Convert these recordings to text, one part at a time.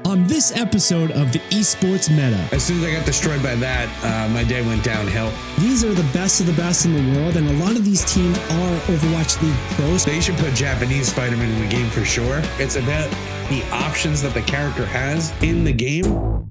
On this episode of the Esports Meta. As soon as I got destroyed by that, my day went downhill. These are the best of the best in the world, and a lot of these teams are Overwatch League pros. They should put Japanese Spider-Man in the game for sure. It's about the options that the character has in the game.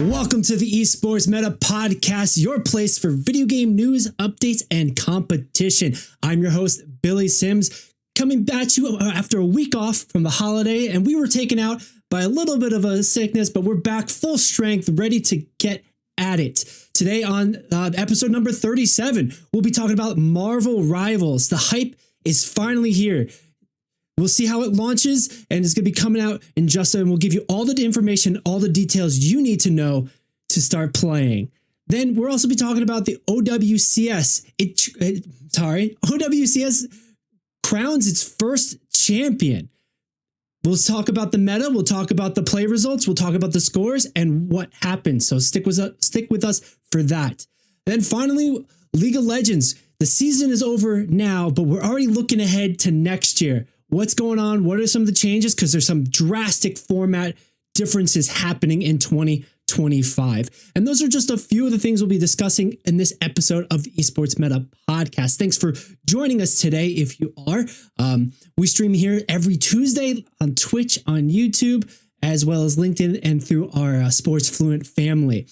Welcome to the Esports Meta podcast, your place for video game news, updates, and competition. I'm your host, Billy Sims, coming at you after a week off from the holiday, and we were taken out by a little bit of a sickness, but we're back full strength, ready to get at it. Today on episode number 37, we'll be talking about Marvel Rivals. The hype is finally here. We'll see how it launches, and it's going to be coming out in just a, and we'll give you all the information, all the details you need to know to start playing. Then we'll also be talking about the OWCS. OWCS crowns its first champion. We'll talk about the meta. We'll talk about the play results. We'll talk about the scores and what happened. So stick with us for that. Then finally, League of Legends. The season is over now, but we're already looking ahead to next year. What's going on? What are some of the changes? Because there's some drastic format differences happening in 2025. And those are just a few of the things we'll be discussing in this episode of the Esports Meta podcast. Thanks for joining us today. If you are, we stream here every Tuesday on Twitch, on YouTube, as well as LinkedIn and through our Sports Fluent family.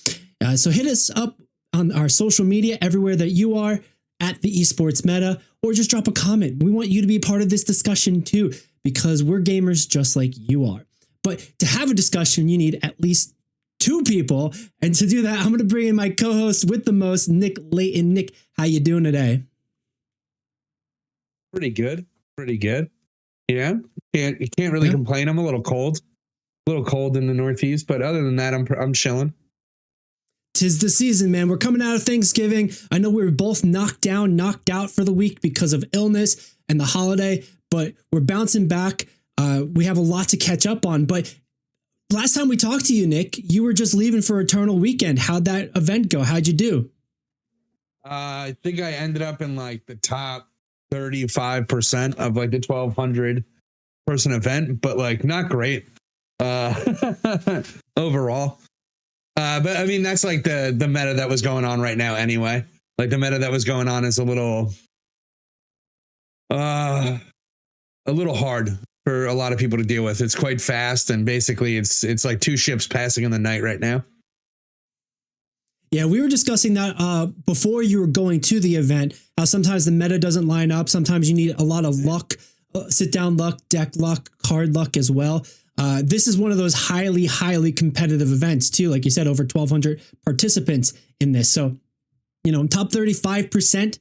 So hit us up on our social media everywhere that you are at the Esports Meta, or just drop a comment. We want you to be part of this discussion too, because we're gamers just like you are. But to have a discussion, you need at least two people. And to do that, I'm going to bring in my co-host with the most, Nick Layton. Nick, how you doing today? Pretty good. Yeah. You can't really complain. I'm a little cold in the Northeast, but other than that, I'm chilling. 'Tis the season, man. We're coming out of Thanksgiving. I know we were both knocked out for the week because of illness and the holiday, but we're bouncing back. We have a lot to catch up on. But last time we talked to you, Nick, you were just leaving for Eternal Weekend. How'd that event go? How'd you do? I think I ended up in like the top 35% of like the 1,200 person event, but like not great overall. But I mean, that's like the meta that was going on right now anyway. Like the meta that was going on is a little hard for a lot of people to deal with. It's quite fast, and basically it's like two ships passing in the night right now. Yeah, we were discussing that before you were going to the event, how sometimes the meta doesn't line up. Sometimes you need a lot of luck, sit down luck, deck luck, card luck as well. This is one of those highly competitive events too. Like you said, over 1,200 participants in this. So, top 35%,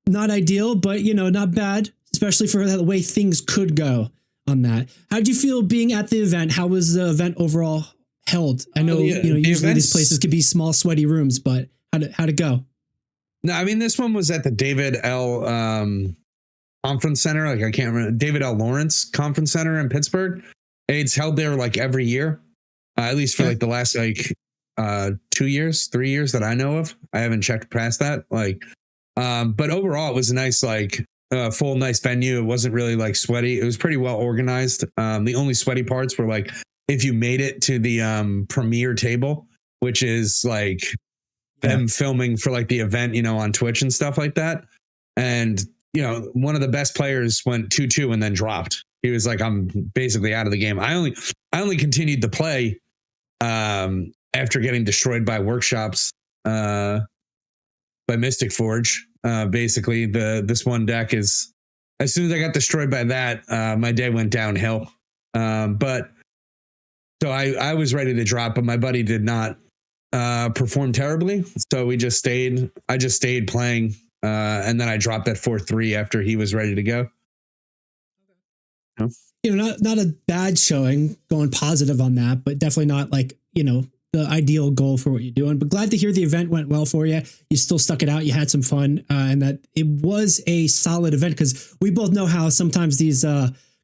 not ideal, but not bad, especially for the way things could go on that. How'd you feel being at the event? How was the event overall held? I know, usually these places could be small, sweaty rooms, but how'd it go? No, I mean, this one was at the David L. Conference Center. Like I can't remember, David L. Lawrence Conference Center in Pittsburgh. It's held there like every year, at least for like the last 3 years that I know of. I haven't checked past that. But overall, it was a nice, full, nice venue. It wasn't really like sweaty. It was pretty well organized. The only sweaty parts were like if you made it to the premiere table, which is like them filming for like the event, on Twitch and stuff like that. And one of the best players went 2-2 and then dropped. He was like, I'm basically out of the game. I only continued to play after getting destroyed by Workshops by Mystic Forge. Basically, this one deck is, as soon as I got destroyed by that, my day went downhill. But so I was ready to drop, but my buddy did not perform terribly. So I just stayed playing, and then I dropped that 4-3 after he was ready to go. Not a bad showing, going positive on that, but definitely not the ideal goal for what you're doing. But glad to hear the event went well for you. You still stuck it out. You had some fun, and that it was a solid event, because we both know how sometimes these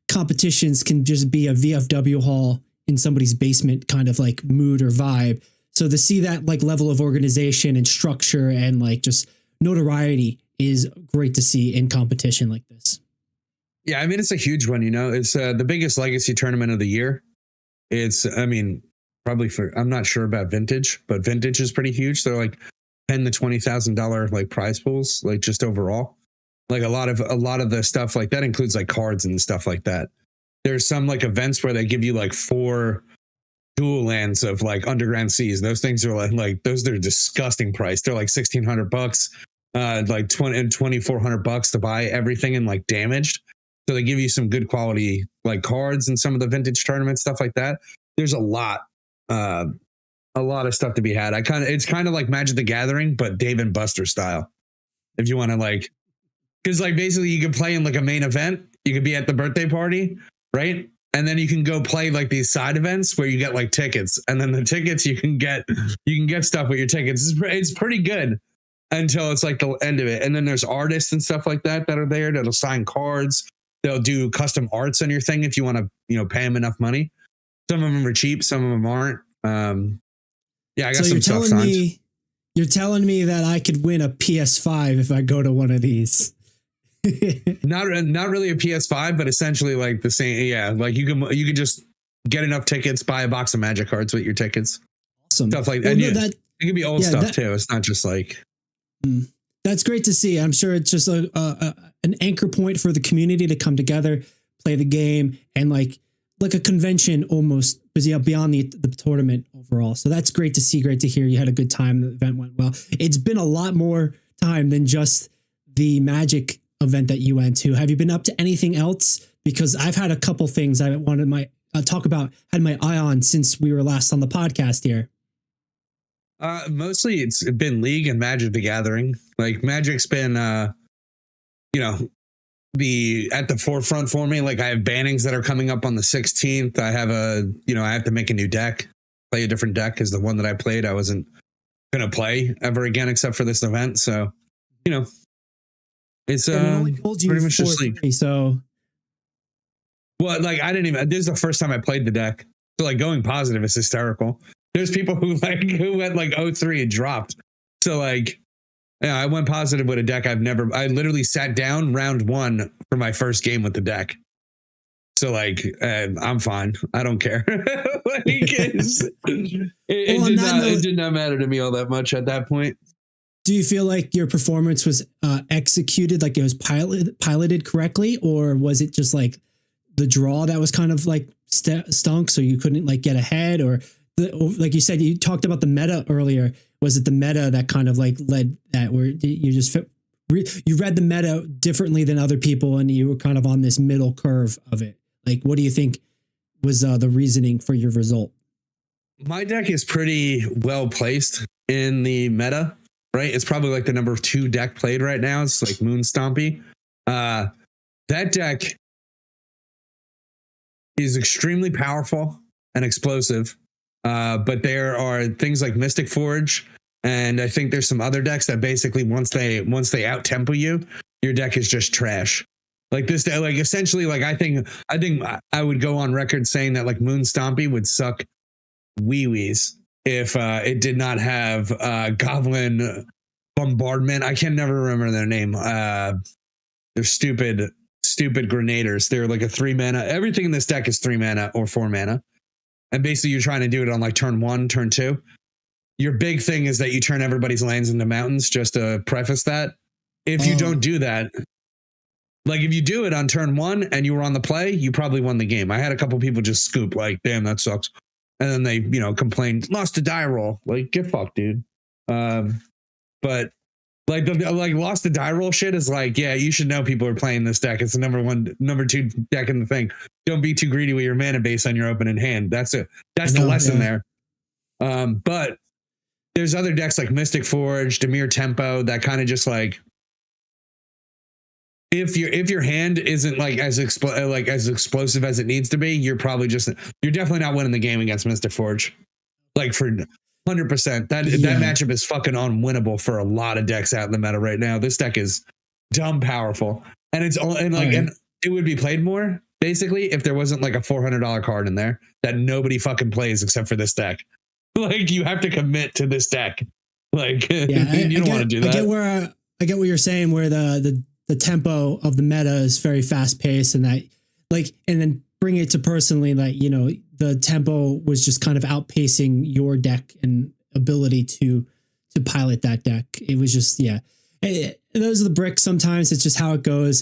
competitions can just be a VFW hall in somebody's basement kind of like mood or vibe. So to see that like level of organization and structure and like just notoriety is great to see in competition like this. Yeah, I mean, it's a huge one, you know. It's the biggest legacy tournament of the year. It's, I mean, probably I'm not sure about vintage, but vintage is pretty huge. They're like $10,000 to $20,000 like prize pools, like just overall. Like a lot of the stuff like that includes like cards and stuff like that. There's some like events where they give you like 4 dual lands of like underground seas. Those things are like those are disgusting price. They're like $1,600, like $2,400 to buy everything and like damaged. So they give you some good quality like cards and some of the vintage tournaments, stuff like that. There's a lot of stuff to be had. It's kind of like Magic the Gathering, but Dave and Buster style. If you want to like, because like basically you can play in like a main event. You could be at the birthday party, right? And then you can go play like these side events where you get like tickets, and then the tickets you can get stuff with your tickets. It's pretty good until it's like the end of it. And then there's artists and stuff like that are there that'll sign cards. They'll do custom arts on your thing if you want to, you know, pay them enough money. Some of them are cheap, some of them aren't. Yeah, I got some stuff signed. You're telling me that I could win a PS5 if I go to one of these. Not really a PS5, but essentially like the same. Yeah, like you can just get enough tickets, buy a box of Magic cards with your tickets. Awesome stuff like that. Well, no, it can be old stuff too. It's not just like. That's great to see. I'm sure it's just an anchor point for the community to come together, play the game, and like a convention almost, but yeah, beyond the tournament overall. So that's great to see. Great to hear you had a good time. The event went well. It's been a lot more time than just the Magic event that you went to. Have you been up to anything else? Because I've had a couple things I wanted had my eye on since we were last on the podcast here. Mostly it's been League and Magic the Gathering. Like Magic's been, you know, at the forefront for me. Like I have bannings that are coming up on the 16th. I have to make a new deck, play a different deck, because the one that I played, I wasn't going to play ever again, except for this event. So, you know, it's pretty much just League. So, well, like this is the first time I played the deck. So like going positive is hysterical. There's people who went like 0-3 and dropped. So like, yeah, I went positive with a deck I literally sat down round 1 for my first game with the deck. So like, I'm fine. I don't care. It did not matter to me all that much at that point. Do you feel like your performance was executed, like it was piloted correctly, or was it just like the draw that was kind of like stunk, so you couldn't like get ahead, or like you said, you talked about the meta earlier. Was it the meta that kind of like led that, where you just you read the meta differently than other people, and you were kind of on this middle curve of it? Like, what do you think was the reasoning for your result? My deck is pretty well placed in the meta, right? It's probably like the number 2 deck played right now. It's like Moon Stompy. That deck is extremely powerful and explosive. But there are things like Mystic Forge, and I think there's some other decks that basically once they out tempo you, your deck is just trash. Like this, like essentially, like I think I would go on record saying that like Moon Stompy would suck wee-wees if it did not have Goblin Bombardment. I can never remember their name. They're stupid Grenaders. They're like a 3 mana. Everything in this deck is 3 mana or 4 mana. And basically you're trying to do it on like turn 1, turn 2. Your big thing is that you turn everybody's lands into mountains, just to preface that. If you don't do that, like if you do it on turn 1 and you were on the play, you probably won the game. I had a couple people just scoop like, damn, that sucks. And then they, you know, complained, lost a die roll. Like, get fucked, dude. But like lost the die roll shit is like, yeah, you should know people are playing this deck. It's the number 2 deck in the thing. Don't be too greedy with your mana base on your opening hand. That's the lesson there. But there's other decks like Mystic Forge, Dimir Tempo, that kind of just like, if your hand isn't like as explosive as it needs to be, you're definitely not winning the game against Mystic Forge. Like for 100%. That matchup is fucking unwinnable for a lot of decks out in the meta right now. This deck is dumb powerful, and and it would be played more basically if there wasn't like a $400 card in there that nobody fucking plays except for this deck. Like you have to commit to this deck. Like you don't want to do that. I get what you're saying, where the tempo of the meta is very fast paced, and that like, and then bring it to personally, like, you know, the tempo was just kind of outpacing your deck and ability to pilot that deck. It was just, yeah. Those are the bricks. Sometimes it's just how it goes.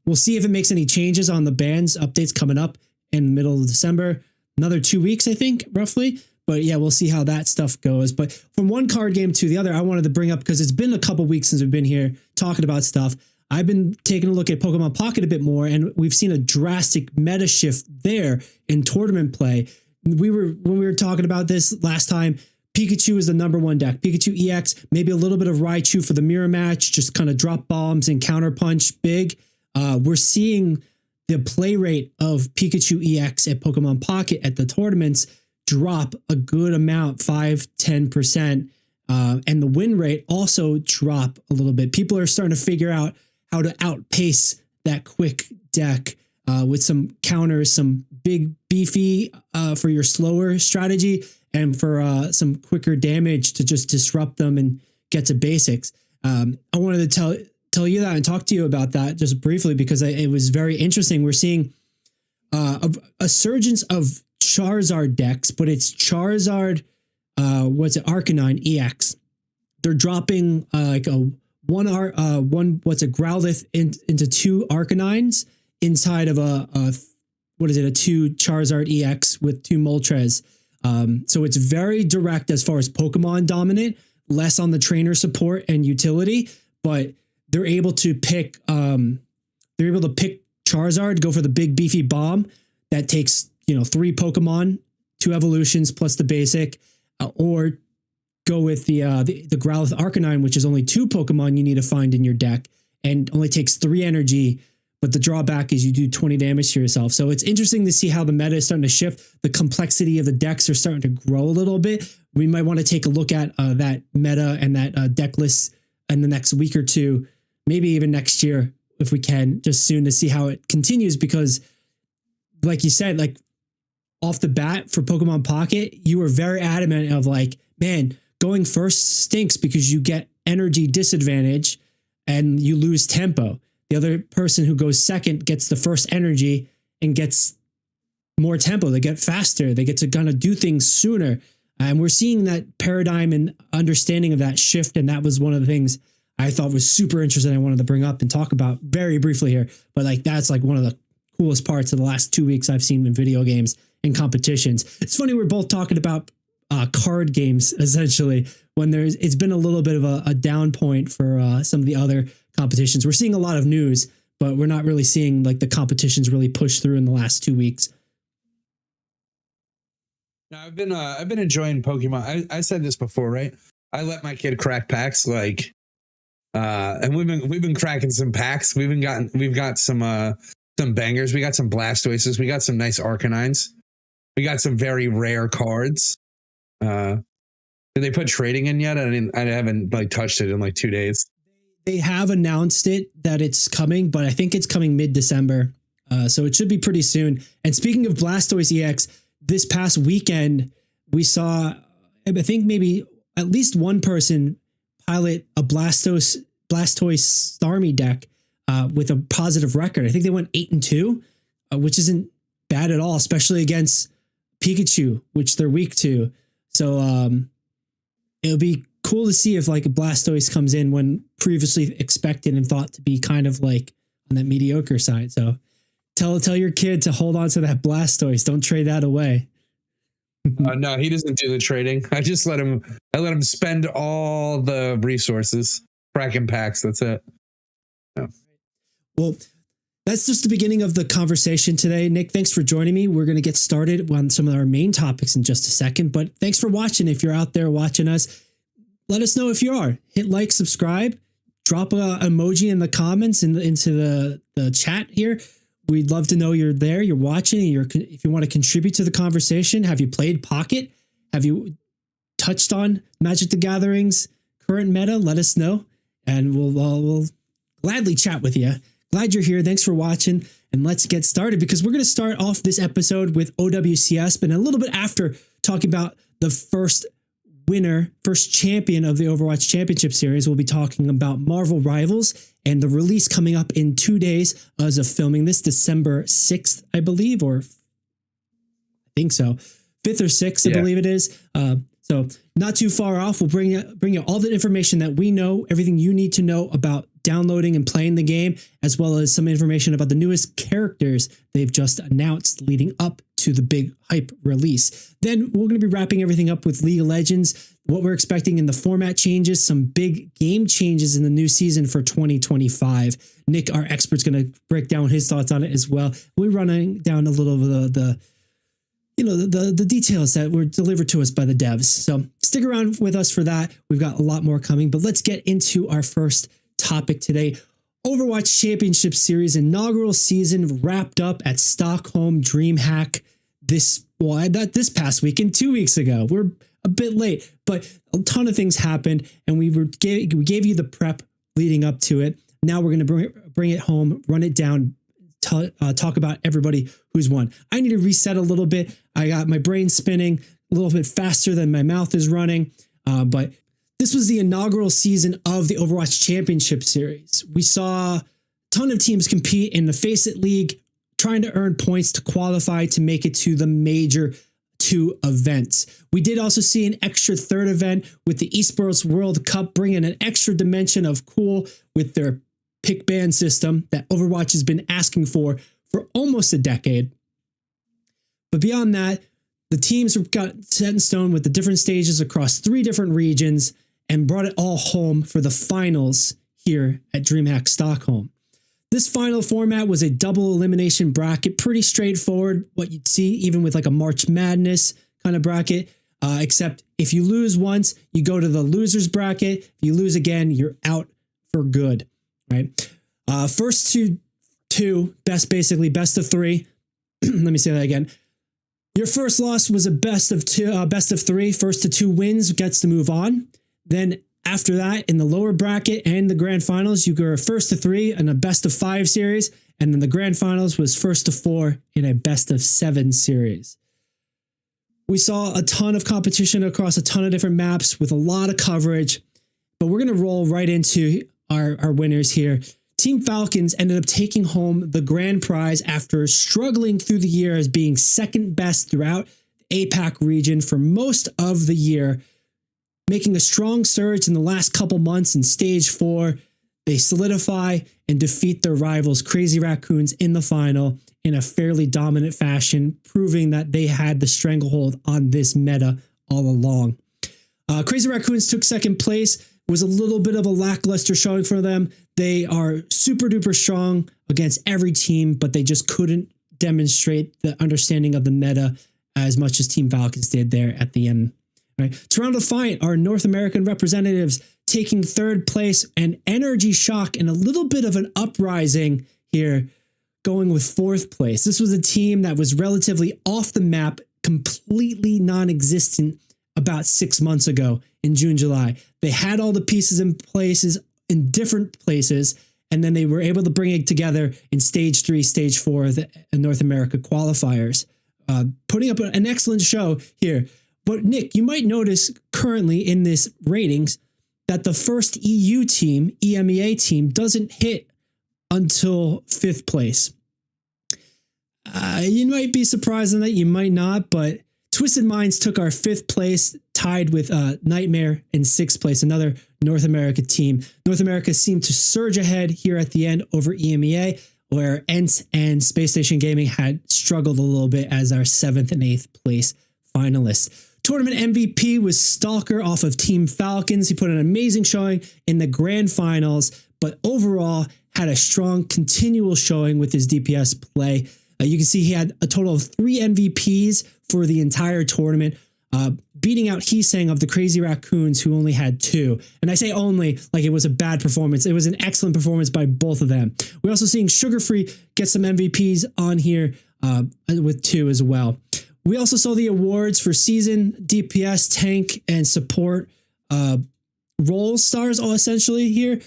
We'll see if it makes any changes on the bans updates coming up in the middle of December, another 2 weeks, I think, roughly. But yeah, we'll see how that stuff goes. But from one card game to the other, I wanted to bring up, because it's been a couple weeks since we've been here talking about stuff. I've been taking a look at Pokemon Pocket a bit more, and we've seen a drastic meta shift there in tournament play. When we were talking about this last time, Pikachu is the number one deck. Pikachu EX, maybe a little bit of Raichu for the mirror match, just kind of drop bombs and counter punch big. We're seeing the play rate of Pikachu EX at Pokemon Pocket at the tournaments drop a good amount, 5-10%. And the win rate also drop a little bit. People are starting to figure out how to outpace that quick deck with some counters, some big beefy for your slower strategy, and for some quicker damage to just disrupt them and get to basics. I wanted to tell you that and talk to you about that just briefly, because it was very interesting. We're seeing a surgence of Charizard decks, but it's Charizard, Arcanine EX. They're dropping like a Growlithe into two Arcanines inside of a 2 Charizard EX with 2 Moltres. So it's very direct as far as Pokemon dominant, less on the trainer support and utility, but they're able to pick Charizard, go for the big beefy bomb that takes, 3 Pokemon, 2 evolutions plus the basic, or go with the Growlithe Arcanine, which is only 2 Pokemon you need to find in your deck and only takes 3 energy. But the drawback is you do 20 damage to yourself. So it's interesting to see how the meta is starting to shift. The complexity of the decks are starting to grow a little bit. We might want to take a look at that meta and that deck list in the next week or two, maybe even next year if we can, just soon, to see how it continues. Because like you said, like off the bat for Pokemon Pocket, you were very adamant of like, man, going first stinks because you get energy disadvantage and you lose tempo. The other person who goes second gets the first energy and gets more tempo. They get faster. They get to kind of do things sooner. And we're seeing that paradigm and understanding of that shift. And that was one of the things I thought was super interesting. I wanted to bring up and talk about very briefly here. But like, that's like one of the coolest parts of the last 2 weeks I've seen in video games and competitions. It's funny, we're both talking about card games essentially, when it's been a little bit of a down point for some of the other competitions. We're seeing a lot of news, but we're not really seeing like the competitions really push through in the last 2 weeks. Now, I've been enjoying Pokemon. I said this before, right? I let my kid crack packs, like, and we've been cracking some packs. We've got some bangers. We got some Blastoises. We got some nice Arcanines. We got some very rare cards. Did they put trading in yet? I haven't like touched it in like 2 days. They have announced it that it's coming, but I think it's coming mid-December. So it should be pretty soon. And speaking of Blastoise EX, this past weekend, we saw, I think maybe at least one person pilot a Blastoise Starmie deck with a positive record. I think they went 8-2, which isn't bad at all, especially against Pikachu, which they're weak to. So it'll be cool to see if like a Blastoise comes in when previously expected and thought to be kind of like on that mediocre side. So tell your kid to hold on to that Blastoise. Don't trade that away. No, he doesn't do the trading. I let him spend all the resources, cracking packs. That's it. Yeah. Well, that's just the beginning of the conversation today. Nick, thanks for joining me. We're going to get started on some of our main topics in just a second, but thanks for watching. If you're out there watching us, let us know if you are. Hit like, subscribe, drop a emoji in the comments into the chat here. We'd love to know you're there, you're watching, if you want to contribute to the conversation. Have you played Pocket? Have you touched on Magic the Gathering's current meta? Let us know, and we'll gladly chat with you. Glad you're here. Thanks for watching, and let's get started, because we're going to start off this episode with OWCS, but a little bit after talking about the first winner, first champion of the Overwatch Championship Series. We'll be talking about Marvel Rivals and the release coming up in 2 days as of filming this, December 6th, I believe, or I think so. 5th or 6th, I believe it is. So not too far off. We'll bring you all the information that we know, everything you need to know about downloading and playing the game, as well as some information about the newest characters they've just announced leading up to the big hype release. Then we're going to be wrapping everything up with League of Legends, what we're expecting in the format changes, some big game changes in the new season for 2025. Nick, our expert's going to break down his thoughts on it as well. We're running down a little of the details that were delivered to us by the devs. So stick around with us for that. We've got a lot more coming, but let's get into our first topic today. Overwatch Championship Series inaugural season wrapped up at Stockholm DreamHack this past weekend, 2 weeks ago. We're a bit late, but a ton of things happened, and we gave you the prep leading up to it. Now we're going to bring it home, run it down, talk about everybody who's won. I need to reset a little bit. I got my brain spinning a little bit faster than my mouth is running, but this was the inaugural season of the Overwatch Championship Series. We saw a ton of teams compete in the Face It League, trying to earn points to qualify to make it to the major 2 events. We did also see an extra third event with the Esports World Cup, bringing an extra dimension of cool with their pick ban system that Overwatch has been asking for almost a decade. But beyond that, the teams got set in stone with the different stages across 3 different regions and brought it all home for the finals here at DreamHack Stockholm. This final format was a double elimination bracket, pretty straightforward, what you'd see even with like a March Madness kind of bracket, except if you lose once, you go to the losers bracket. If you lose again, you're out for good, right? First two, best of 3. Let me say that again. Your first loss was a best of 3. First to 2 wins gets to move on. Then after that, in the lower bracket and the grand finals, you go first to 3 in a best of 5 series. And then the grand finals was first to 4 in a best of 7 series. We saw a ton of competition across a ton of different maps with a lot of coverage, but we're going to roll right into our winners here. Team Falcons ended up taking home the grand prize after struggling through the year as being second best throughout the APAC region for most of the year, making a strong surge in the last couple months in stage 4. They solidify and defeat their rivals, Crazy Raccoons, in the final in a fairly dominant fashion, proving that they had the stranglehold on this meta all along. Crazy Raccoons took second place. It was a little bit of a lackluster showing for them. They are super duper strong against every team, but they just couldn't demonstrate the understanding of the meta as much as Team Falcons did there at the end. Right. Toronto Defiant, our North American representatives, taking third place, and Energy Shock and a little bit of an uprising here, going with fourth place. This was a team that was relatively off the map, completely non-existent about 6 months ago in June, July. They had all the pieces in places in different places, and then they were able to bring it together in stage 3, stage 4 of the North America qualifiers, putting up an excellent show here. But Nick, you might notice currently in this ratings that the first EU team, EMEA team, doesn't hit until 5th place. You might be surprised on that, you might not, but Twisted Minds took our 5th place, tied with Nightmare in 6th place, another North America team. North America seemed to surge ahead here at the end over EMEA, where ENT and Space Station Gaming had struggled a little bit as our 7th and 8th place finalists. Tournament MVP was Stalker off of Team Falcons. He put an amazing showing in the grand finals, but overall had a strong continual showing with his DPS play. You can see he had a total of 3 MVPs for the entire tournament, beating out Heesang of the Crazy Raccoons, who only had 2. And I say only like it was a bad performance. It was an excellent performance by both of them. We're also seeing Sugar Free get some MVPs on here with 2 as well. We also saw the awards for season, DPS, tank, and support role stars, all essentially here,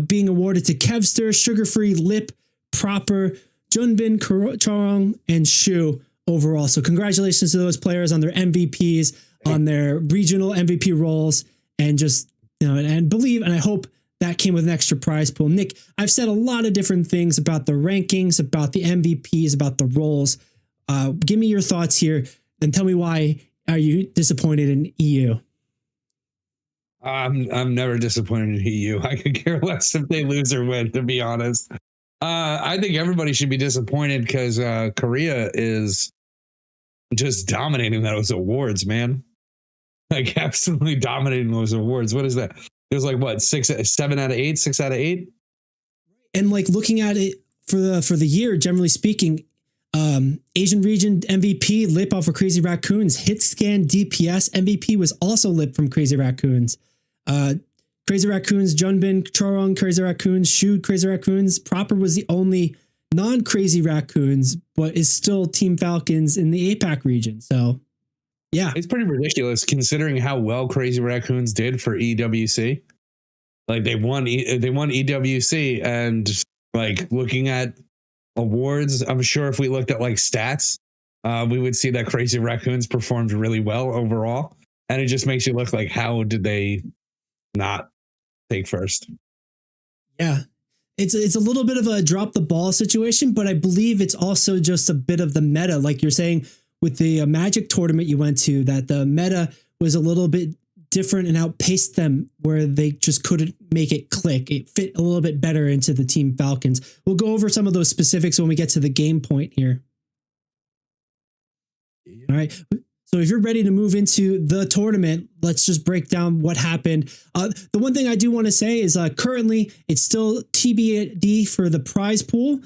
being awarded to Kevster, Sugar Free, Lip, Proper, Junbin, Chorong, and Shu overall. So congratulations to those players on their MVPs. on their regional MVP roles, and just, and believe, and I hope that came with an extra prize pool. Nick, I've said a lot of different things about the rankings, about the MVPs, about the roles. Give me your thoughts here and tell me, why are you disappointed in EU? I'm never disappointed in EU. I could care less if they lose or win, to be honest. I think everybody should be disappointed because Korea is just dominating those awards, man. Like absolutely dominating those awards. What is that? It was like what, 7 out of 8, 6 out of 8. And like looking at it for the year, generally speaking, Asian region MVP lip off of Crazy Raccoons. Hit scan DPS MVP was also lip from Crazy Raccoons. Crazy Raccoons, Junbin, Chorong, Crazy Raccoons, Shu, Crazy Raccoons. Proper was the only non-Crazy Raccoons, but is still Team Falcons in the APAC region. So, yeah. It's pretty ridiculous considering how well Crazy Raccoons did for EWC. Like they won EWC, and like looking at awards, I'm sure if we looked at like stats, we would see that Crazy Raccoons performed really well overall. And it just makes you look like, how did they not take first? Yeah. It's a little bit of a drop the ball situation, but I believe it's also just a bit of the meta. Like you're saying with the Magic tournament you went to, that the meta was a little bit different and outpaced them, where they just couldn't make it click. It fit a little bit better into the Team Falcons. We'll go over some of those specifics when we get to the game point here. All right. So if you're ready to move into the tournament, let's just break down what happened. The one thing I do want to say is currently it's still TBD for the prize pool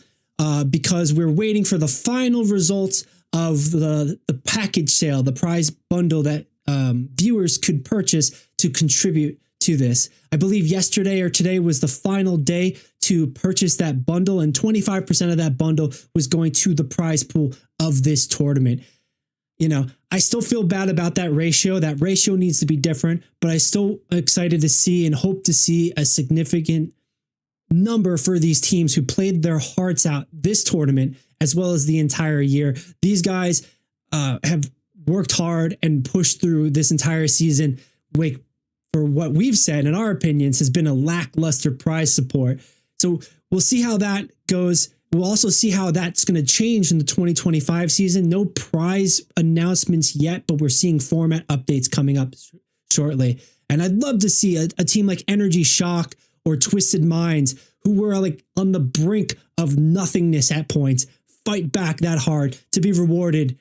because we're waiting for the final results of the package sale, the prize bundle that viewers could purchase to contribute to this. I believe yesterday or today was the final day to purchase that bundle, and 25% of that bundle was going to the prize pool of this tournament. I still feel bad about that ratio. That ratio needs to be different, but I still excited to see and hope to see a significant number for these teams who played their hearts out this tournament, as well as the entire year. These guys have worked hard and pushed through this entire season. For what we've said, in our opinions, has been a lackluster prize support. So we'll see how that goes. We'll also see how that's going to change in the 2025 season. No prize announcements yet, but we're seeing format updates coming up shortly. And I'd love to see a team like Energy Shock or Twisted Minds, who were like on the brink of nothingness at points, fight back that hard to be rewarded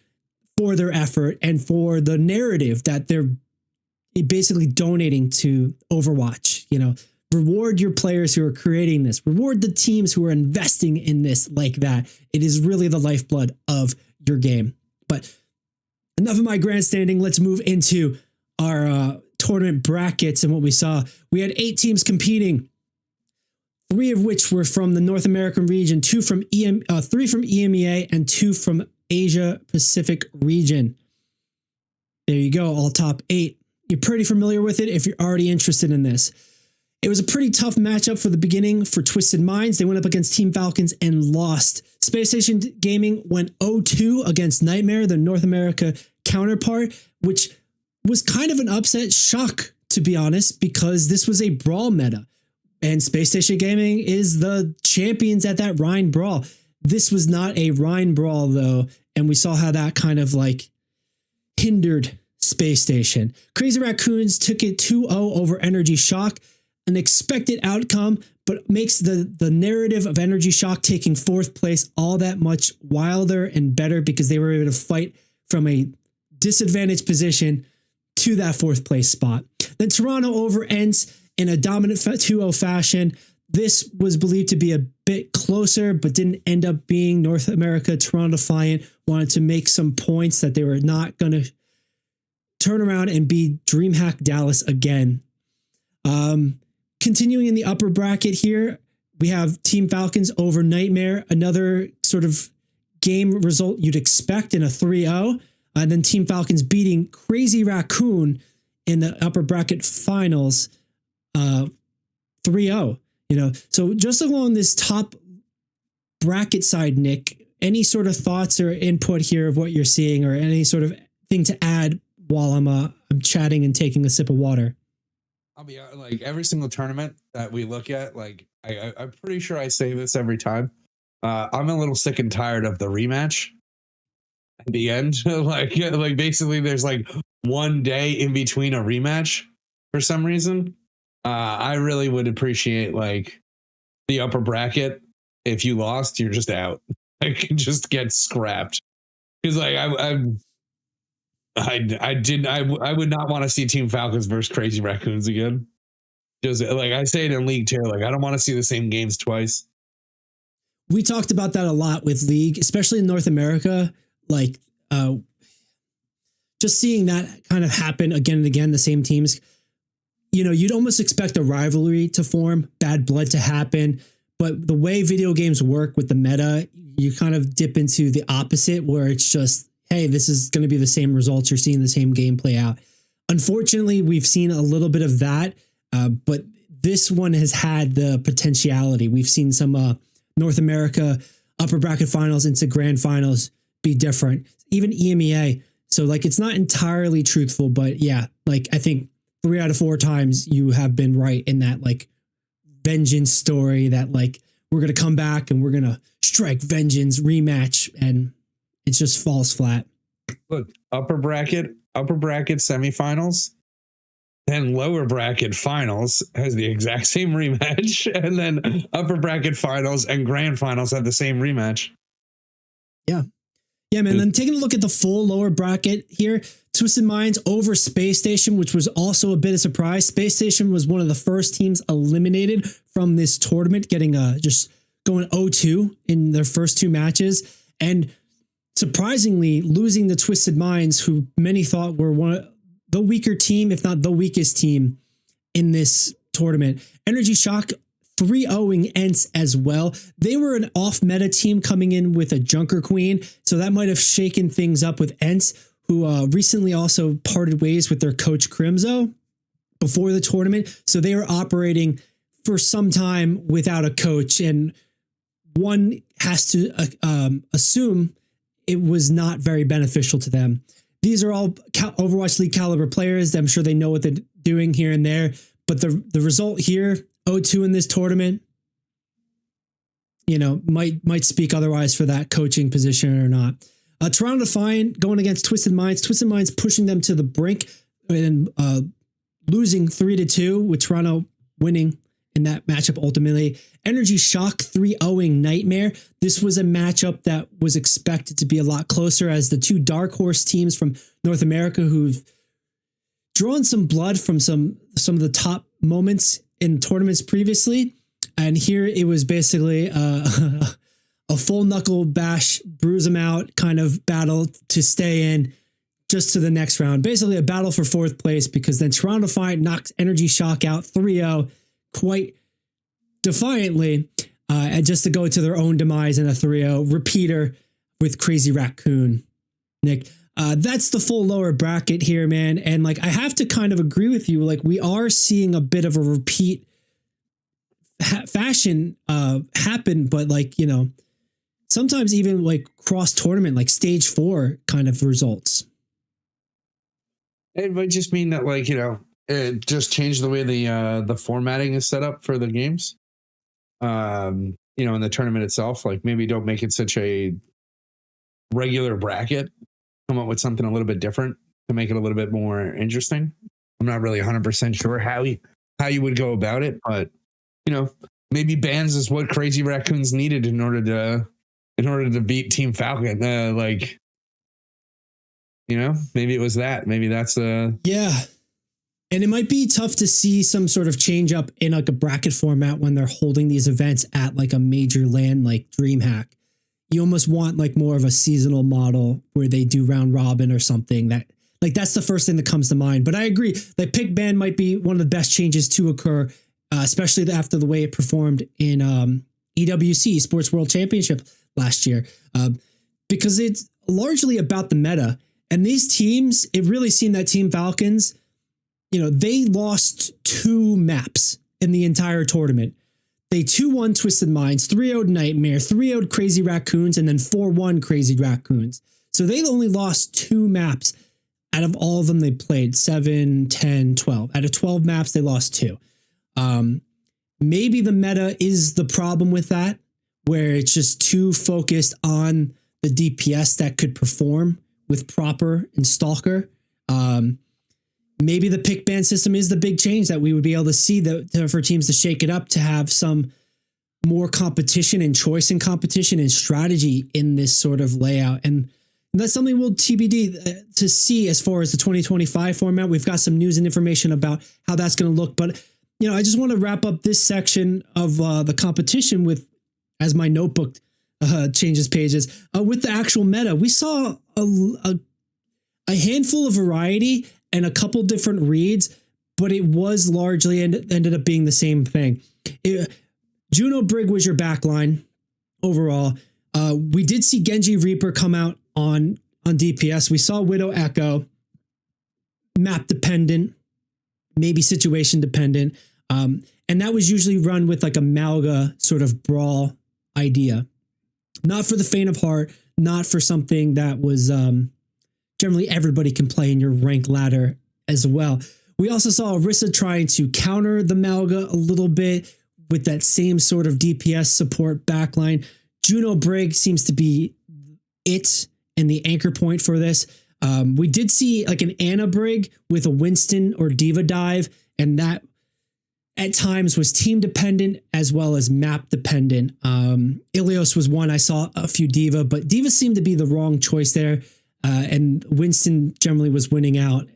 for their effort and for the narrative that they're basically donating to Overwatch. Reward your players who are creating this. Reward the teams who are investing in this like that. It is really the lifeblood of your game. But enough of my grandstanding. Let's move into our tournament brackets and what we saw. We had 8 teams competing, 3 of which were from the North American region, 3 from EMEA, and 2 from Asia Pacific region. There you go, all top 8. You're pretty familiar with it if you're already interested in this. It was a pretty tough matchup for the beginning for Twisted Minds. They went up against Team Falcons and lost. Space Station Gaming went 0-2 against Nightmare, the North America counterpart, which was kind of an upset shock, to be honest, because this was a brawl meta. And Space Station Gaming is the champions at that Rhine brawl. This was not a Rhine brawl, though, and we saw how that kind of like hindered Space Station. Crazy Raccoons took it 2-0 over Energy Shock. An expected outcome, but makes the narrative of Energy Shock taking 4th place all that much wilder and better because they were able to fight from a disadvantaged position to that 4th place spot. Then Toronto over Ents in a dominant 2-0 fashion. This was believed to be a bit closer, but didn't end up being. North America Toronto Defiant wanted to make some points that they were not going to turn around and be DreamHack Dallas again. Continuing in the upper bracket here, we have Team Falcons over Nightmare, another sort of game result you'd expect in a 3-0. And then Team Falcons beating Crazy Raccoon in the upper bracket finals 3-0. So just along this top bracket side, Nick, any sort of thoughts or input here of what you're seeing, or any sort of thing to add while I'm I'm chatting and taking a sip of water. I'll be like every single tournament that we look at, like I'm pretty sure I say this every time. I'm a little sick and tired of the rematch at the end. like basically there's like one day in between a rematch for some reason. I really would appreciate like the upper bracket. If you lost, you're just out. Like just get scrapped. Because like I would not want to see Team Falcons versus Crazy Raccoons again. Just like I say it in League too, like I don't want to see the same games twice. We talked about that a lot with League, especially in North America. Like, just seeing that kind of happen again and again, the same teams. You know, you'd almost expect a rivalry to form, bad blood to happen. But the way video games work with the meta, you kind of dip into the opposite where it's just, hey, this is going to be the same results. You're seeing the same game play out. Unfortunately, we've seen a little bit of that, but this one has had the potentiality. We've seen some North America upper bracket finals into grand finals be different, even EMEA. So like, it's not entirely truthful, but yeah, like I think 3 out of 4 times you have been right in that like vengeance story that like we're going to come back and we're going to strike vengeance rematch, and it just falls flat. Look, upper bracket semifinals, then lower bracket finals has the exact same rematch, and then upper bracket finals and grand finals have the same rematch. Yeah, man. Then taking a look at the full lower bracket here, Twisted Minds over Space Station, which was also a bit of surprise. Space Station was one of the first teams eliminated from this tournament, getting just going 0-2 in their first 2 matches, and surprisingly losing the Twisted Minds, who many thought were the weaker team, if not the weakest team in this tournament. Energy Shock 3-0ing Ents as well. They were an off-meta team coming in with a Junker Queen, so that might have shaken things up with Ents, who recently also parted ways with their coach Crimzo before the tournament. So they were operating for some time without a coach, and one has to assume it was not very beneficial to them. These are all Overwatch League caliber players. I'm sure they know what they're doing here and there, but the result here, 0-2 in this tournament, you know, might speak otherwise for that coaching position or not. Toronto Defiant going against Twisted Minds. Twisted Minds pushing them to the brink and losing 3-2, with Toronto winning in that matchup ultimately. Energy Shock 3-0ing Nightmare. This was a matchup that was expected to be a lot closer, as the 2 dark horse teams from North America who've drawn some blood from some of the top moments in tournaments previously. And here it was basically a full knuckle bash, bruise them out kind of battle to stay in just to the next round. Basically a battle for 4th place, because then Toronto Defiant knocks Energy Shock out 3-0 quite defiantly, and just to go to their own demise in a 3-0 repeater with Crazy Raccoon. Nick, that's the full lower bracket here, man. And like, I have to kind of agree with you. Like, we are seeing a bit of a repeat fashion happen, but like, you know, sometimes even like cross tournament, like stage 4 kind of results. It might just mean that, like, you know, it just changed the way the formatting is set up for the games. You know, in the tournament itself, like maybe don't make it such a regular bracket. Come up with something a little bit different to make it a little bit more interesting. I'm not really 100% sure how you would go about it, but you know, maybe bans is what Crazy Raccoons needed in order to beat Team Falcon. Like, you know, maybe it was that. Maybe that's yeah. And it might be tough to see some sort of change up in like a bracket format when they're holding these events at like a major land like DreamHack. You almost want like more of a seasonal model where they do round robin or something. That like, that's the first thing that comes to mind. But I agree, like pick ban might be one of the best changes to occur, especially after the way it performed in EWC Sports World Championship last year, because it's largely about the meta. And these teams, it really seemed that Team Falcons, you know, they lost 2 maps in the entire tournament. They 2-1 Twisted Minds, 3-0 Nightmare, 3-0 Crazy Raccoons, and then 4-1 Crazy Raccoons. So they only lost 2 maps Out of all of them, they played 7, 10, 12. Out of 12 maps, they lost 2. Maybe the meta is the problem with that, where it's just too focused on the DPS that could perform with Proper and Stalker. Maybe the pick ban system is the big change that we would be able to see for teams to shake it up, to have some more competition and choice in competition and strategy in this sort of layout. And that's something we'll TBD to see as far as the 2025 format. We've got some news and information about how that's going to look. But, I just want to wrap up this section of the competition with, as my notebook changes pages, with the actual meta. We saw a handful of variety and a couple different reads, but it was largely ended up being the same thing. Juno Brig was your backline overall. We did see Genji Reaper come out on DPS. We saw Widow Echo, map dependent, maybe situation dependent. And that was usually run with like a Malga sort of brawl idea. Not for the faint of heart, not for something that was generally everybody can play in your rank ladder as well. We also saw Orisa trying to counter the Malga a little bit with that same sort of DPS support backline. Juno Brig seems to be it and the anchor point for this. We did see like an Ana Brig with a Winston or Diva dive, and that at times was team dependent as well as map dependent. Ilios was one. I saw a few Diva, but Diva seemed to be the wrong choice there. And Winston generally was winning out,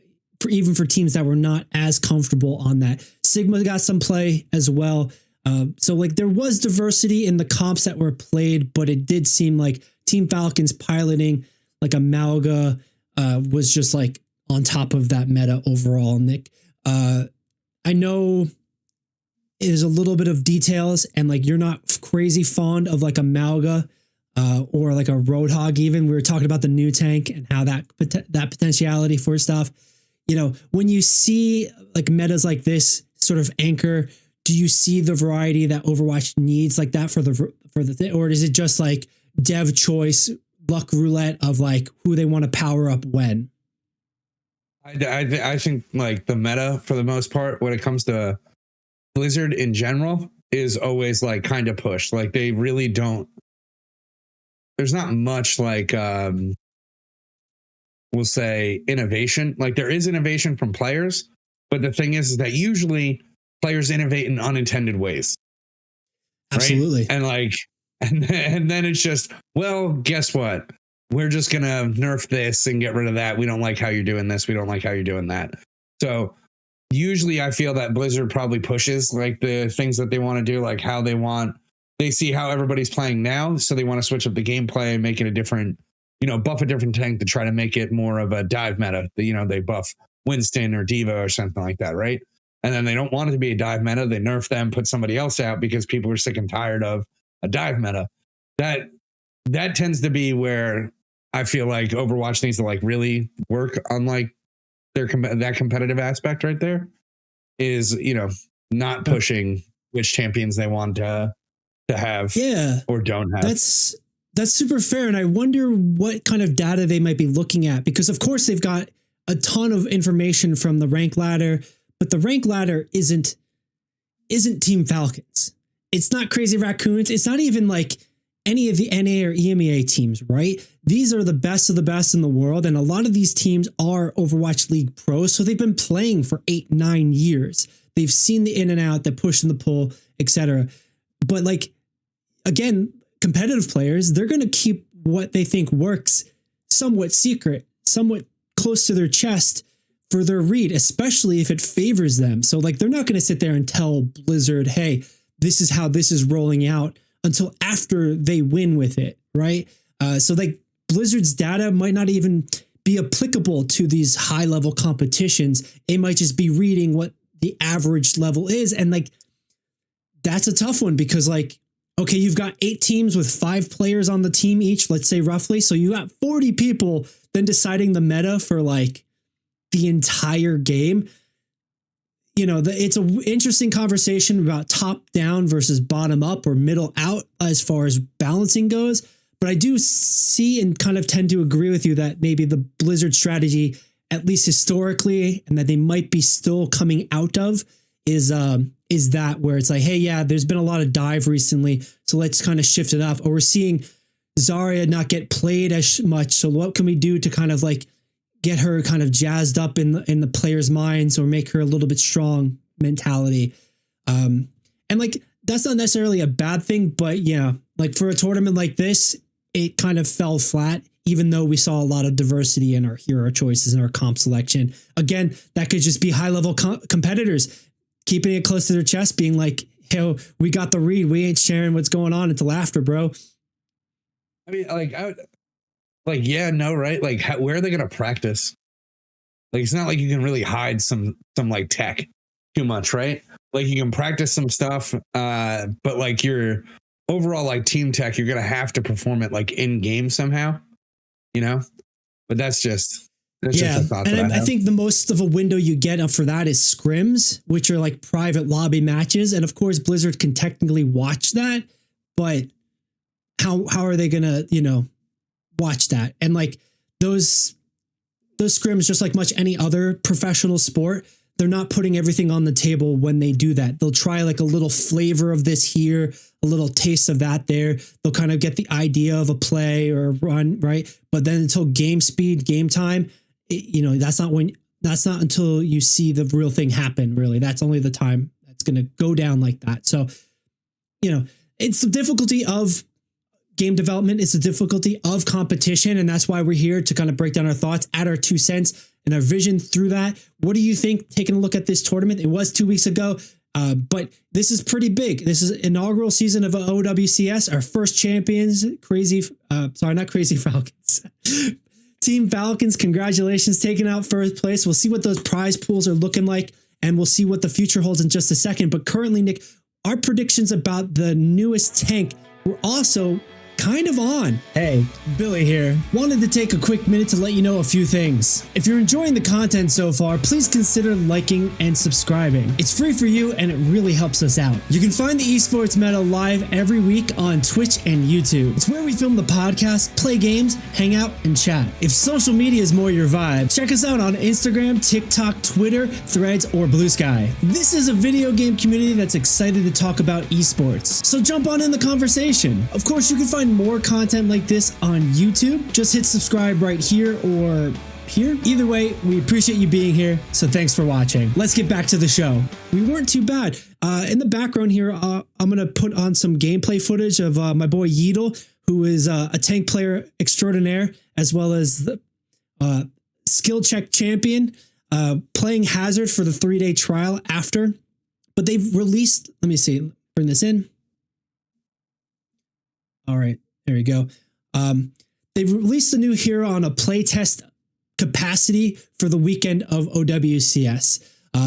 even for teams that were not as comfortable on that. Sigma got some play as well. So like there was diversity in the comps that were played, but it did seem like Team Falcons piloting like a Malga was just like on top of that meta overall, Nick. I know there's a little bit of details, and like you're not crazy fond of like a Malga or like a Roadhog even. We were talking about the new tank and how that potentiality for stuff. When you see like metas like this sort of anchor, do you see the variety that Overwatch needs like that for the thing, or is it just like dev choice, luck roulette of like who they want to power up when? I think like the meta for the most part, when it comes to Blizzard in general, is always like kind of pushed. Like they really don't. There's not much like we'll say innovation. Like there is innovation from players, but the thing is that usually players innovate in unintended ways. Absolutely. Right? And like, and then it's just, well, guess what? We're just going to nerf this and get rid of that. We don't like how you're doing this. We don't like how you're doing that. So usually I feel that Blizzard probably pushes like the things that they want to do, like how they see how everybody's playing now. So they want to switch up the gameplay and make it a different, buff a different tank to try to make it more of a dive meta. They buff Winston or Diva or something like that. Right. And then they don't want it to be a dive meta. They nerf them, put somebody else out because people are sick and tired of a dive meta. That tends to be where I feel like Overwatch needs to like really work on like that competitive aspect right there is, not pushing which champions they want to have or don't have. That's super fair. And I wonder what kind of data they might be looking at, because of course they've got a ton of information from the rank ladder, but the rank ladder isn't Team Falcons. It's not Crazy Raccoons. It's not even like any of the NA or EMEA teams, right? These are the best of the best in the world. And a lot of these teams are Overwatch League pros. So they've been playing for 8-9 years. They've seen the in and out, the push and the pull, etc. But like, again, competitive players, they're going to keep what they think works somewhat secret, somewhat close to their chest for their read, especially if it favors them. So like, they're not going to sit there and tell Blizzard, hey, this is how this is rolling out, until after they win with it, right? So like Blizzard's data might not even be applicable to these high level competitions. It might just be reading what the average level is. And like, that's a tough one because like, okay, you've got 8 teams with 5 players on the team each, let's say roughly. So you got 40 people then deciding the meta for like the entire game. It's an interesting conversation about top down versus bottom up or middle out as far as balancing goes. But I do see and kind of tend to agree with you that maybe the Blizzard strategy at least historically, and that they might be still coming out of is that where it's like, hey, yeah, there's been a lot of dive recently, so let's kind of shift it up. Or we're seeing Zarya not get played as much, so what can we do to kind of like get her kind of jazzed up in the players' minds, or make her a little bit strong mentality. And like, that's not necessarily a bad thing, but yeah, like for a tournament like this, it kind of fell flat, even though we saw a lot of diversity in our hero choices and our comp selection. Again, that could just be high level competitors keeping it close to their chest, being like, hey, we got the read. We ain't sharing what's going on until after, bro. I mean, yeah, no, right? Like, where are they going to practice? Like, it's not like you can really hide some like tech too much, right? Like, you can practice some stuff, but like your overall like team tech, you're going to have to perform it like in game somehow, you know? But that's just a thought and I think the most of a window you get for that is scrims, which are like private lobby matches. And of course, Blizzard can technically watch that, but how are they going to, you know, watch that? And like those scrims, just like much any other professional sport, they're not putting everything on the table when they do that. They'll try like a little flavor of this here, a little taste of that there. They'll kind of get the idea of a play or a run, right? But then until game speed, game time, you know, that's not until you see the real thing happen, really. That's only the time that's going to go down like that. So, you know, it's the difficulty of game development. It's the difficulty of competition. And that's why we're here to kind of break down our thoughts, add our 2 cents and our vision through that. What do you think, taking a look at this tournament? It was 2 weeks ago, but this is pretty big. This is inaugural season of OWCS, our first champions, not Crazy Falcons. Team Falcons, congratulations, taking out first place. We'll see what those prize pools are looking like, and we'll see what the future holds in just a second. But currently, Nick, our predictions about the newest tank were also kind of on. Hey, Billy here. Wanted to take a quick minute to let you know a few things. If you're enjoying the content so far, please consider liking and subscribing. It's free for you and it really helps us out. You can find the Esports Meta live every week on Twitch and YouTube. It's where we film the podcast, play games, hang out, and chat. If social media is more your vibe, check us out on Instagram, TikTok, Twitter, Threads, or Blue Sky. This is a video game community that's excited to talk about esports, so jump on in the conversation. Of course, you can find more content like this on YouTube. Just hit subscribe right here or here. Either way, we appreciate you being here, so thanks for watching. Let's get back to the show. We weren't too bad. In the background here, I'm going to put on some gameplay footage of my boy Yeatle, who is a tank player extraordinaire, as well as the skill check champion, playing Hazard for the 3-day trial after. But they've released, let me see, bring this in. All right, there we go. They've released a new hero on a playtest capacity for the weekend of OWCS.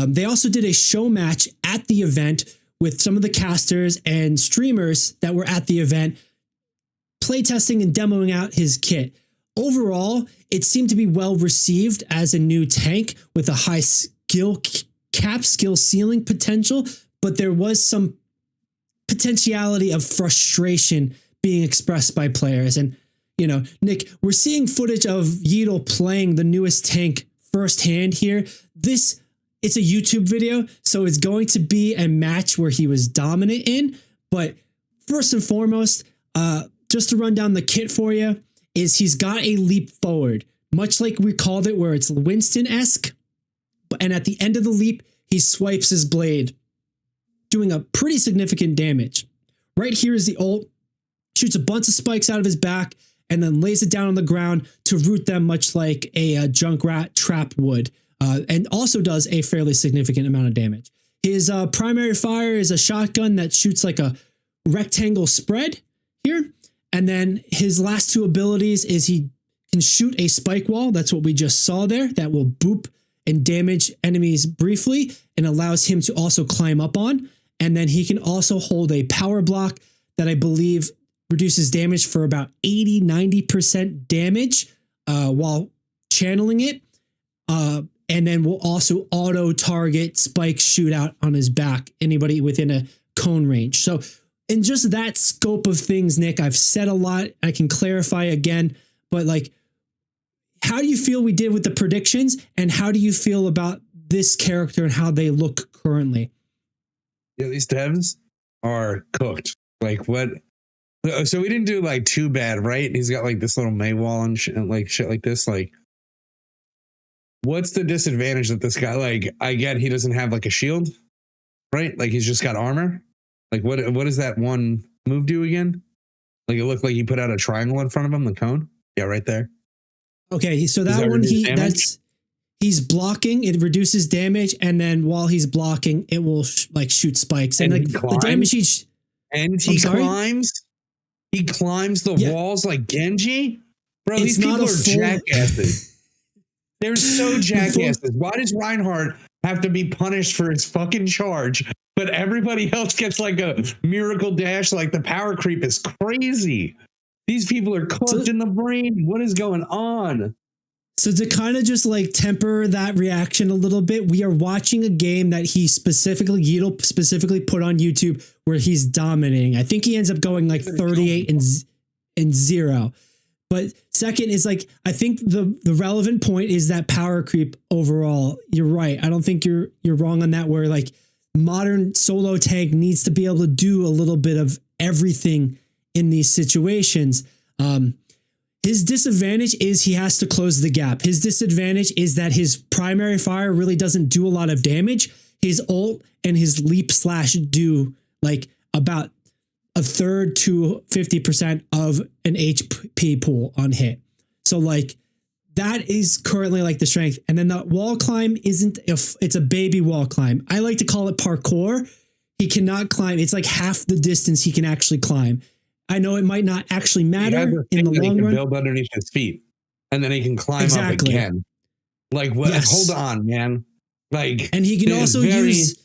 They also did a show match at the event with some of the casters and streamers that were at the event, playtesting and demoing out his kit. Overall, it seemed to be well received as a new tank with a high skill cap, skill ceiling potential, but there was some potentiality of frustration being expressed by players. And, you know, Nick, we're seeing footage of Yeatle playing the newest tank firsthand here. It's a YouTube video, so it's going to be a match where he was dominant in. But first and foremost, just to run down the kit for you, is he's got a leap forward, much like we called it, where it's Winston-esque. And at the end of the leap, he swipes his blade, doing a pretty significant damage. Right here is the ult. Shoots a bunch of spikes out of his back and then lays it down on the ground to root them, much like a Junkrat trap would, and also does a fairly significant amount of damage. His primary fire is a shotgun that shoots like a rectangle spread here. And then his last 2 abilities is he can shoot a spike wall. That's what we just saw there. That will boop and damage enemies briefly and allows him to also climb up on. And then he can also hold a power block that I believe reduces damage for about 80-90% damage while channeling it. And then will also auto target spike shootout on his back, anybody within a cone range. So in just that scope of things, Nick, I've said a lot. I can clarify again, but like how do you feel we did with the predictions, and how do you feel about this character and how they look currently? Yeah, these devs are cooked. Like what? So we didn't do like too bad, right? He's got like this little Maywall and shit like this. Like, what's the disadvantage that this guy? Like, I get he doesn't have like a shield, right? Like he's just got armor. Like what does that one move do again? Like it looked like he put out a triangle in front of him, the cone. Yeah, right there. Okay, so that one he's blocking. It reduces damage, and then while he's blocking, it will like shoot spikes, and like the damage he climbs. He climbs the walls like Genji. Bro, these people are jackasses. They're so jackasses. Why does Reinhardt have to be punished for his fucking charge, but everybody else gets like a miracle dash? Like the power creep is crazy. These people are cooked in the brain. What is going on? So to kind of just like temper that reaction a little bit, we are watching a game that Yeatle specifically put on YouTube where he's dominating. I think he ends up going like 38-0. But second is like, I think the relevant point is that power creep overall. You're right. I don't think you're wrong on that, where like modern solo tank needs to be able to do a little bit of everything in these situations. His disadvantage is he has to close the gap. His disadvantage is that his primary fire really doesn't do a lot of damage. His ult and his leap slash do like about a third to 50% of an HP pool on hit. So like that is currently like the strength. And then the wall climb it's a baby wall climb. I like to call it parkour. He cannot climb. It's like half the distance he can actually climb. I know it might not actually matter in the long run. Build underneath his feet, and then he can climb up again. Like what? Yes. Hold on, man. Like, and he can also use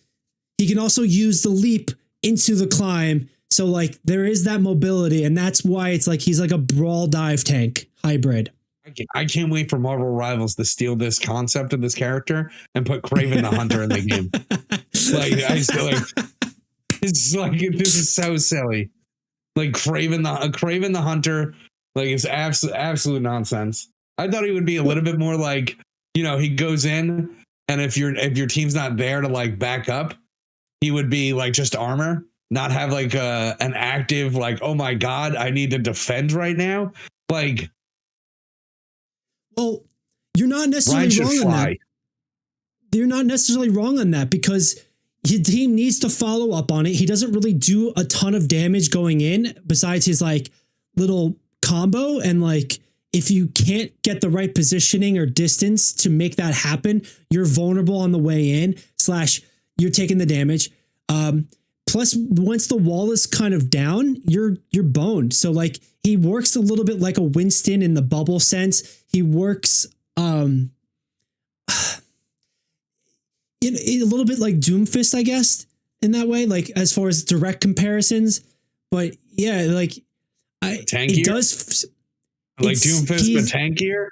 the leap into the climb. So like there is that mobility, and that's why it's like he's like a brawl dive tank hybrid. I can't wait for Marvel Rivals to steal this concept of this character and put Kraven the Hunter in the game. Like I feel like it's like this is so silly. Like Kraven the Hunter, like it's absolute nonsense. I thought he would be a little bit more like, you know, he goes in, and if your team's not there to like back up, he would be like just armor, not have like an active like, oh my god, I need to defend right now. Like, well, you're not necessarily wrong on that. You're not necessarily wrong on that, because his team needs to follow up on it. He doesn't really do a ton of damage going in besides his like little combo. And like, if you can't get the right positioning or distance to make that happen, you're vulnerable on the way in / you're taking the damage. Plus once the wall is kind of down, you're boned. So like he works a little bit like a Winston in the bubble sense. He works, a little bit like Doomfist, I guess, in that way, like as far as direct comparisons. But yeah, like tankier? It does like Doomfist, but tankier.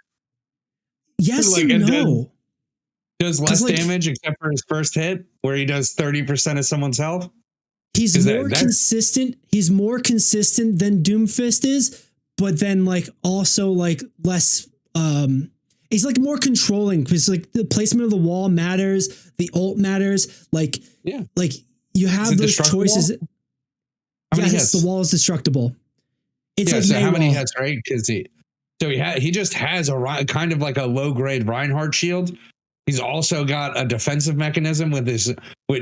Yes, like, and no. Does less damage except for his first hit, where he does 30% of someone's health. He's more consistent. He's more consistent than Doomfist is, but then like also like less. He's like more controlling, because like the placement of the wall matters, the ult matters. Like, yeah, like you have those choices. Yes, the wall is destructible. It's like so how many hits, right? Because he just has a kind of like a low grade Reinhardt shield. He's also got a defensive mechanism with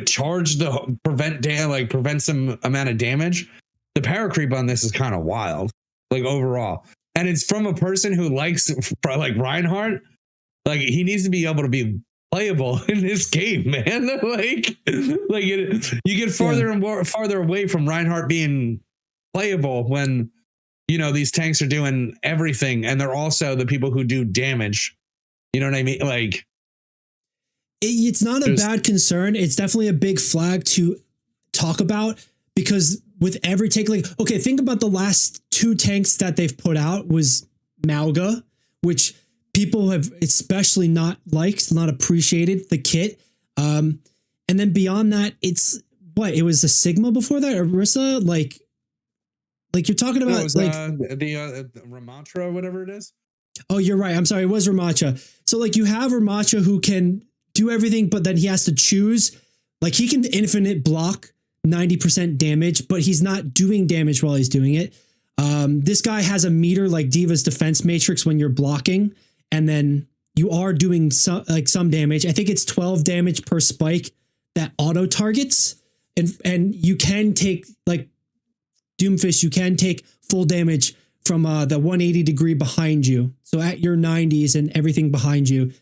charge to prevent some amount of damage. The power creep on this is kind of wild, like overall. And it's from a person who likes like Reinhardt. Like he needs to be able to be playable in this game, man. you get farther and farther away from Reinhardt being playable when, you know, these tanks are doing everything, and they're also the people who do damage. You know what I mean? Like, it's not a bad concern. It's definitely a big flag to talk about, because with every take, like, okay, think about the last 2 tanks that they've put out was Malga, which people have especially not liked, not appreciated the kit. And then beyond that, it was a Sigma before that, Orisa, like you're talking about the Ramatra, whatever it is. Oh, you're right. I'm sorry. It was Ramacha. So like you have Ramacha who can do everything, but then he has to choose. Like he can infinite block 90% damage, but he's not doing damage while he's doing it. This guy has a meter like Diva's defense matrix when you're blocking, and then you are doing some damage. I think it's 12 damage per spike that auto targets, and you can take like Doomfist, you can take full damage from the 180 degree behind you. So at your 90s and everything behind you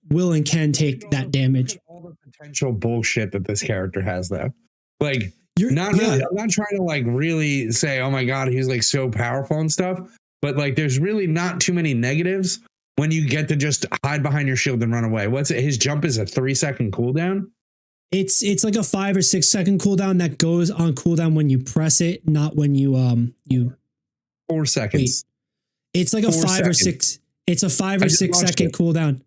will and can take that damage. All the potential bullshit that this character has, though. Like, I'm not trying to like really say, oh my God, he's like so powerful and stuff. But like, there's really not too many negatives when you get to just hide behind your shield and run away. What's it? His jump is a 3-second cooldown. It's like a 5 or 6 second cooldown that goes on cooldown when you press it, not when you 4 seconds. Wait, it's like a 5 or 6. It's a 5 or 6 second cooldown.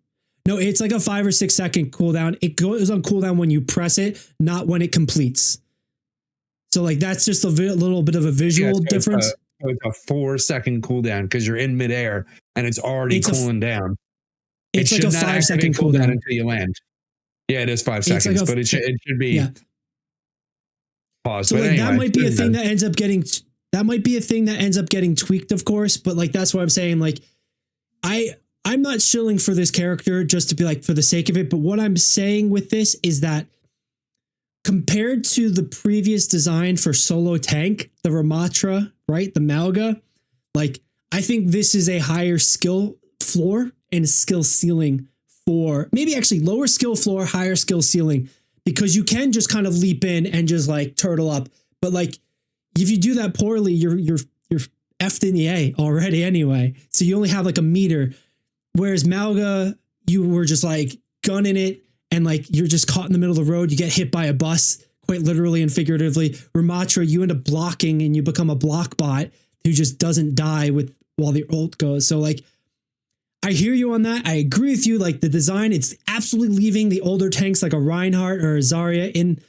No, it's like a 5 or 6 second cooldown. It goes on cooldown when you press it, not when it completes. So like that's just a little bit of a visual difference. It's a 4 second cooldown because you're in midair and it's already cooling down. It's like a 5 second cooldown until you land. Yeah, it is 5 seconds, but it should be paused. So but like, anyway, that might be a thing that ends up getting tweaked, of course. But like that's what I'm saying. Like I'm not shilling for this character just to be like for the sake of it. But what I'm saying with this is that compared to the previous design for solo tank, the Ramatra, right, the Malga, like I think this is a higher skill floor and skill ceiling for maybe actually lower skill floor, higher skill ceiling, because you can just kind of leap in and just like turtle up. But like if you do that poorly, you're effed in the A already anyway. So you only have like a meter. Whereas Malga, you were just like gunning it and like you're just caught in the middle of the road. You get hit by a bus, quite literally and figuratively. Ramatra, you end up blocking and you become a block bot who just doesn't die while the ult goes. So like I hear you on that. I agree with you. Like the design, it's absolutely leaving the older tanks like a Reinhardt or a Zarya in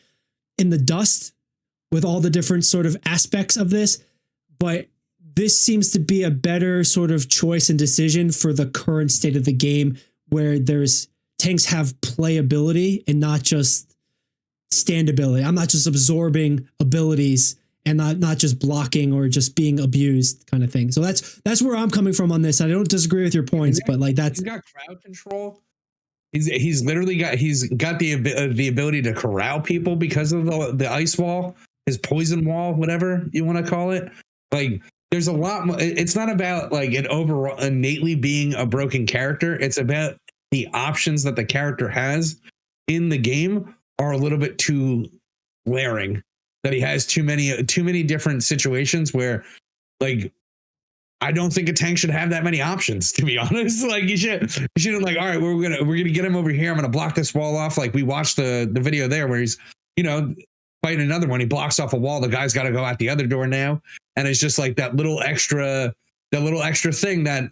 the dust with all the different sort of aspects of this. But this seems to be a better sort of choice and decision for the current state of the game, where tanks have playability and not just standability. I'm not just absorbing abilities and not just blocking or just being abused kind of thing. So that's where I'm coming from on this. I don't disagree with your points, but like he's got crowd control. He's literally got the ability to corral people because of the ice wall, his poison wall, whatever you want to call it. Like there's a lot more. It's not about like an overall innately being a broken character. It's about the options that the character has in the game are a little bit too glaring. That he has too many different situations where, like, I don't think a tank should have that many options, to be honest. Like you should have like, all right, we're gonna get him over here. I'm gonna block this wall off. Like we watched the video there where he's, fighting another one. He blocks off a wall. The guy's got to go out the other door now. And it's just like that little extra thing that,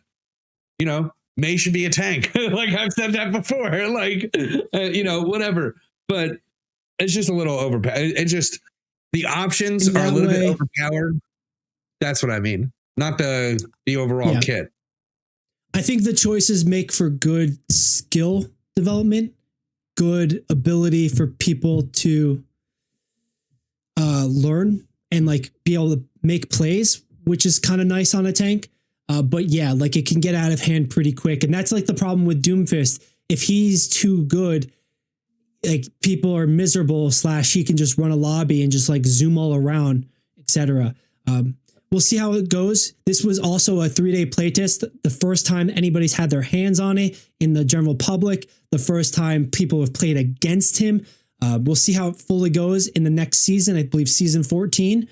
May should be a tank. Like I've said that before, like, whatever, but it's just a little overpowered. It's just, the options are a little bit overpowered. That's what I mean. Not the overall kit. I think the choices make for good skill development, good ability for people to learn and like be able to make plays, which is kind of nice on a tank. But yeah, like it can get out of hand pretty quick. And that's like the problem with Doomfist. If he's too good, like people are miserable / he can just run a lobby and just like zoom all around, etc. We'll see how it goes. This was also a 3-day playtest. The first time anybody's had their hands on it in the general public. The first time people have played against him. We'll see how it fully goes in the next season. I believe season 14,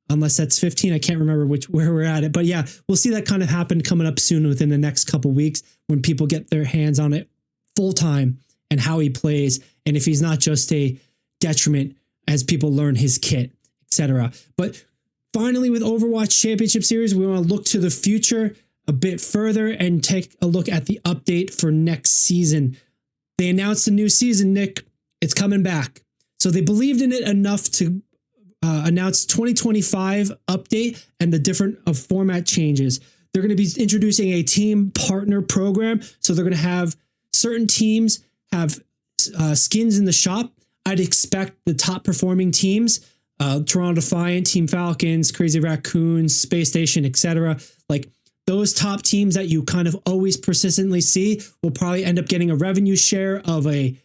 unless that's 15. I can't remember where we're at it. But yeah, we'll see that kind of happen coming up soon within the next couple weeks when people get their hands on it full time and how he plays. And if he's not just a detriment as people learn his kit, etc. But finally, with Overwatch Championship Series, we want to look to the future a bit further and take a look at the update for next season. They announced a new season, Nick. It's coming back. So they believed in it enough to announce 2025 update and the different format changes. They're going to be introducing a team partner program. So they're going to have certain teams have skins in the shop. I'd expect the top performing teams, Toronto Defiant, Team Falcons, Crazy Raccoons, Space Station, etc. Like those top teams that you kind of always persistently see will probably end up getting a revenue share of a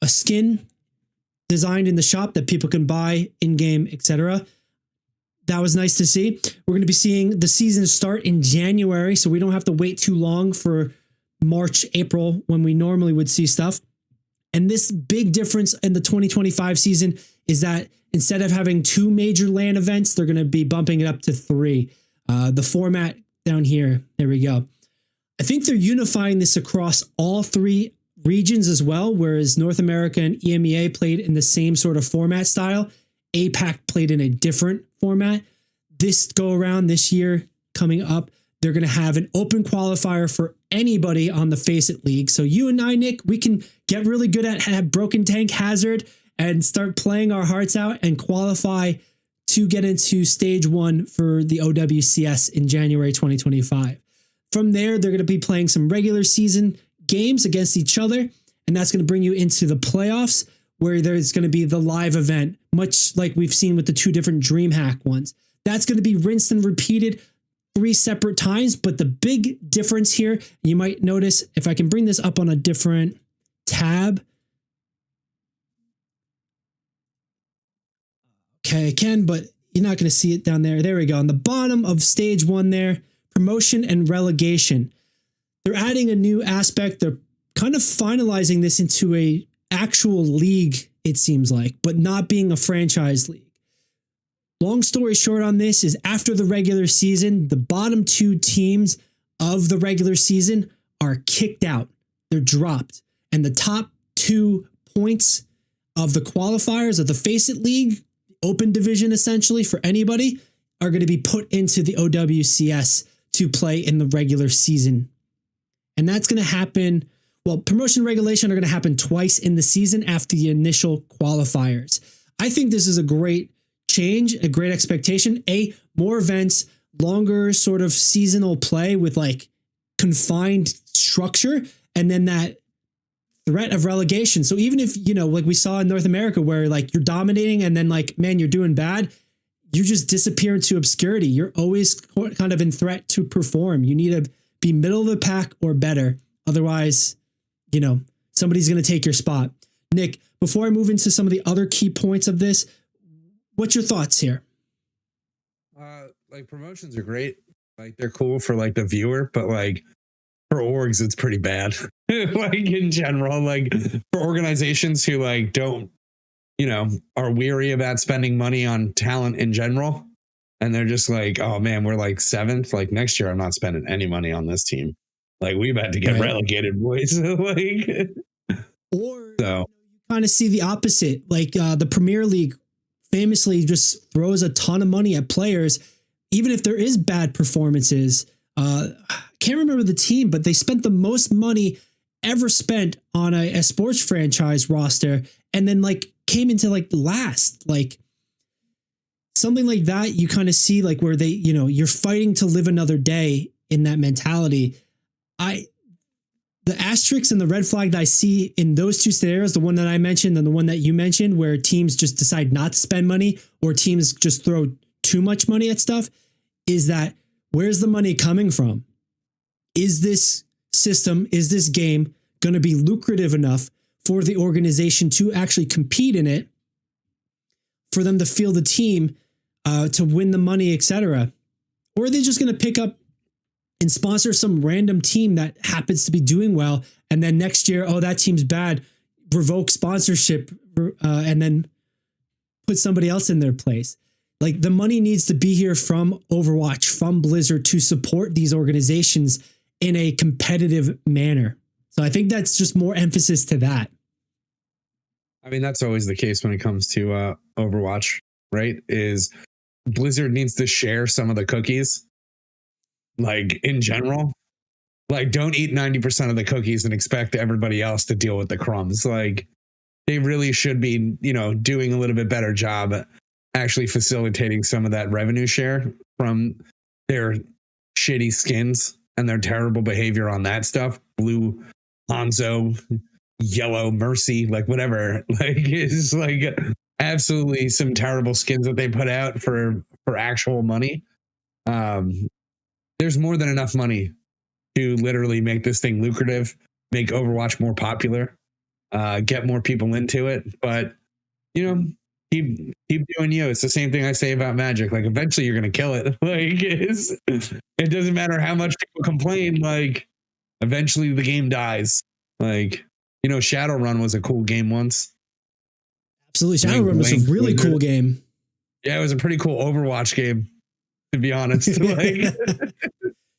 skin designed in the shop that people can buy in game, etc. That was nice to see. We're going to be seeing the season start in January, so we don't have to wait too long for March, April when we normally would see stuff. And this big difference in the 2025 season is that instead of having 2 major LAN events, they're going to be bumping it up to 3. The format down here, there we go. I think they're unifying this across all 3 regions as well, whereas North America and EMEA played in the same sort of format style. APAC played in a different format. This go around this year coming up, they're going to have an open qualifier for anybody on the Face It League. So you and I, Nick, we can get really good at have Broken Tank Hazard and start playing our hearts out and qualify to get into stage 1 for the OWCS in January 2025. From there, they're going to be playing some regular season games against each other, and that's going to bring you into the playoffs where there's going to be the live event, much like we've seen with the 2 different DreamHack ones. That's going to be rinsed and repeated 3 separate times, but the big difference here, you might notice if I can bring this up on a different tab. Okay, I can, but you're not going to see it down there. There we go. On the bottom of stage 1 there, promotion and relegation. They're adding a new aspect. They're kind of finalizing this into a actual league, it seems like, but not being a franchise league. Long story short on this is after the regular season, the bottom 2 teams of the regular season are kicked out. They're dropped. And the top 2 points of the qualifiers of the Face It League, open division essentially for anybody, are going to be put into the OWCS to play in the regular season. And that's going to happen. Well, promotion and regulation are going to happen twice in the season after the initial qualifiers. I think this is a great change, a great expectation. More events, longer sort of seasonal play with like confined structure, and then that threat of relegation. So even if, like we saw in North America where like you're dominating and then like, man, you're doing bad, you just disappear into obscurity. You're always kind of in threat to perform. You need to be middle of the pack or better. Otherwise, somebody's going to take your spot. Nick, before I move into some of the other key points of this, what's your thoughts here? Like promotions are great. Like they're cool for like the viewer, but like for orgs, it's pretty bad. Like in general, like for organizations who like don't, are weary about spending money on talent in general. And they're just like, oh man, we're like 7th. Like next year, I'm not spending any money on this team. Like we about to get relegated, boys. Like, or so you kind of see the opposite. Like the Premier League famously just throws a ton of money at players, even if there is bad performances. Can't remember the team, but they spent the most money ever spent on a sports franchise roster, and then like came into like last, like something like that. You kind of see like where they, you're fighting to live another day in that mentality. The asterisks and the red flag that I see in those 2 scenarios, the one that I mentioned and the one that you mentioned, where teams just decide not to spend money or teams just throw too much money at stuff, is that where's the money coming from? Is this system, is this game going to be lucrative enough for the organization to actually compete in it, for them to field the team, to win the money, etc.? Or are they just going to pick up and sponsor some random team that happens to be doing well, and then next year, oh, that team's bad, revoke sponsorship, and then put somebody else in their place? Like the money needs to be here from Overwatch, from Blizzard, to support these organizations in a competitive manner. So I think that's just more emphasis to that. I mean, that's always the case when it comes to Overwatch, right? Is Blizzard needs to share some of the cookies. Like in general, like don't eat 90% of the cookies and expect everybody else to deal with the crumbs. Like they really should be, doing a little bit better job at actually facilitating some of that revenue share from their shitty skins and their terrible behavior on that stuff. Blue Hanzo, yellow Mercy, like whatever. Like it's like absolutely some terrible skins that they put out for actual money. There's more than enough money to literally make this thing lucrative, make Overwatch more popular, get more people into it. But you know, keep doing you. It's the same thing I say about Magic. Like eventually you're gonna kill it. Like it doesn't matter how much people complain. Like eventually the game dies. Like Shadowrun was a cool game once. Absolutely, Shadowrun was a really cool game. Yeah, it was a pretty cool Overwatch game, to be honest. Like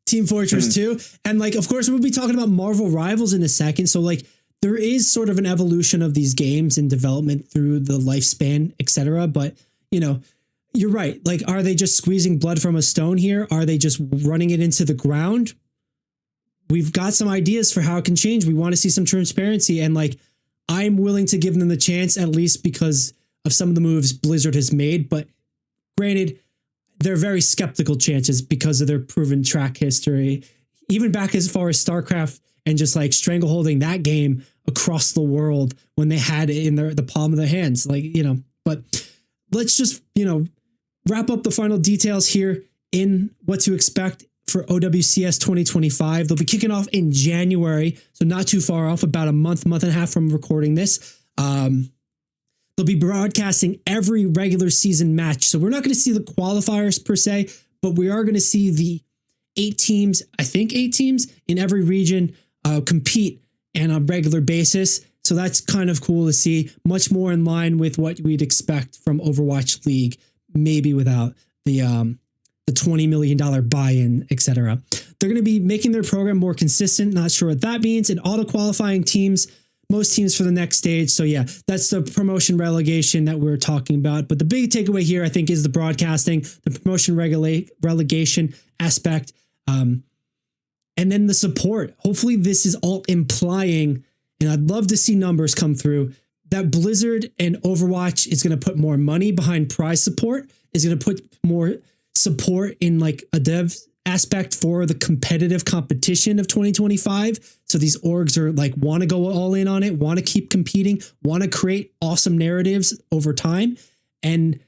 Team Fortress 2. And like, of course, we'll be talking about Marvel Rivals in a second. So like there is sort of an evolution of these games in development through the lifespan, etc. But you're right. Like, are they just squeezing blood from a stone here? Are they just running it into the ground? We've got some ideas for how it can change. We want to see some transparency. And like, I'm willing to give them the chance, at least because of some of the moves Blizzard has made. But granted, they're very skeptical chances because of their proven track history, even back as far as StarCraft and just like strangleholding that game across the world when they had it in the palm of their hands. Like, but let's just, wrap up the final details here in what to expect for OWCS 2025. They'll be kicking off in January, so not too far off, about a month and a half from recording this. They'll be broadcasting every regular season match. So we're not going to see the qualifiers per se, but we are going to see the 8 teams in every region compete on a regular basis. So that's kind of cool to see. Much more in line with what we'd expect from Overwatch League, maybe without the $20 million buy-in, etc. They're going to be making their program more consistent. Not sure what that means. And auto-qualifying teams, most teams for the next stage. So yeah, that's the promotion relegation that we're talking about. But the big takeaway here, I think, is the broadcasting, the promotion relegation aspect, and then the support. Hopefully this is all implying, and I'd love to see numbers come through, that Blizzard and Overwatch is going to put more money behind prize support, is going to put more support in like a dev aspect for the competitive competition of 2025. So these orgs are like, want to go all in on it, want to keep competing, want to create awesome narratives over time. And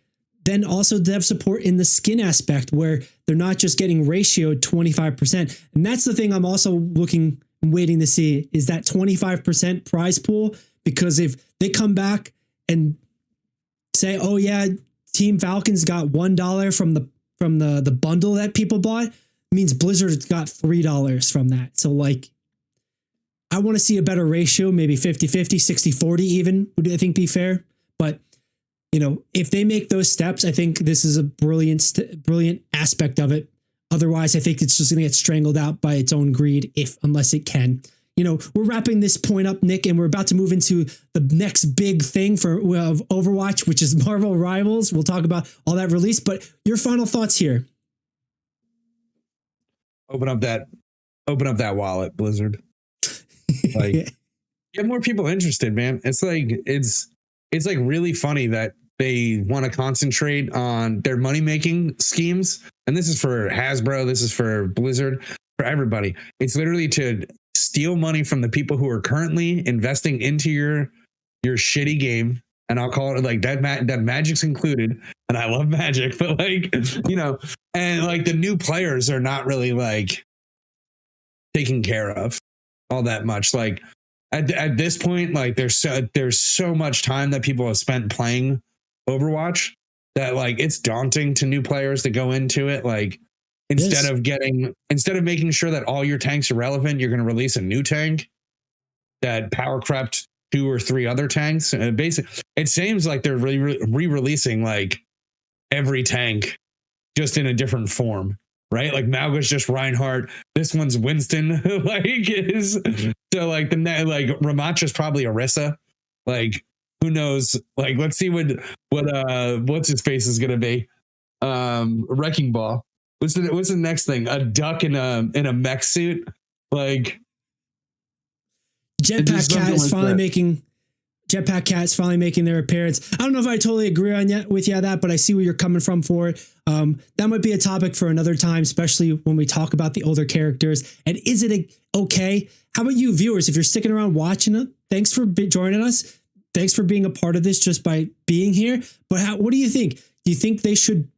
then also dev support in the skin aspect where they're not just getting ratioed 25%. And that's the thing I'm also waiting to see, is that 25% prize pool. Because if they come back and say, oh yeah, Team Falcons got $1 from the bundle that people bought, means Blizzard got $3 from that. So like, I want to see a better ratio, maybe 50-50, 60-40 even, would I think be fair. But if they make those steps, I think this is a brilliant aspect of it. Otherwise, I think it's just going to get strangled out by its own greed, unless it can. We're wrapping this point up, Nick, and we're about to move into the next big thing for Overwatch, which is Marvel Rivals. We'll talk about all that release, but your final thoughts here. Open up that wallet, Blizzard. Like, get more people interested, man. It's like really funny that they want to concentrate on their money-making schemes. And this is for Hasbro, this is for Blizzard, for everybody. It's literally to steal money from the people who are currently investing into your shitty game. And I'll call it like that Magic's included. And I love Magic, but like, and like the new players are not really like taken care of all that much. Like at this point, like there's so much time that people have spent playing Overwatch that like it's daunting to new players to go into it. Like instead of making sure that all your tanks are relevant, you're going to release a new tank that power crept 2 or 3 other tanks. And basically, it seems like they're re-releasing like every tank just in a different form, right? Like Mauga's just Reinhardt. This one's Winston. So like Ramacha's probably Orisa. Like who knows? Like let's see what's his face is gonna be. Wrecking Ball. What's the next thing? A duck in a mech suit. Like Jetpack Cat is finally making Jetpack Cat's finally making their appearance. I don't know if I totally agree with you on that, but I see where you're coming from for it. That might be a topic for another time, especially when we talk about the older characters. And is it okay? How about you viewers? If you're sticking around watching it, thanks for joining us. Thanks for being a part of this just by being here. But what do you think? Do you think they should,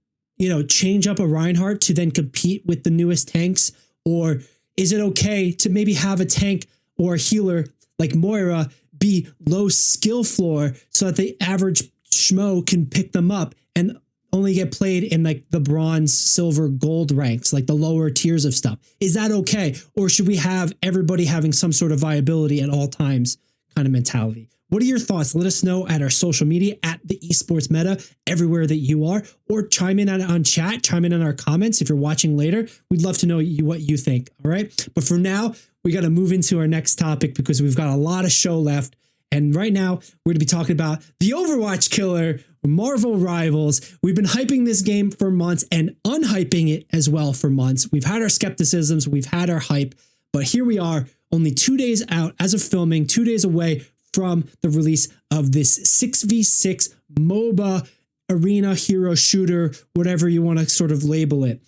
change up a Reinhardt to then compete with the newest tanks? Or is it okay to maybe have a tank or a healer like Moira be low skill floor so that the average schmo can pick them up and only get played in like the bronze, silver, gold ranks, like the lower tiers of stuff? Is that okay? Or should we have everybody having some sort of viability at all times kind of mentality? What are your thoughts? Let us know at our social media at the Esports Meta, everywhere that you are, or chime in on chat, chime in our comments if you're watching later. We'd love to know what you think. All right. But for now, we got to move into our next topic because we've got a lot of show left. And right now, we're going to be talking about the Overwatch killer, Marvel Rivals. We've been hyping this game for months and unhyping it as well for months. We've had our skepticisms, we've had our hype, but here we are, only 2 days out as of filming, 2 days away from the release of this 6v6 MOBA arena hero shooter, whatever you want to sort of label it.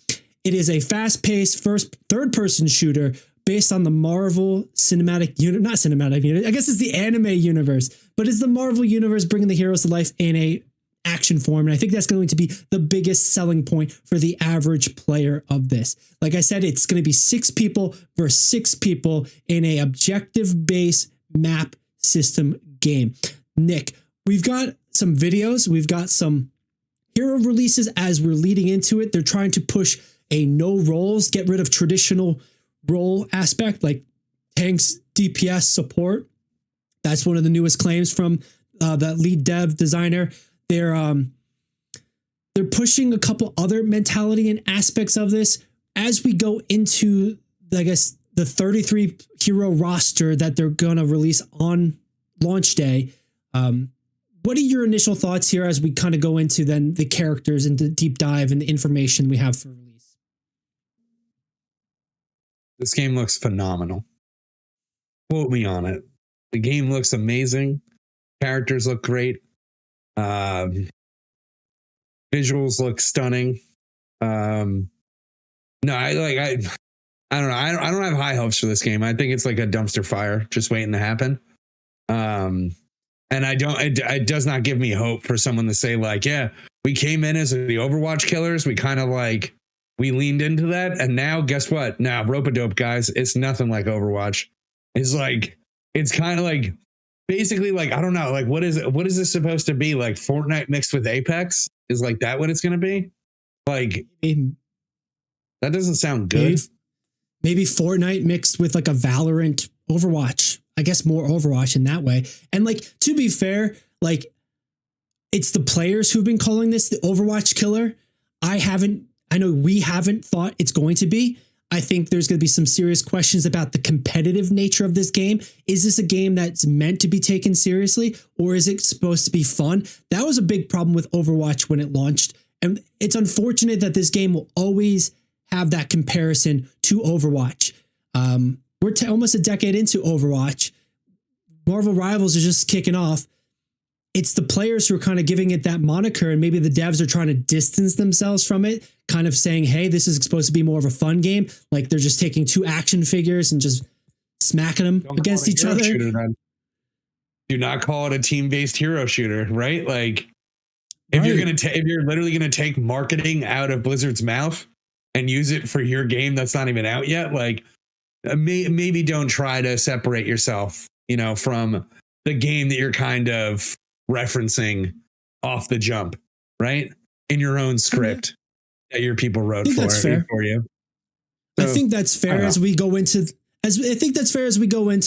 It is a fast-paced third-person shooter based on the Marvel cinematic unit, not cinematic unit, I guess it's the anime universe, but it's the Marvel universe bringing the heroes to life in a action form. And I think that's going to be the biggest selling point for the average player of this. Like I said, it's going to be 6 people versus 6 people in a objective-based map system game. Nick, we've got some videos, we've got some hero releases as we're leading into it. They're trying to push a no roles, get rid of traditional role aspect like tanks, DPS, support. That's one of the newest claims from the lead dev designer. They're pushing a couple other mentality and aspects of this as we go into, I guess, the 33 hero roster that they're going to release on launch day. What are your initial thoughts here as we kind of go into then the characters and the deep dive and the information we have for release? This game looks phenomenal. Quote me on it. The game looks amazing. Characters look great. Visuals look stunning. No, I don't know. I don't have high hopes for this game. I think it's like a dumpster fire just waiting to happen. And it does not give me hope for someone to say like, yeah, we came in as the Overwatch killers. We kind of like, we leaned into that. And now guess what? Now rope-a-dope guys, it's nothing like Overwatch. It's like, it's kind of like, basically like, I don't know, like, what is this supposed to be? Like Fortnite mixed with Apex? Is like that what it's going to be? Like, that doesn't sound good. Maybe Fortnite mixed with like a Valorant Overwatch. I guess more Overwatch in that way. And like, to be fair, like it's the players who've been calling this the Overwatch killer. I know we haven't thought it's going to be. I think there's going to be some serious questions about the competitive nature of this game. Is this a game that's meant to be taken seriously, or is it supposed to be fun? That was a big problem with Overwatch when it launched. And it's unfortunate that this game will always have that comparison to Overwatch. We're almost a decade into Overwatch. Marvel Rivals is just kicking off. It's the players who are kind of giving it that moniker, and maybe the devs are trying to distance themselves from it, kind of saying, hey, this is supposed to be more of a fun game. Like they're just taking 2 action figures and just smacking them against each other. Shooter, do not call it a team-based hero shooter, right? Like if you're literally going to take marketing out of Blizzard's mouth and use it for your game that's not even out yet, like maybe don't try to separate yourself, from the game that you're kind of referencing off the jump, right? In your own script that your people wrote for you. So, I think that's fair as we go into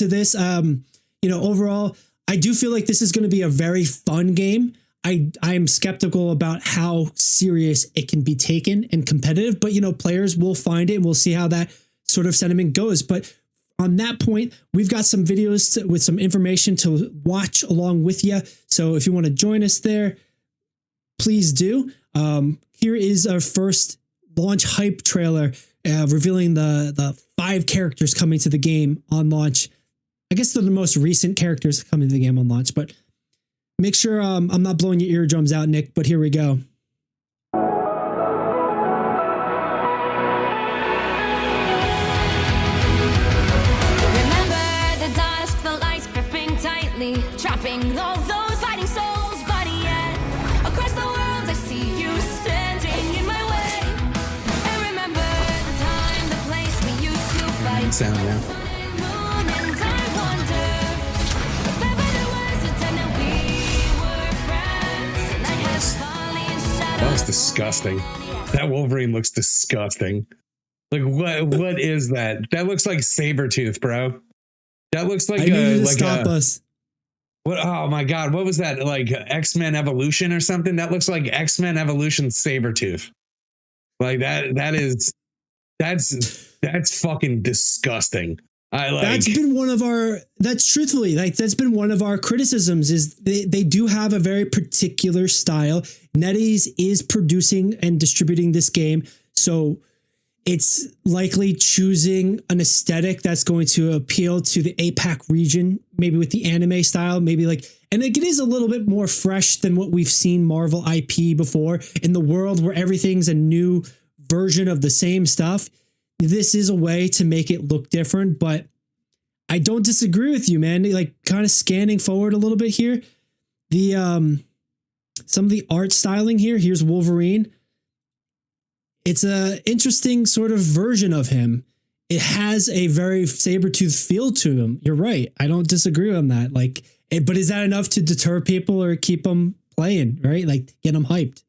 this. Overall, I do feel like this is going to be a very fun game. I'm skeptical about how serious it can be taken and competitive, but players will find it and we'll see how that sort of sentiment goes. But on that point, we've got some videos with some information to watch along with you. So if you want to join us there, please do. Here is our first launch hype trailer revealing the 5 characters coming to the game on launch. I guess they're the most recent characters coming to the game on launch, but Make sure I'm not blowing your eardrums out, Nick, but here we go. Remember the dusk, the lights gripping tightly, trapping all those fighting souls, but yet across the world I see you standing in my way. And remember the time, the place we used to fight. Sound, yeah. Moon and I wonder if ever there was a time that we were friends. And I had fallen shadows. That looks disgusting. That Wolverine looks disgusting. Like what is that? That looks like Sabretooth, bro. That looks like I need you to stop us. What? Oh my god, what was that? Like X-Men Evolution or something? That looks like X-Men Evolution Sabretooth. Like that's fucking disgusting. That's been one of our, that's truthfully, like that's been one of our criticisms is they do have a very particular style. NetEase is producing and distributing this game. So it's likely choosing an aesthetic that's going to appeal to the APAC region, maybe with the anime style, maybe like, and it is a little bit more fresh than what we've seen Marvel IP before in the world where everything's a new version of the same stuff. This is a way to make it look different, but I don't disagree with you, man. Like kind of scanning forward a little bit here. The some of the art styling here. Here's Wolverine. It's a interesting sort of version of him. It has a very Sabretooth feel to him. You're right. I don't disagree on that. Like, but is that enough to deter people or keep them playing, right? Like get them hyped.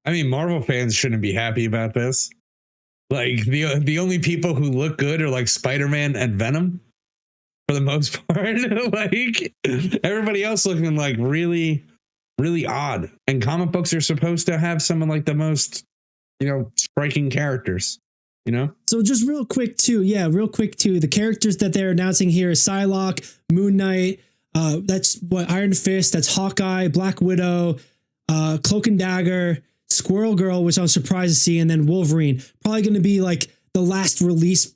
I mean, Marvel fans shouldn't be happy about this. Like the only people who look good are like Spider-Man and Venom for the most part. Like everybody else looking like really, really odd. And comic books are supposed to have some of like the most, striking characters, So just real quick too. The characters that they're announcing here is Psylocke, Moon Knight. That's what Iron Fist. That's Hawkeye, Black Widow, Cloak and Dagger, Squirrel Girl, which I'm surprised to see, and then Wolverine. Probably going to be like the last release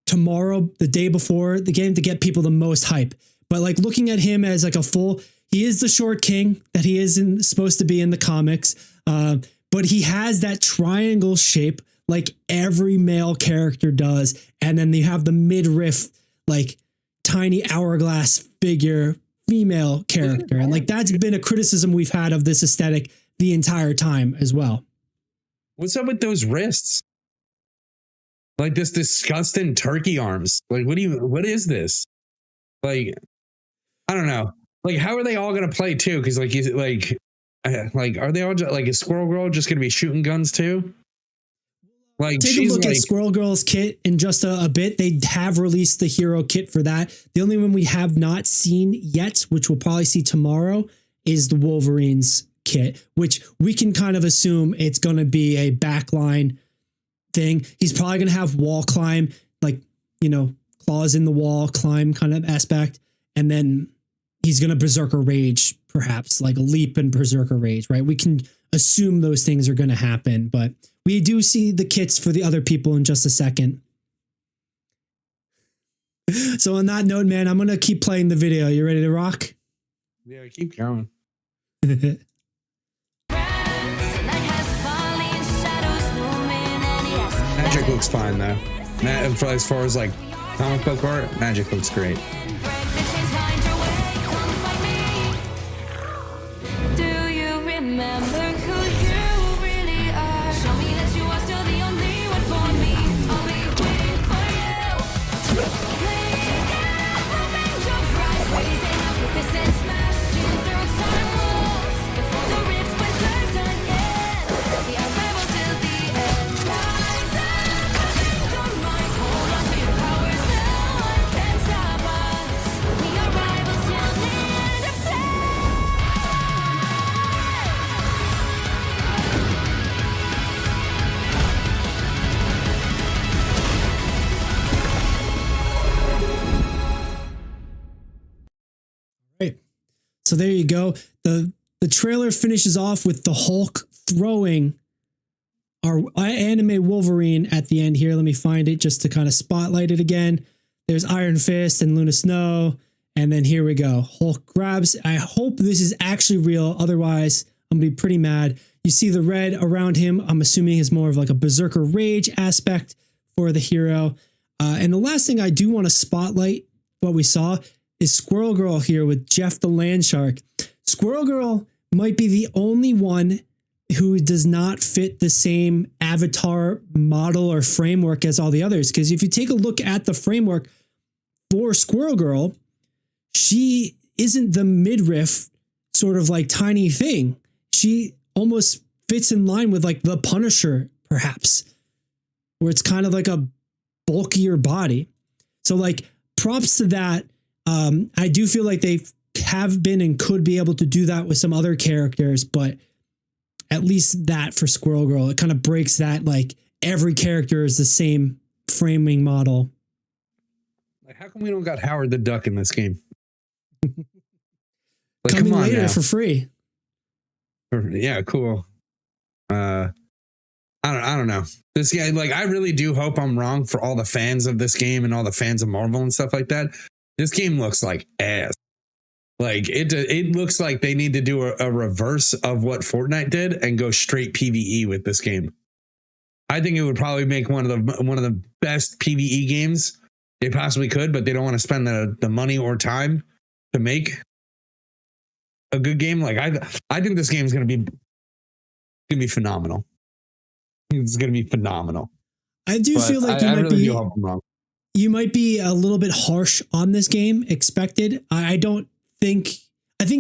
tomorrow, the day before the game, to get people the most hype. But like looking at him as like he is the short king that he is supposed to be in the comics. But he has that triangle shape like every male character does. And then you have the midriff, like tiny hourglass figure female character. And like that's been a criticism we've had of this aesthetic the entire time as well. What's up with those wrists? Like this disgusting turkey arms. Like what is this? Like, I don't know. Like, how are they all gonna play too? Because are they all like, is Squirrel Girl just gonna be shooting guns too? Like, take a look at Squirrel Girl's kit in just a bit. They have released the hero kit for that. The only one we have not seen yet, which we'll probably see tomorrow, is the Wolverine's kit, which we can kind of assume it's going to be a backline thing. He's probably going to have wall climb, like, claws in the wall climb kind of aspect. And then he's going to Berserker Rage, perhaps like a leap and Berserker Rage, right? We can assume those things are going to happen, but we do see the kits for the other people in just a second. So on that note, man, I'm going to keep playing the video. You ready to rock? Yeah, keep going. Magic looks fine though. As far as like comic book art, Magic looks great. Do you remember who you really are? Show me that you are still the only one for me. I'll be waiting for you. Moving your fries, raising up with this and smashing through time walls before the rifts went again. The arrival till the end. Rise up, open your mind, hold on to your powers. No one can stop us. The arrival till the end of time. Right. So there you go. The trailer finishes off with the Hulk throwing our anime Wolverine at the end here. Let me find it just to kind of spotlight it again. There's Iron Fist and Luna Snow And then here we go. Hulk grabs. I hope this is actually real. Otherwise, I'm going to be pretty mad. You see the red around him. I'm assuming is more of like a berserker rage aspect for the hero. And the last thing I do want to spotlight what we saw is Squirrel Girl here with Jeff the Land Shark. Squirrel Girl might be the only one who does not fit the same avatar model or framework as all the others. Because if you take a look at the framework for Squirrel Girl, she isn't the midriff sort of like tiny thing. She almost fits in line with like the Punisher, perhaps, where it's kind of like a bulkier body. So like props to that. I do feel like they have been and could be able to do that with some other characters, but at least that for Squirrel Girl, it kind of breaks that like every character is the same framing model. Like, how come we don't got Howard the Duck in this game? Like, Coming come on later now. for free. Yeah, cool. I don't know. This guy, like, I really do hope I'm wrong for all the fans of this game and all the fans of Marvel and stuff like that. This game looks like ass. Like it looks like they need to do a reverse of what Fortnite did and go straight PvE with this game. I think it would probably make one of the best PvE games they possibly could, but they don't want to spend the money or time to make a good game. Like I think this game is gonna be phenomenal. It's gonna be phenomenal. I do But feel like I really do hope I'm wrong. you might be a little bit harsh on this game expected. I think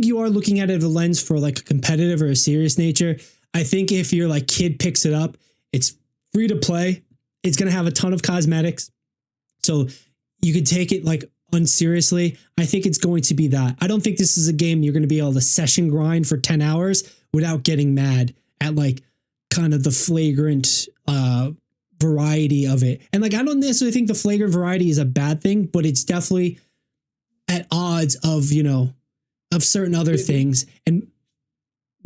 you are looking at it with a lens for like a competitive or a serious nature. I think if your like kid picks it up, it's free to play. It's going to have a ton of cosmetics. So you could take it like unseriously. I think it's going to be that. I don't think this is a game you're going to be able to session grind for 10 hours without getting mad at like kind of the flagrant variety of it. And like, I don't necessarily think the flagrant variety is a bad thing, but it's definitely at odds of, you know, of certain other things. And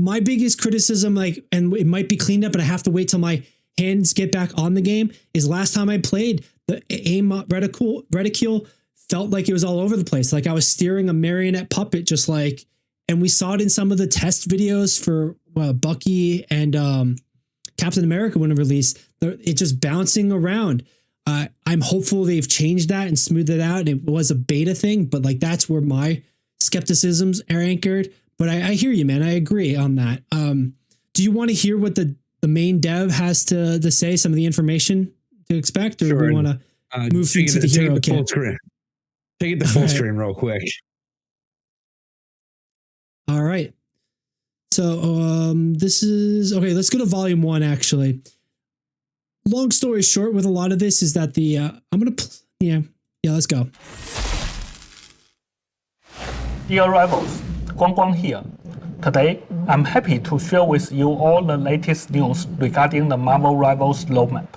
my biggest criticism, like, and it might be cleaned up and I have to wait till my hands get back on the game, is last time I played, the aim reticule felt like it was all over the place. Like I was steering a marionette puppet, just like, and we saw it in some of the test videos for Bucky and Captain America when it released. It just bouncing around. I'm hopeful they've changed that and smoothed it out. It was a beta thing, but like that's where my skepticisms are anchored. But I hear you, man. I agree on that. Do you want to hear what the main dev has to say? Some of the information to expect, or Sure. do we want to move through to the hero kit? Full screen. Take it to full screen real quick. All right. So this is okay. Let's go to volume 1. Actually, long story short, with a lot of this is that the I'm gonna let's go. Dear rivals, Guang Guang here. Today, I'm happy to share with you all the latest news regarding the Marvel Rivals roadmap.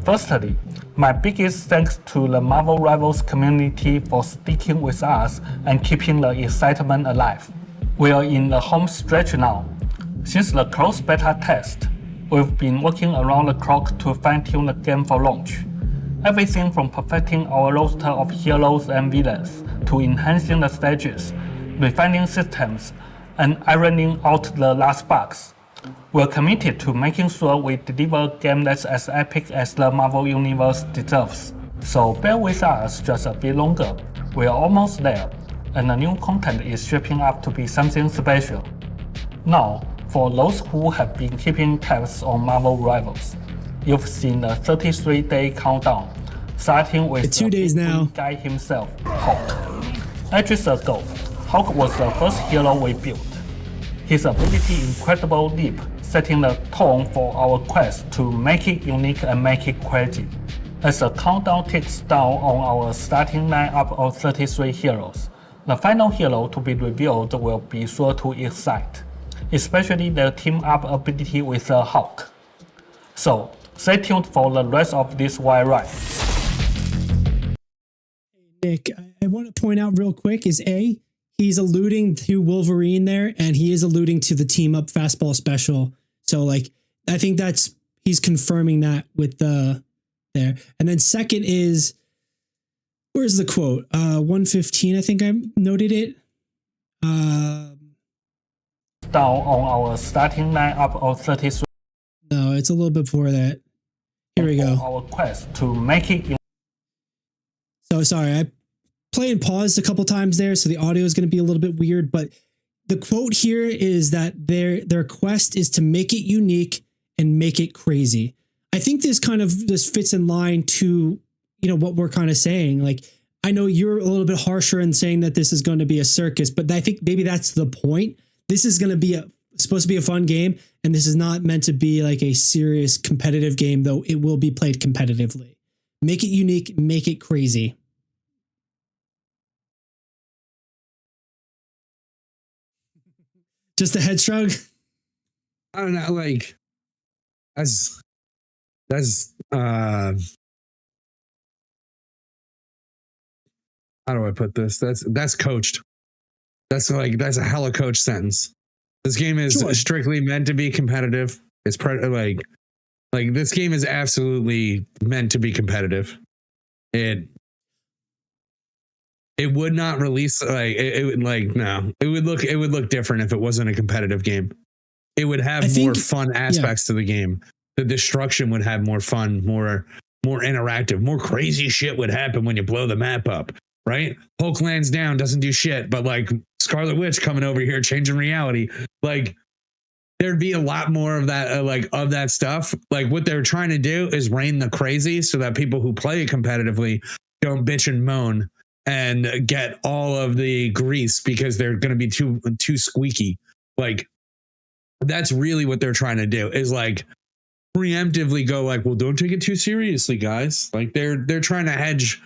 Firstly, my biggest thanks to the Marvel Rivals community for sticking with us and keeping the excitement alive. We are in the home stretch now. Since the closed beta test, we've been working around the clock to fine-tune the game for launch. Everything from perfecting our roster of heroes and villains to enhancing the stages, refining systems, and ironing out the last bugs. We're committed to making sure we deliver a game that's as epic as the Marvel Universe deserves. So bear with us just a bit longer. We're almost there, and the new content is shaping up to be something special. Now, for those who have been keeping tabs on Marvel Rivals, you've seen the 33-day countdown, starting with 2 days now. guy himself, Hulk. Ages ago, Hulk was the first hero we built. His ability incredible leap, setting the tone for our quest to make it unique and make it crazy. As the countdown ticks down on our starting lineup of 33 heroes, the final hero to be revealed will be sure to excite, especially the team-up ability with the Hulk. So, stay tuned for the rest of this wild ride. Nick, I want to point out real quick is he's alluding to Wolverine there, and he is alluding to the team up fastball special. So like, I think he's confirming that with there. And then second is, Where's the quote? 115, I think I noted it. Down on our starting lineup of 33. No, it's a little bit before that. Here we go. Our quest to make it in So sorry, I play and paused a couple times there, so the audio is going to be a little bit weird. But the quote here is that their quest is to make it unique and make it crazy. I think this kind of just fits in line to what we're kind of saying. Like, I know you're a little bit harsher in saying that this is going to be a circus, but I think maybe that's the point. This is going to be supposed to be a fun game, and this is not meant to be like a serious competitive game, though it will be played competitively. Make it unique, make it crazy. Just a head shrug. I don't know, like that's how do I put this? That's coached. That's a hella coach sentence. This game is strictly meant to be competitive. It's like this game is absolutely meant to be competitive. It would not release no. It would look different if it wasn't a competitive game. It would have more fun aspects to the game. The destruction would have more fun, more interactive, more crazy shit would happen when you blow the map up, right? Hulk lands down, doesn't do shit, but like Scarlet Witch coming over here, changing reality. Like there'd be a lot more of that, of that stuff. Like what they're trying to do is rein the crazy so that people who play it competitively don't bitch and moan and get all of the grease because they're going to be too squeaky. Like that's really what they're trying to do, is like preemptively go like, well, don't take it too seriously, guys. Like they're trying to hedge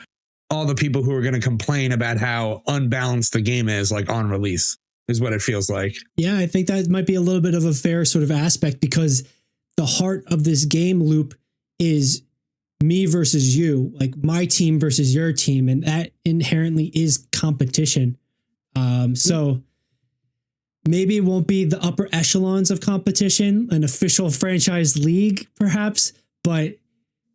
all the people who are going to complain about how unbalanced the game is, like on release, is what it feels like. Yeah, I think that might be a little bit of a fair sort of aspect, because the heart of this game loop is me versus you, like my team versus your team, and that inherently is competition. So maybe it won't be the upper echelons of competition, an official franchise league, perhaps, but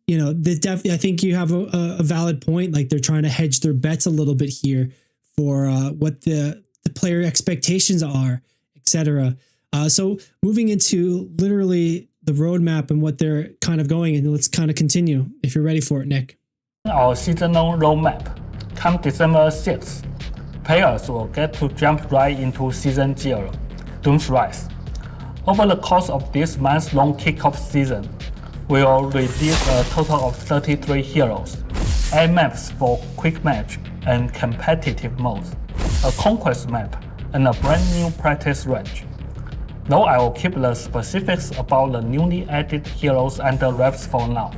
I think you have a valid point. Like they're trying to hedge their bets a little bit here for what the player expectations are, etc. So moving into literally the roadmap and what they're kind of going, and let's kind of continue if you're ready for it, Nick. our seasonal roadmap. Come December 6th, players will get to jump right into Season 0, Doom's Rise. Over the course of this month-long kickoff season, we will release a total of 33 heroes, 8 maps for quick match and competitive modes, a conquest map, and a brand new practice range. Though I will keep the specifics about the newly added heroes under wraps for now.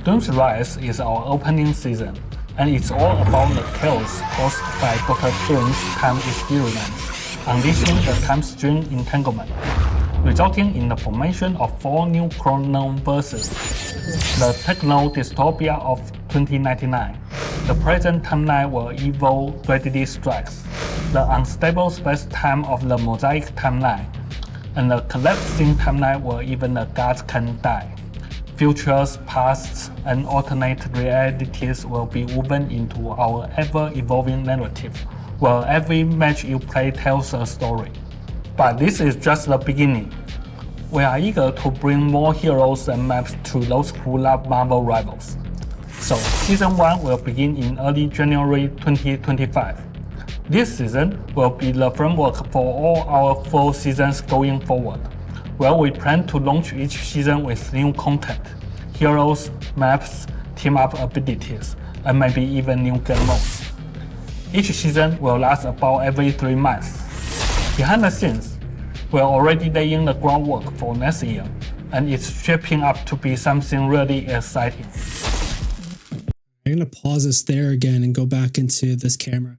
Doom's Rise is our opening season, and it's all about the chaos caused by Dr. Doom's time experiments, unleashing the time string entanglement, resulting in the formation of 4 new chrono verses: the techno dystopia of 2099, the present timeline where evil readily strikes, the unstable space-time of the mosaic timeline, and the collapsing timeline where even the gods can die. Futures, pasts, and alternate realities will be woven into our ever-evolving narrative, where every match you play tells a story. But this is just the beginning. We are eager to bring more heroes and maps to those who love Marvel Rivals. So, Season 1 will begin in early January 2025. This season will be the framework for all our 4 seasons going forward, where we plan to launch each season with new content, heroes, maps, team-up abilities, and maybe even new game modes. Each season will last about every 3 months. Behind the scenes, we're already laying the groundwork for next year, and it's shaping up to be something really exciting. I'm going to pause us there again and go back into this camera.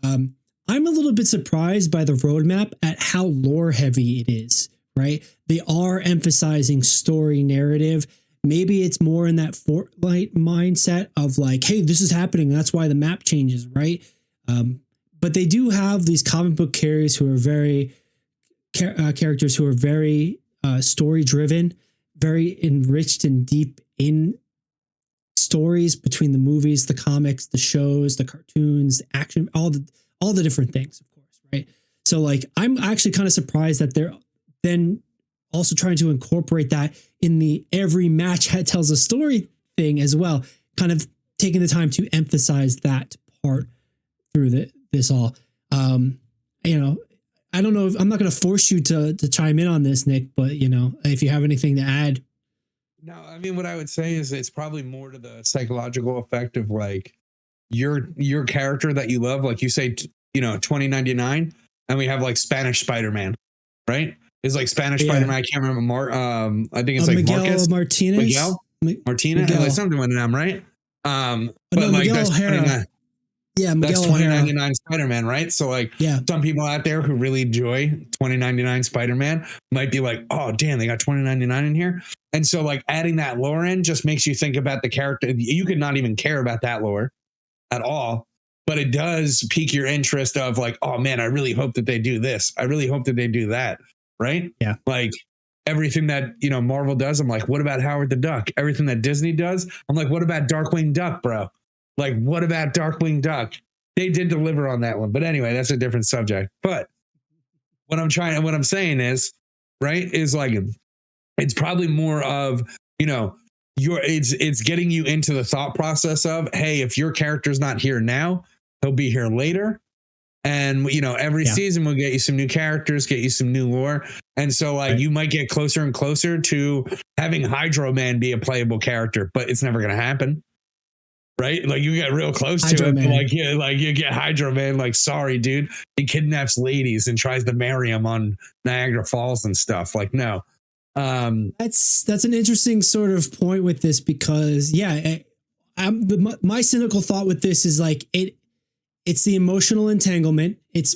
I'm a little bit surprised by the roadmap at how lore heavy it is, right? They are emphasizing story narrative. Maybe it's more in that Fortnite mindset of like, hey, this is happening. That's why the map changes, right? But they do have these comic book characters who are very story driven, very enriched and deep in stories between the movies, the comics, the shows, the cartoons, the action, all the different things, of course, right? So like, I'm actually kind of surprised that they're then also trying to incorporate that in the every match tells a story thing as well, kind of taking the time to emphasize that part through this all. You know, I don't know if I'm not going to force you to chime in on this, Nick, but you know, if you have anything to add. No, I mean, what I would say is it's probably more to the psychological effect of like your character that you love. Like you say, you know, 2099, and we have like Spanish Spider-Man, right? It's like Spanish Spider-Man. I can't remember. I think it's like Miguel Marcus Martinez. Martinez. Miguel. Like something with an M, right? But no, like Miguel that's O'Hara. 29. Yeah, That's Miguel O'Hara. 2099 Spider-Man, right? So like some people out there who really enjoy 2099 Spider-Man might be like, oh damn, they got 2099 in here. And so like adding that lore in just makes you think about the character. You could not even care about that lore at all, but it does pique your interest of like, oh man, I really hope that they do this. I really hope that they do that. Right? Yeah. Like everything that, you know, Marvel does, I'm like, what about Howard the Duck? Everything that Disney does, I'm like, what about Darkwing Duck, bro? Like, what about Darkwing Duck? They did deliver on that one. But anyway, that's a different subject. But what I'm saying is, right, is like, it's probably more of, you know, it's getting you into the thought process of, hey, if your character's not here now, he'll be here later. And, you know, every season we'll get you some new characters, get you some new lore. And so like you might get closer and closer to having Hydro Man be a playable character, but it's never going to happen. Right? Like you get real close to it. Like you get Hydro Man. Like, sorry, dude. He kidnaps ladies and tries to marry them on Niagara Falls and stuff. Like, no. That's an interesting sort of point with this because my cynical thought with this is like it's the emotional entanglement. It's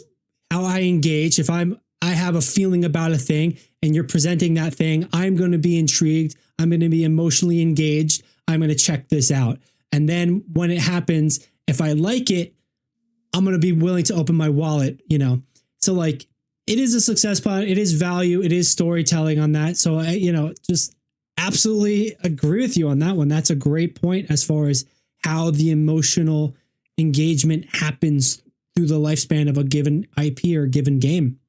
how I engage. If I have a feeling about a thing and you're presenting that thing, I'm going to be intrigued. I'm going to be emotionally engaged. I'm going to check this out. And then when it happens, if I like it, I'm going to be willing to open my wallet, you know? So like it is a success pod. It is value. It is storytelling on that. So I, you know, just absolutely agree with you on that one. That's a great point as far as how the emotional engagement happens through the lifespan of a given IP or given game.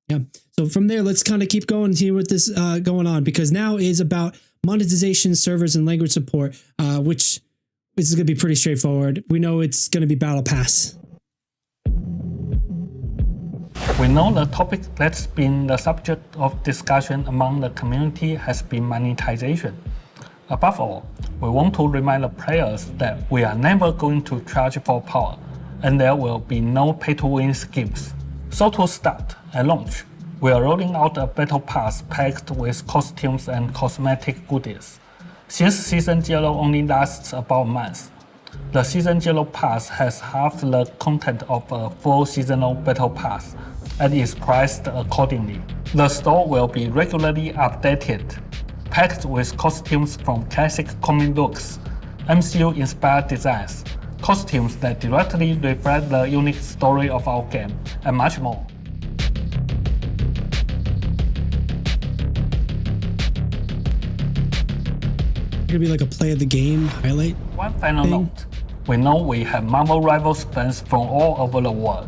Yeah. So from there, let's kind of keep going here with this going on because now is about monetization, servers, and language support, which is going to be pretty straightforward. We know it's going to be Battle Pass. We know the topic that's been the subject of discussion among the community has been monetization. Above all, we want to remind the players that we are never going to charge for power, and there will be no pay-to-win schemes. So to start and launch, we are rolling out a Battle Pass packed with costumes and cosmetic goodies. Since Season 0 only lasts about a month, the Season 0 Pass has half the content of a full seasonal Battle Pass and is priced accordingly. The store will be regularly updated, packed with costumes from classic comic looks, MCU-inspired designs, costumes that directly reflect the unique story of our game, and much more. Gonna be like a play of the game highlight. One final note, we know we have Marvel Rivals fans from all over the world,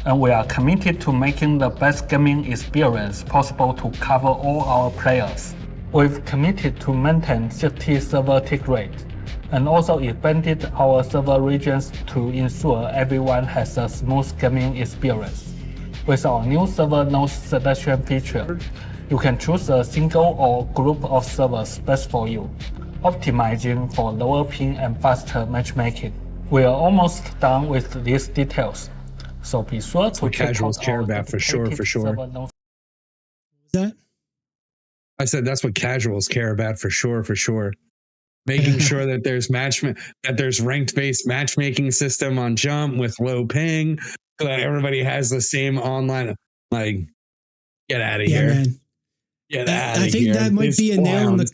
and we are committed to making the best gaming experience possible to cover all our players. We've committed to maintain 60 server tick rate, and also expanded our server regions to ensure everyone has a smooth gaming experience. With our new server node selection feature, you can choose a single or group of servers best for you, optimizing for lower ping and faster matchmaking. We are almost done with these details, so be sure to check casuals out care our about for sure. server node. Is that? I said that's what casuals care about for sure. Making sure that there's ranked based matchmaking system on Jump with low ping, so that everybody has the same online. Like, get out of here! Man. Get out of here! I think that might be a nail in the.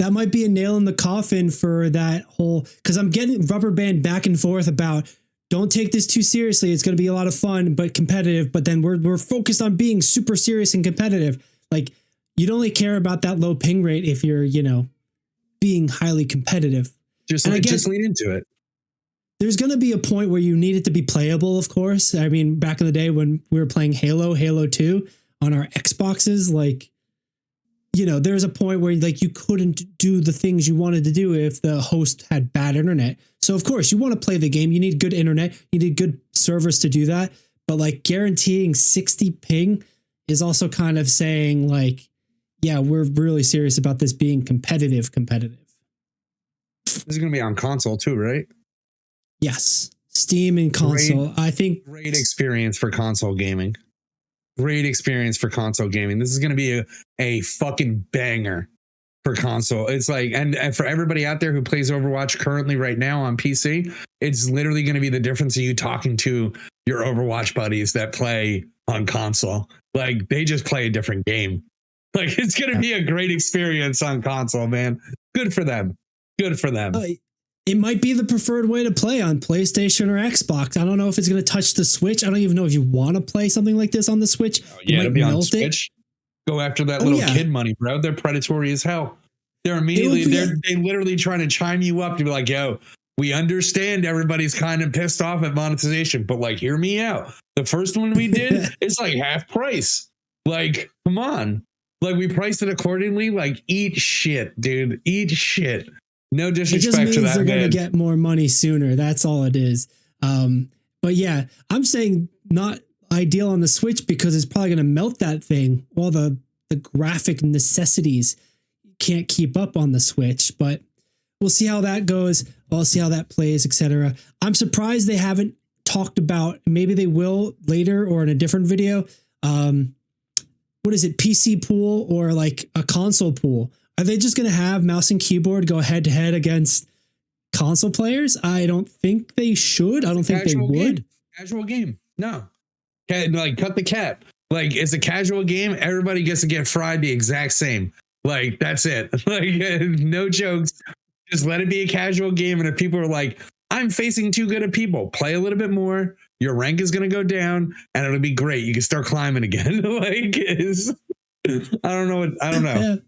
That might be a nail in the coffin for that whole, because I'm getting rubber band back and forth about don't take this too seriously. It's going to be a lot of fun, but competitive. But then we're focused on being super serious and competitive. Like you'd only care about that low ping rate if you're, you know, being highly competitive. Just And I just guess- lean into it. There's going to be a point where you need it to be playable, of course. I mean, back in the day when we were playing Halo 2 on our Xboxes, like, you know, there's a point where like you couldn't do the things you wanted to do if the host had bad internet. So of course you want to play the game. You need good internet. You need good servers to do that. But like guaranteeing 60 ping is also kind of saying like, yeah, we're really serious about this being competitive. This is going to be on console too, right? Yes. Steam and console. I think Great experience for console gaming. Great experience for console gaming. This is going to be a fucking banger for console. It's like, and for everybody out there who plays Overwatch currently right now on PC, it's literally going to be the difference of you talking to your Overwatch buddies that play on console. Like they just play a different game. Like it's going to be a great experience on console, man. Good for them. Good for them. it might be the preferred way to play on PlayStation or Xbox. I don't know if it's going to touch the Switch. I don't even know if you want to play something like this on the Switch. Oh, yeah, it'll be on Switch. Go after that little yeah. kid money, bro. They're predatory as hell. They're immediately, they literally trying to chime you up to be like, yo, we understand everybody's kind of pissed off at monetization, but like, hear me out. The first one we did, it's like half price. Like, come on. Like, we priced it accordingly. Like, eat shit, dude. Eat shit. No disrespect to that. It just means they're going to get more money sooner. That's all it is. But yeah, I'm saying not ideal on the Switch because it's probably going to melt that thing. All the graphic necessities can't keep up on the Switch, but we'll see how that goes. We'll see how that plays, etc. I'm surprised they haven't talked about, maybe they will later or in a different video. What is it? PC pool or like a console pool? Are they just going to have mouse and keyboard go head to head against console players? I don't think they should. I don't think they would. Casual game. No. Like, cut the cap. Like, it's a casual game. Everybody gets to get fried the exact same. Like, that's it. Like, no jokes. Just let it be a casual game. And if people are like, I'm facing too good of people, play a little bit more. Your rank is going to go down and it'll be great. You can start climbing again. Like, I don't know. I don't know.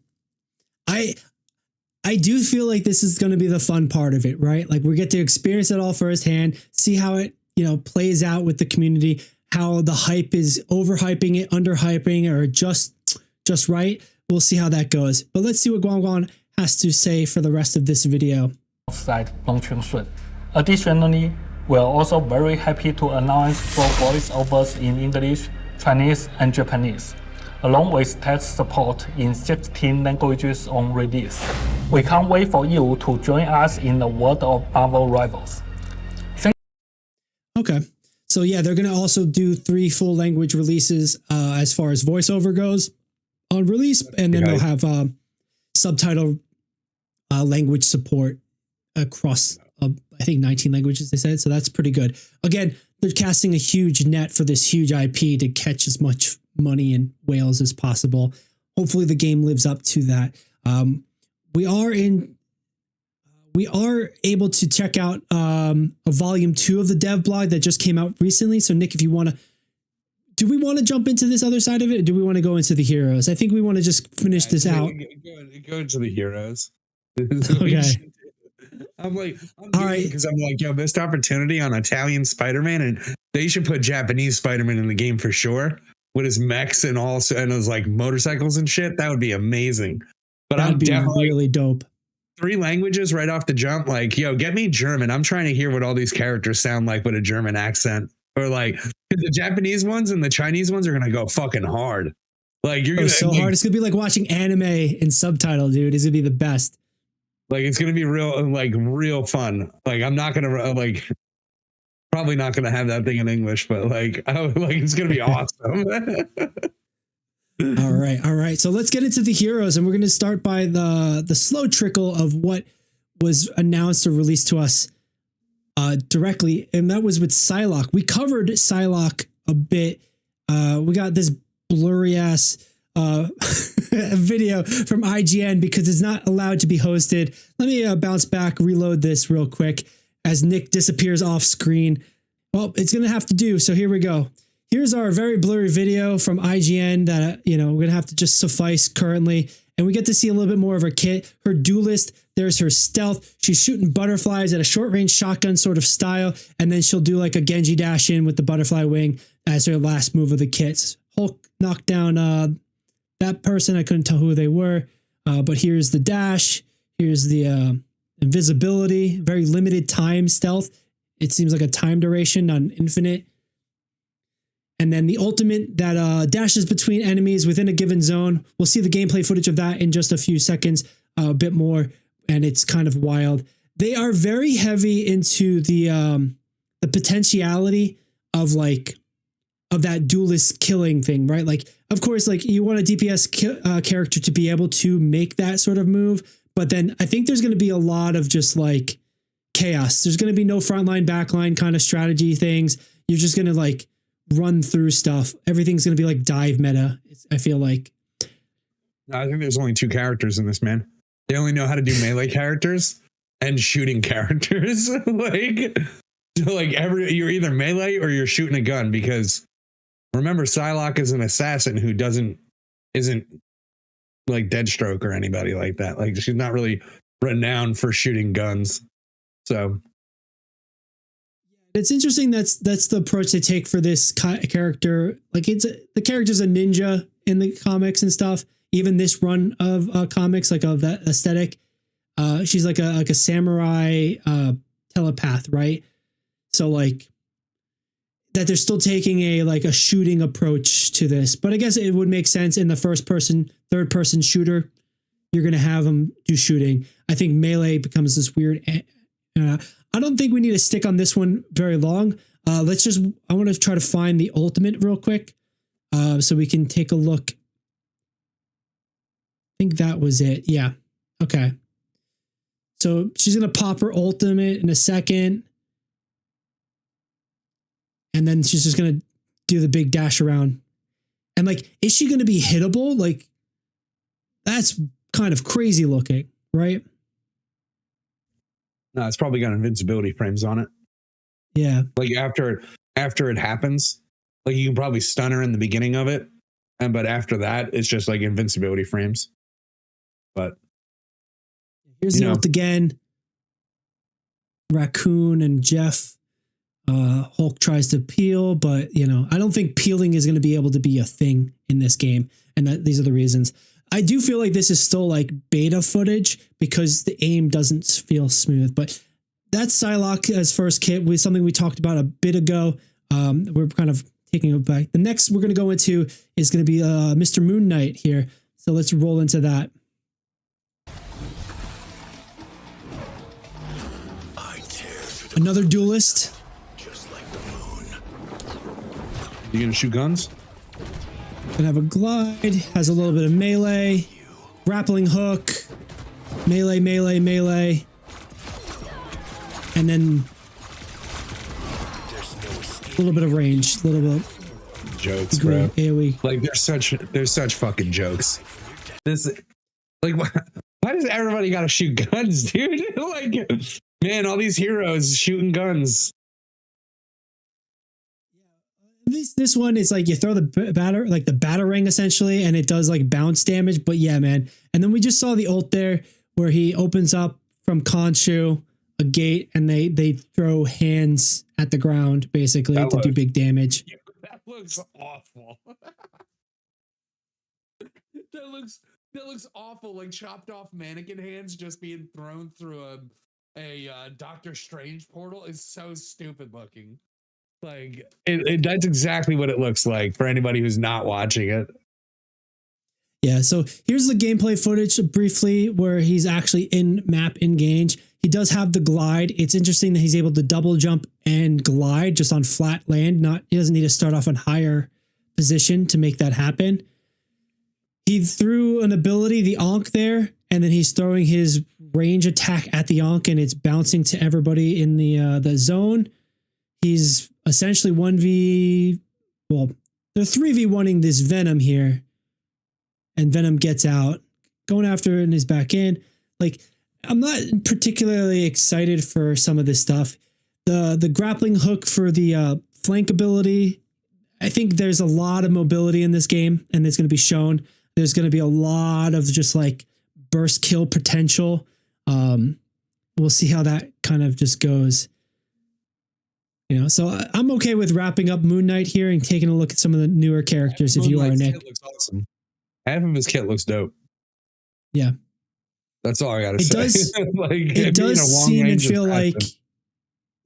I do feel like this is going to be the fun part of it, right? Like, we get to experience it all firsthand, see how it, plays out with the community, how the hype is overhyping it, underhyping, or just right. We'll see how that goes. But let's see what Guangguang has to say for the rest of this video. Side Longqing. Additionally, we are also very happy to announce full voiceovers in English, Chinese, and Japanese, along with text support in 16 languages on release. We can't wait for you to join us in the world of Marvel Rivals. Okay. So yeah, they're going to also do 3 full language releases as far as voiceover goes on release. And then they'll have subtitle language support across, I think 19 languages they said. So that's pretty good. Again, they're casting a huge net for this huge IP to catch as much money in whales as possible. Hopefully the game lives up to that. We are able to check out a volume 2 of the dev blog that just came out recently. So Nick, if you want to, do we want to jump into this other side of it? Or do we want to go into the heroes? I think we want to just finish this out. Go into the heroes. Okay. I'm all right, because I'm like, yo, missed opportunity on Italian Spider-Man, and they should put Japanese Spider-Man in the game for sure with his mechs and his like motorcycles and shit. That would be amazing. But that'd I'm be definitely really dope. 3 languages right off the jump. Like, yo, get me German. I'm trying to hear what all these characters sound like with a German accent. Or like, the Japanese ones and the Chinese ones are gonna go fucking hard. Like, you're gonna so hard. It's gonna be like watching anime in subtitle, dude. It's gonna be the best. Like, it's gonna be real fun. Like, I'm not gonna probably not gonna have that thing in English, but it's gonna be awesome. All right. So let's get into the heroes, and we're going to start by the slow trickle of what was announced or released to us directly, and that was with Psylocke. We covered Psylocke a bit. We got this blurry ass video from IGN because it's not allowed to be hosted. Let me bounce back, reload this real quick as Nick disappears off screen. Well, it's going to have to do. So here we go. Here's our very blurry video from IGN that, we're going to have to just suffice currently. and we get to see a little bit more of her kit. Her duelist, there's her stealth. She's shooting butterflies at a short range shotgun sort of style, and then she'll do like a Genji dash in with the butterfly wing as her last move of the kits. Hulk knocked down that person. I couldn't tell who they were, but here's the dash. Here's the invisibility, very limited time stealth. It seems like a time duration, not an infinite. And then the ultimate that dashes between enemies within a given zone. We'll see the gameplay footage of that in just a few seconds, a bit more, and it's kind of wild. They are very heavy into the potentiality of that duelist killing thing, right? Like, of course, like you want a DPS character to be able to make that sort of move, but then I think there's going to be a lot of just like chaos. There's going to be no frontline, backline kind of strategy things. You're just going to like run through stuff. Everything's going to be like dive meta. I feel like. No, I think there's only 2 characters in this, man. They only know how to do melee characters and shooting characters. You're either melee or you're shooting a gun, because remember, Psylocke is an assassin who isn't like Deadstroke or anybody like that. Like, she's not really renowned for shooting guns. So it's interesting. That's the approach they take for this character. Like, the character's a ninja in the comics and stuff. Even this run of comics, like of that aesthetic, she's like a samurai telepath, right? So like that they're still taking a shooting approach to this, but I guess it would make sense in the third person shooter. You're gonna have them do shooting. I think melee becomes this weird. I don't think we need to stick on this one very long. I want to try to find the ultimate real quick, so we can take a look. I think that was it. Yeah. Okay. So she's going to pop her ultimate in a second. And then she's just going to do the big dash around. And like, is she going to be hittable? Like, that's kind of crazy looking, right? no, it's probably got invincibility frames on it. Yeah. Like after it happens, like you can probably stun her in the beginning of it. But after that, it's just like invincibility frames. But here's the ult again. Raccoon and Jeff. Hulk tries to peel, but I don't think peeling is going to be able to be a thing in this game, and these are the reasons. I do feel like this is still like beta footage because the aim doesn't feel smooth. But that's Psylocke as first kit with something we talked about a bit ago. We're kind of taking it back. The next we're going to go into is going to be Mr. Moon Knight here. So let's roll into that. Another duelist. You gonna shoot guns? Gonna have a glide, has a little bit of melee, grappling hook, melee, and then a little bit of range, a little bit jokes, bro. AoE. Like there's such fucking jokes. This, like, why does everybody gotta shoot guns, dude? Like, man, all these heroes shooting guns. This one is like you throw the batarang essentially, and it does like bounce damage. But yeah, man. And then we just saw the ult there where he opens up from Khonshu a gate, and they throw hands at the ground basically to do big damage. That looks awful. That looks awful. Like chopped off mannequin hands just being thrown through a Doctor Strange portal is so stupid looking. Like that's exactly what it looks like for anybody who's not watching it. Yeah, so here's the gameplay footage briefly where he's actually in map engage. He does have the glide. It's interesting that he's able to double jump and glide just on flat land. He doesn't need to start off on higher position to make that happen. He threw an ability, the Ankh there, and then he's throwing his range attack at the Ankh, and it's bouncing to everybody in the zone. He's essentially they're 3v1ing this Venom here. And Venom gets out, going after it in his back end. Like, I'm not particularly excited for some of this stuff. The grappling hook for the flank ability, I think there's a lot of mobility in this game, and it's going to be shown. there's going to be a lot of just like burst kill potential. We'll see how that kind of just goes. You know, so I'm okay with wrapping up Moon Knight here and taking a look at some of the newer characters. If you are, Nick, looks awesome. Half of his kit looks dope. Yeah, that's all I gotta say. It does seem and feel like,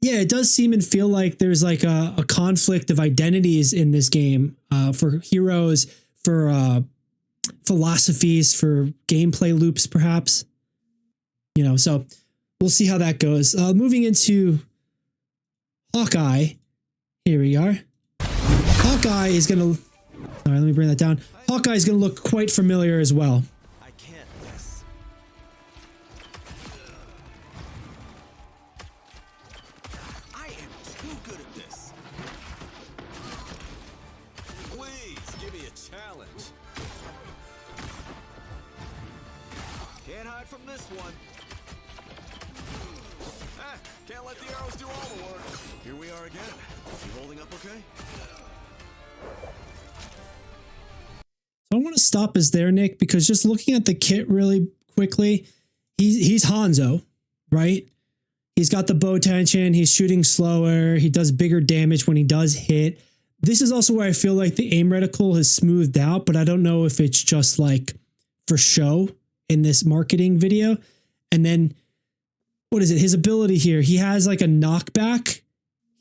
yeah, it does seem and feel like there's like a conflict of identities in this game for heroes, for philosophies, for gameplay loops, perhaps. You know, so we'll see how that goes. Moving into Hawkeye. Here we are. Hawkeye is going to... All right, let me bring that down. Hawkeye is going to look quite familiar as well. I can't miss. I am too good at this. Please give me a challenge. Can't hide from this one. Can't let the arrows do all the work. Here we are again. You holding up okay? So I want to stop us there, Nick, because just looking at the kit really quickly, he's Hanzo, right? He's got the bow tension. He's shooting slower. He does bigger damage when he does hit. This is also where I feel like the aim reticle has smoothed out, but I don't know if it's just like for show in this marketing video. And then what is it? His ability here. He has like a knockback.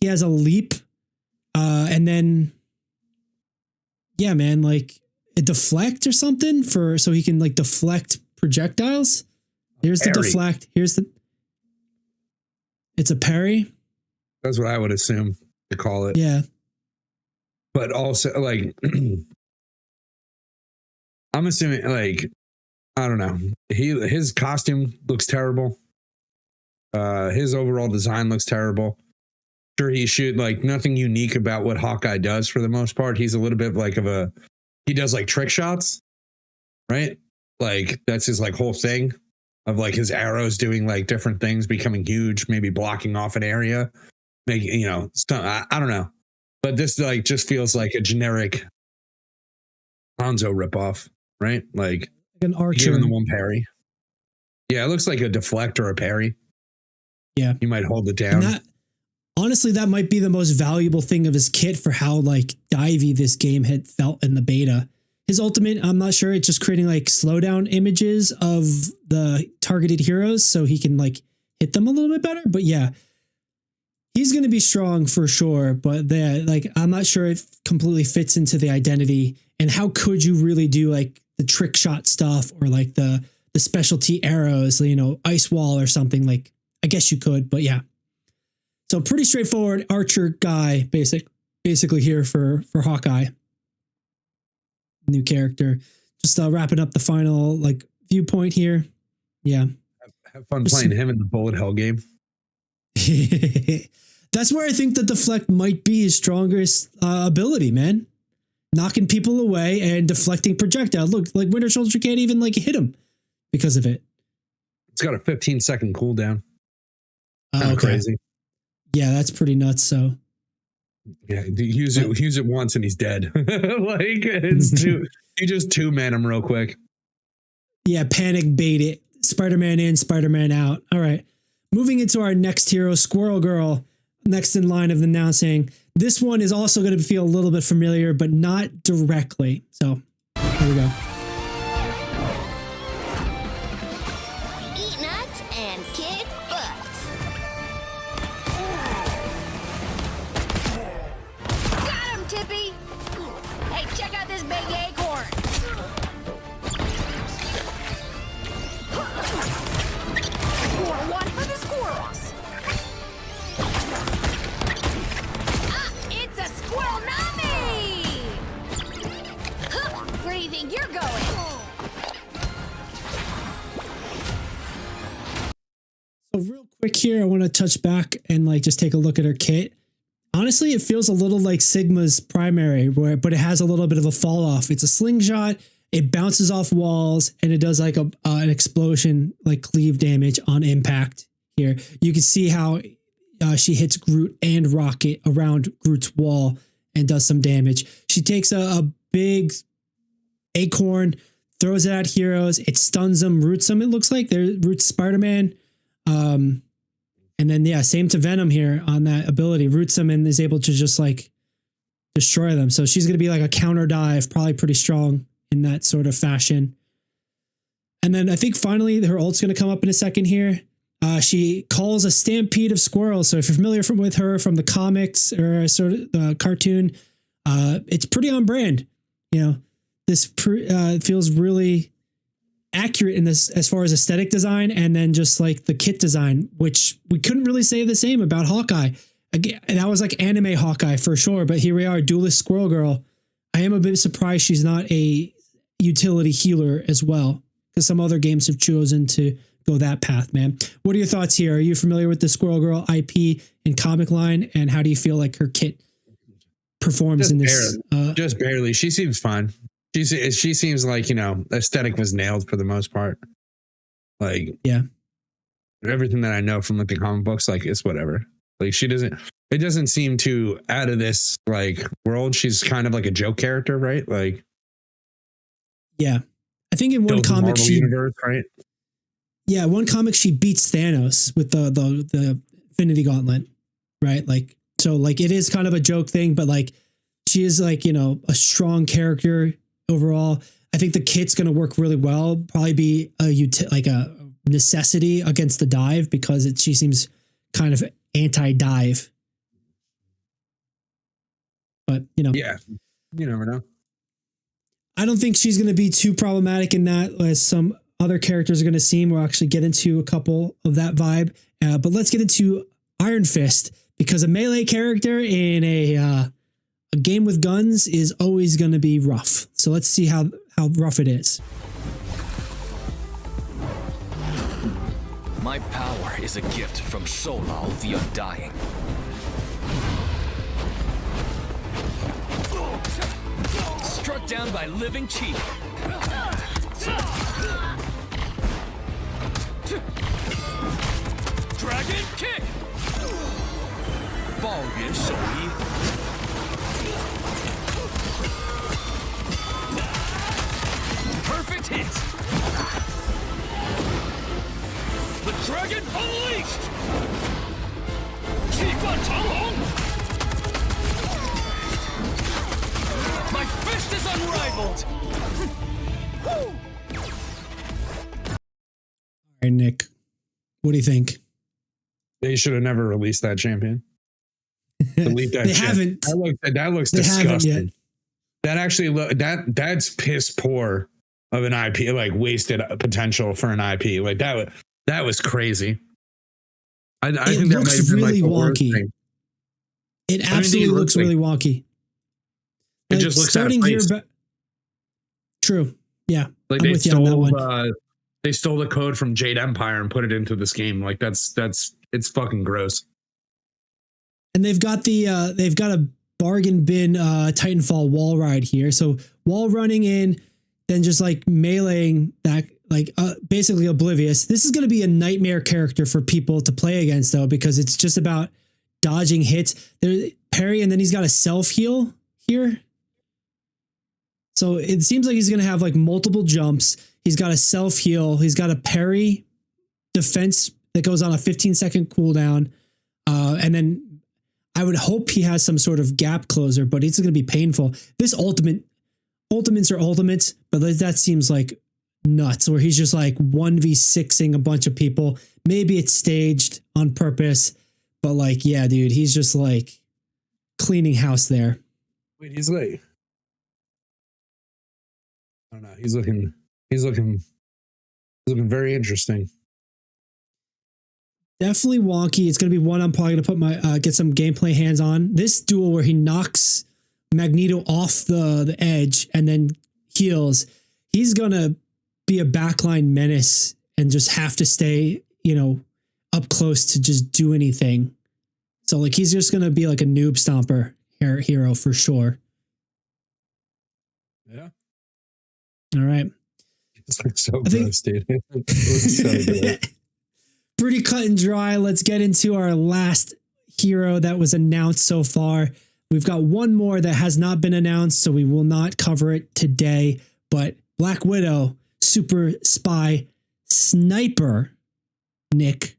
He has a leap. And then, yeah, man, like a deflect or something so he can like deflect projectiles. Here's the deflect. It's a parry. That's what I would assume to call it. Yeah. But also like, I'm assuming like, I don't know. His costume looks terrible. His overall design looks terrible. Sure, he should like nothing unique about what Hawkeye does for the most part. He's a little bit like he does like trick shots, right? Like that's his like whole thing of like his arrows doing like different things, becoming huge, maybe blocking off an area, making, I don't know. But this like just feels like a generic Hanzo ripoff, right? Like an archer. Giving the one parry. Yeah, it looks like a deflect or a parry. Yeah. You might hold it down. Honestly, that might be the most valuable thing of his kit for how like divey this game had felt in the beta. His ultimate, I'm not sure, it's just creating like slowdown images of the targeted heroes so he can like hit them a little bit better. But yeah, he's going to be strong for sure. But I'm not sure it completely fits into the identity. And how could you really do like the trick shot stuff or like the specialty arrows, ice wall or something? Like, I guess you could, but yeah. So pretty straightforward archer guy, basically here for Hawkeye. New character. Just wrapping up the final like viewpoint here. Yeah. Have fun playing him in the bullet hell game. That's where I think the deflect might be his strongest ability, man. Knocking people away and deflecting projectile. Look, like Winter Soldier can't even like hit him because of it. It's got a 15-second cooldown. Okay. Crazy. Yeah, that's pretty nuts. So yeah, use it once and he's dead. Like it's you just two-man him real quick. Yeah, panic bait it. Spider-Man in, Spider-Man out. All right. Moving into our next hero, Squirrel Girl, next in line of announcing. This one is also going to feel a little bit familiar, but not directly. So here we go. Eat nuts and kick butts. Got him, Tippy! Hey, check out this big acorn! Squirrel one for the squirrels! Ah, it's a squirrel nami! Huh, where do you think you're going? So real quick here, I want to touch back and like just take a look at her kit. Honestly, it feels a little like Sigma's primary, but it has a little bit of a fall off. It's a slingshot. It bounces off walls and it does like an explosion, like cleave damage on impact here. You can see how she hits Groot and Rocket around Groot's wall and does some damage. She takes a big acorn throws it at heroes. It stuns them, roots them. It looks like there roots Spider-Man. And then yeah, same to Venom here on that ability, roots them and is able to just like destroy them. So she's going to be like a counter dive, probably pretty strong in that sort of fashion. And then I think finally her ult's going to come up in a second here. She calls a stampede of squirrels. So if you're familiar with her from the comics or sort of the cartoon, it's pretty on brand. You know, this feels really accurate in this as far as aesthetic design, and then just like the kit design, which we couldn't really say the same about Hawkeye. Again, that was like anime Hawkeye for sure, but here we are, Duelist Squirrel Girl. I am a bit surprised she's not a utility healer as well, because some other games have chosen to go that path, man. What are your thoughts here? Are you familiar with the Squirrel Girl IP and comic line, and how do you feel like her kit performs Just in this? just barely. She seems fine. She seems like, you know, aesthetic was nailed for the most part. Like, yeah, everything that I know from like the comic books, like it's whatever. Like it doesn't seem to out of this like world. She's kind of like a joke character, right? Like, yeah. I think in one built the comic Marvel universe, right? Yeah, one comic she beats Thanos with the Infinity Gauntlet, right? Like, so like it is kind of a joke thing, but like she is like, you know, a strong character overall. I think the kit's going to work really well. Probably be like a necessity against the dive, because she seems kind of anti-dive. But you know, Yeah, you never know. I don't think she's going to be too problematic in that, as some other characters are going to seem. We'll actually get into a couple of that vibe. But let's get into Iron Fist, because a melee character in a game with guns is always going to be rough. So let's see how rough it is. My power is a gift from Solal the Undying. Struck down by living chi. Dragon kick. Ball Yuan Shouyi. Perfect hit. The dragon unleashed. Qi Guan Changhong. My fist is unrivaled. All right, Nick, what do you think? They should have never released that champion. Delete that. They shit. haven't. That looks They haven't yet. disgusting. That actually that's piss poor of an IP, like wasted potential for an IP. Like that was crazy. I think that might looks have been like really the worst wonky. thing. It absolutely looks really wonky. It just looks out of place. True. Yeah. Like I'm they with you on that one. stole the code from Jade Empire and put it into this game. Like that's it's fucking gross. And they've got a bargain bin Titanfall wall ride here. So wall running in, then just like meleeing that, like basically oblivious. This is going to be a nightmare character for people to play against, though, because it's just about dodging hits. There, parry, and then he's got a self heal here. So it seems like he's going to have like multiple jumps. He's got a self heal. He's got a parry defense that goes on a 15-second cooldown. And then I would hope he has some sort of gap closer, but it's going to be painful. This ultimates are ultimates, but that seems like nuts, where he's just like 1v6ing a bunch of people. Maybe it's staged on purpose, but like, yeah, dude, he's just like cleaning house there. Wait, he's like, I don't know. He's looking very interesting. Definitely wonky. It's going to be one I'm probably going to put my get some gameplay hands on. This duel where he knocks Magneto off the edge and then heals. He's going to be a backline menace and just have to stay, up close to just do anything. So like he's just going to be like a noob stomper hero for sure. Yeah. All right. It's like so gross, dude. It looks so good. Pretty cut and dry. Let's get into our last hero that was announced so far. We've got one more that has not been announced, so we will not cover it today. But Black Widow, Super Spy, Sniper, Nick,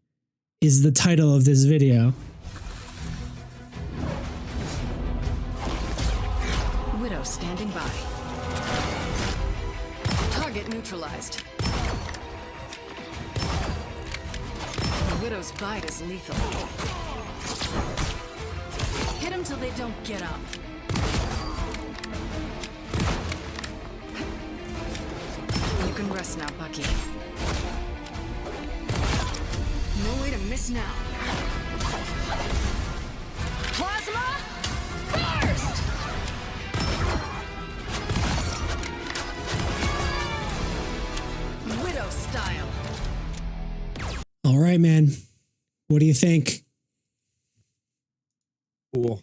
is the title of this video. Widow standing by. Target neutralized. The Widow's bite is lethal. Hit them till they don't get up. You can rest now, Bucky. No way to miss now. Plasma burst! Widow style. All right, man. What do you think? Cool.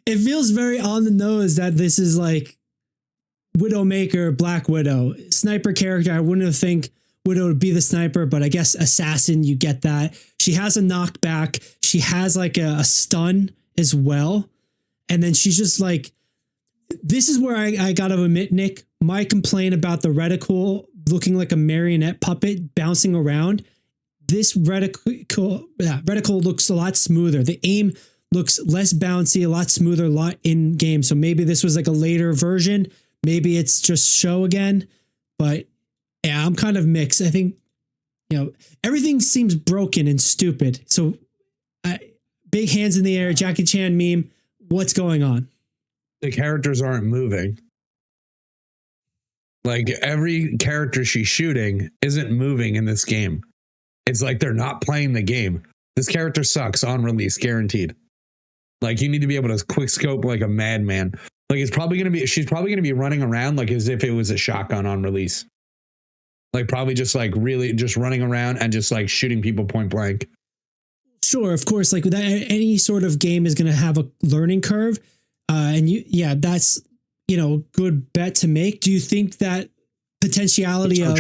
It feels very on the nose that this is like Widowmaker, Black Widow. Sniper character, I wouldn't have think Widow would be the sniper, but I guess assassin, you get that. She has a knockback. She has like a stun as well. And then she's just like, this is where I got to admit, Nick, my complaint about the reticle looking like a marionette puppet bouncing around. This reticle looks a lot smoother. The aim looks less bouncy, a lot smoother, a lot in game. So maybe this was like a later version. Maybe it's just show again. But yeah, I'm kind of mixed. I think, everything seems broken and stupid. So big hands in the air, Jackie Chan meme. What's going on? The characters aren't moving. Like every character she's shooting isn't moving in this game. It's like they're not playing the game. This character sucks on release, guaranteed. Like you need to be able to quick scope like a madman. Like she's probably going to be running around like as if it was a shotgun on release. Like probably just like really just running around and just like shooting people point blank. Sure, of course, like that, any sort of game is going to have a learning curve. That's, good bet to make. Do you think that potentiality of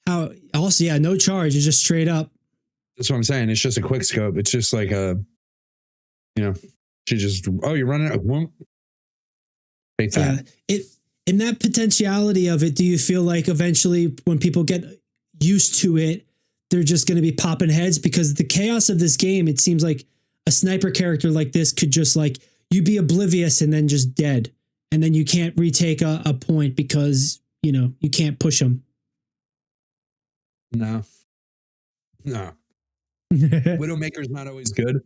how also, no charge is just straight up. That's what I'm saying. It's just a quick scope. It's just like she just, you're running out. Whoop. Take that. Yeah, in that potentiality of it, do you feel like eventually when people get used to it, they're just going to be popping heads? Because the chaos of this game, it seems like a sniper character like this could just like, you be oblivious and then just dead. And then you can't retake a point because, you can't push them. No. Widowmaker's not always good.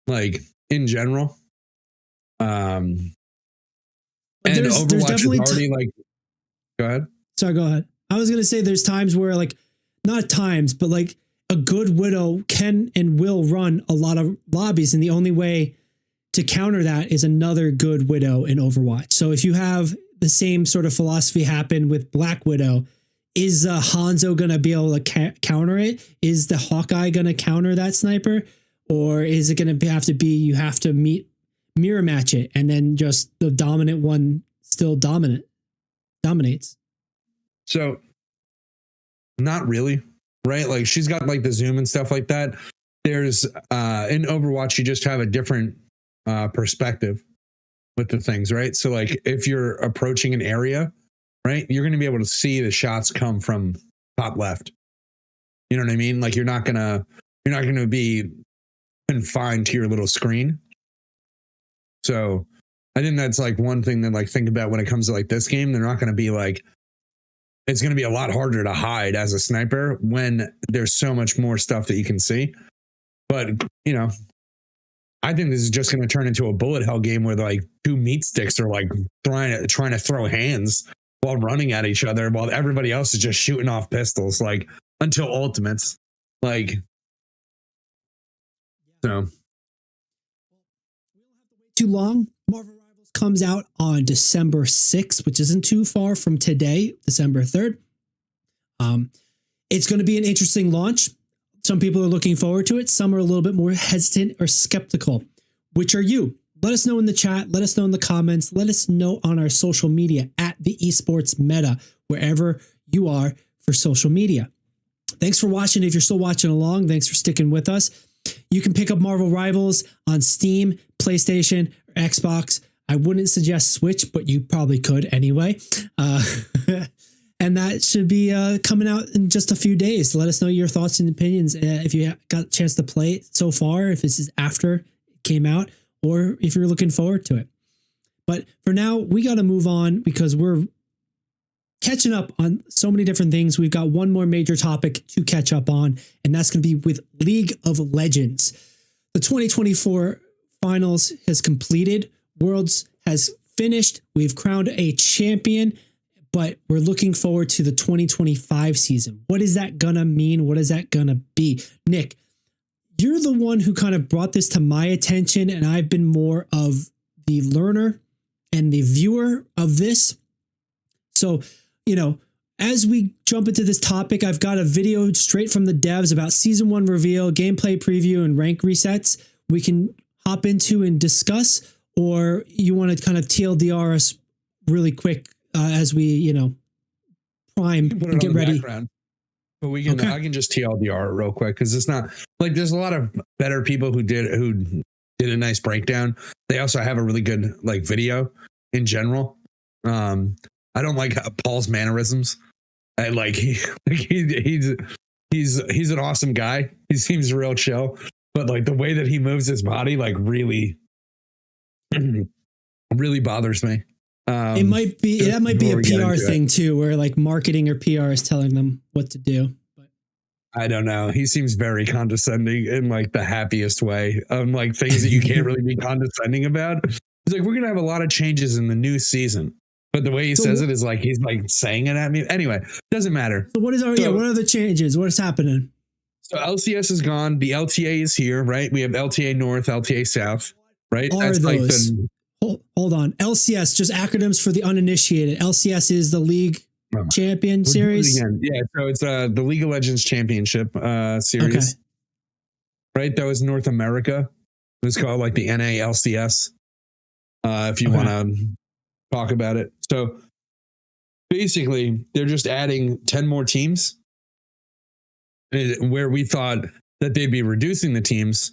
Like in general. And Overwatch is already like, go ahead. Sorry, go ahead. I was going to say there's times where like, not times, but like a good Widow can and will run a lot of lobbies. And the only way to counter that is another good Widow in Overwatch. So if you have the same sort of philosophy happen with Black Widow, is Hanzo going to be able to counter it? Is the Hawkeye going to counter that sniper? Or is it going to have to be, you have to mirror match it and then just the dominant one still dominates? So not really, right? Like she's got like the zoom and stuff like that. There's in Overwatch, you just have a different perspective with the things, right? So like if you're approaching an area, right, you're going to be able to see the shots come from top left. You know what I mean? Like you're not going to be confined to your little screen. So I think that's like one thing that like think about when it comes to like this game. They're not going to be like, it's going to be a lot harder to hide as a sniper when there's so much more stuff that you can see. But, I think this is just going to turn into a bullet hell game where like two meat sticks are like trying to throw hands while running at each other while everybody else is just shooting off pistols, like until ultimates. Like, so. Too long. Marvel Rivals comes out on December 6th, which isn't too far from today, December 3rd. It's going to be an interesting launch. Some people are looking forward to it. Some are a little bit more hesitant or skeptical. Which are you? Let us know in the chat. Let us know in the comments. Let us know on our social media at the Esports Meta, wherever you are for social media. Thanks for watching. If you're still watching along, thanks for sticking with us. You can pick up Marvel Rivals on Steam, PlayStation, or Xbox. I wouldn't suggest Switch, but you probably could anyway. And that should be coming out in just a few days. Let us know your thoughts and opinions if you got a chance to play it so far, if this is after it came out, or if you're looking forward to it. But for now, we got to move on because we're catching up on so many different things. We've got one more major topic to catch up on, and that's going to be with League of Legends. The 2024 finals has completed. Worlds has finished. We've crowned a champion, but we're looking forward to the 2025 season. What is that going to mean? What is that going to be? Nick, you're the one who kind of brought this to my attention, and I've been more of the learner and the viewer of this. So, as we jump into this topic, I've got a video straight from the devs about season 1 reveal, gameplay preview, and rank resets we can hop into and discuss, or you want to kind of TLDR us really quick as we, prime and get ready. But we can, I can just TLDR it real quick because it's not like there's a lot of better people who did a nice breakdown. They also have a really good video in general. I don't like Paul's mannerisms. He's an awesome guy. He seems real chill, but the way that he moves his body, really, really bothers me. It might be a PR thing too, where marketing or PR is telling them what to do. But I don't know. He seems very condescending in the happiest way. Things that you can't really be condescending about. He's we're gonna have a lot of changes in the new season, but the way he says it is he's saying it at me. Anyway, doesn't matter. So what are the changes? What is happening? So LCS is gone. The LTA is here, right? We have LTA North, LTA South, right? Are those? Hold on. LCS, just acronyms for the uninitiated. LCS is the League Champion Series. Yeah, so it's the League of Legends Championship series. Okay. Right? That was North America. It was called the NA LCS. If you want to talk about it. So basically, they're just adding 10 more teams. Where we thought that they'd be reducing the teams,